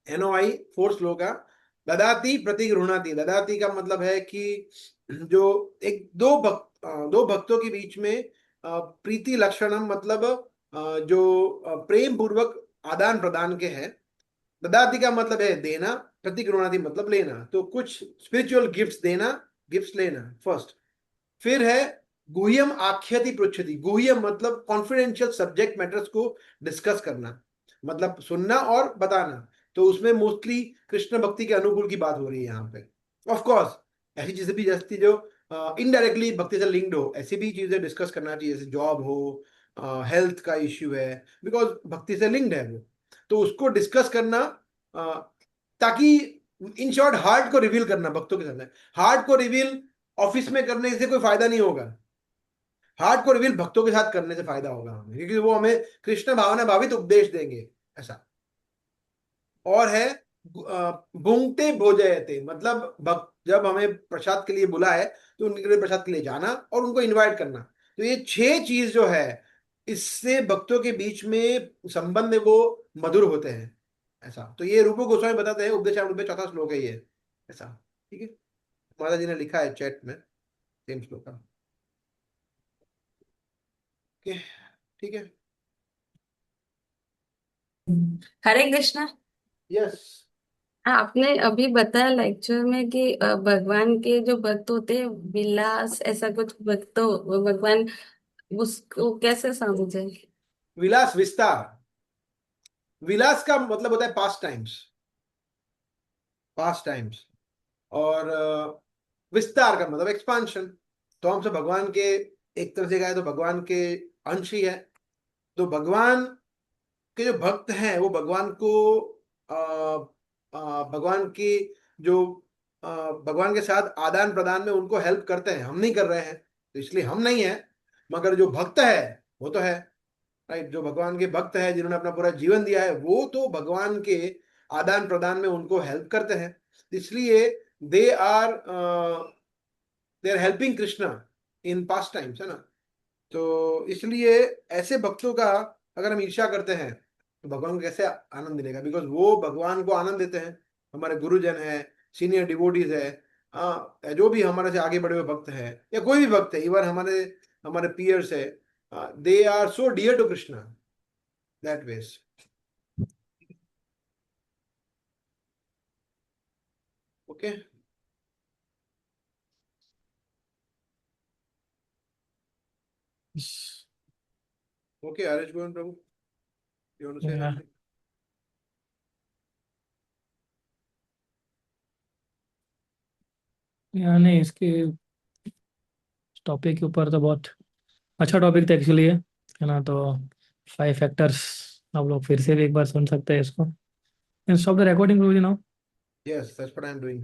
NOI 4 श्लोक का। ददाति प्रतिगृह्णाति, ददाति का मतलब है कि जो एक दो भक्तों के बीच में प्रीति लक्षणम, मतलब जो प्रेम पूर्वक आदान प्रदान के हैं। ददाति का मतलब है देना, प्रतिगृह्णाति मतलब लेना, तो कुछ स्पिरिचुअल गिफ्ट्स देना, गिफ्ट्स लेना फर्स्ट। फिर है गुह्यम आख्याति पृच्छति, गुह्यम मतलब कॉन्फिडेंशियल सब्जेक्ट मैटर्स को डिस्कस करना, मतलब सुनना और बताना। तो उसमें मोस्टली कृष्ण भक्ति के अनुकूल की बात हो रही है यहाँ पे। ऑफ कोर्स ऐसी चीजें भी जैसी जो इनडायरेक्टली भक्ति से लिंक्ड हो, ऐसी भी चीजें डिस्कस करना चाहिए, जैसे जॉब हो, हेल्थ का इश्यू है, बिकॉज भक्ति से लिंक्ड है वो, तो उसको डिस्कस करना, ताकि इन शॉर्ट हार्ट को रिवील करना भक्तों के साथ। हार्ट को रिवील ऑफिस में करने से कोई फायदा नहीं होगा, हार्ट को रिवील भक्तों के साथ करने से फायदा होगा हमें, क्योंकि वो हमें कृष्ण भावना भावित उपदेश देंगे, ऐसा। और है भुंगते भोजयते, मतलब भक्त जब हमें प्रसाद के लिए बुलाए तो उनके लिए प्रसाद के लिए जाना और उनको इनवाइट करना। तो ये 6 चीज जो है, इससे भक्तों के बीच में संबंध वो मधुर होते हैं, ऐसा। तो ये रूप गोस्वामी बताते हैं, उपदेशामृत में चौथा श्लोक है ये, ऐसा। ठीक है, माता जी ने लिखा है चैट में सेम श्लोक का। ओके, ठीक है। हरे कृष्णा। यस। आपने अभी बताया लेक्चर में कि भगवान के जो भक्त होते हैं विलास, ऐसा कुछ भक्त, तो भगवान उसको कैसे समझे? विलास, विस्तार। विलास का मतलब होता है पास्ट टाइम्स, पास्ट टाइम्स। और विस्तार का मतलब एक्सपांशन। तो हम सब भगवान के, एक तरह से कहा तो भगवान के अंश ही है। तो भगवान के जो भक्त हैं वो भगवान को भगवान की जो भगवान के साथ आदान प्रदान में उनको हेल्प करते हैं, हम नहीं कर रहे हैं, तो इसलिए हम नहीं है। मगर जो भक्त है वो तो है, राइट। जो भगवान के भक्त है, जिन्होंने अपना पूरा जीवन दिया है, वो तो भगवान के आदान प्रदान में उनको हेल्प करते हैं, इसलिए they are helping Krishna in pastimes, है ना। तो इसलिए ऐसे भक्तों का अगर हम ईर्ष्या करते हैं तो भगवान को कैसे आनंद मिलेगा, बिकॉज वो भगवान को आनंद देते हैं। हमारे गुरुजन है, सीनियर डिवोटीज है, जो भी हमारे से आगे बढ़े हुए भक्त हैं, या कोई भी भक्त है, इवन हमारे हमारे पीयर्स है, they are so dear to Krishna that ways. Okay. Okay. Okay, Arish, go on, Prabhu. You want to say Yeah. anything? या नहीं, इसके टॉपिक के ऊपर तो बहुत अच्छा टॉपिक था एक्चुअली है ना। तो 5 फैक्टर्स आप लोग फिर से भी एक बार सुन सकते हैं इसको। स्टॉप द रिकॉर्डिंग प्रभु जी now. Yes, that's what I'm doing.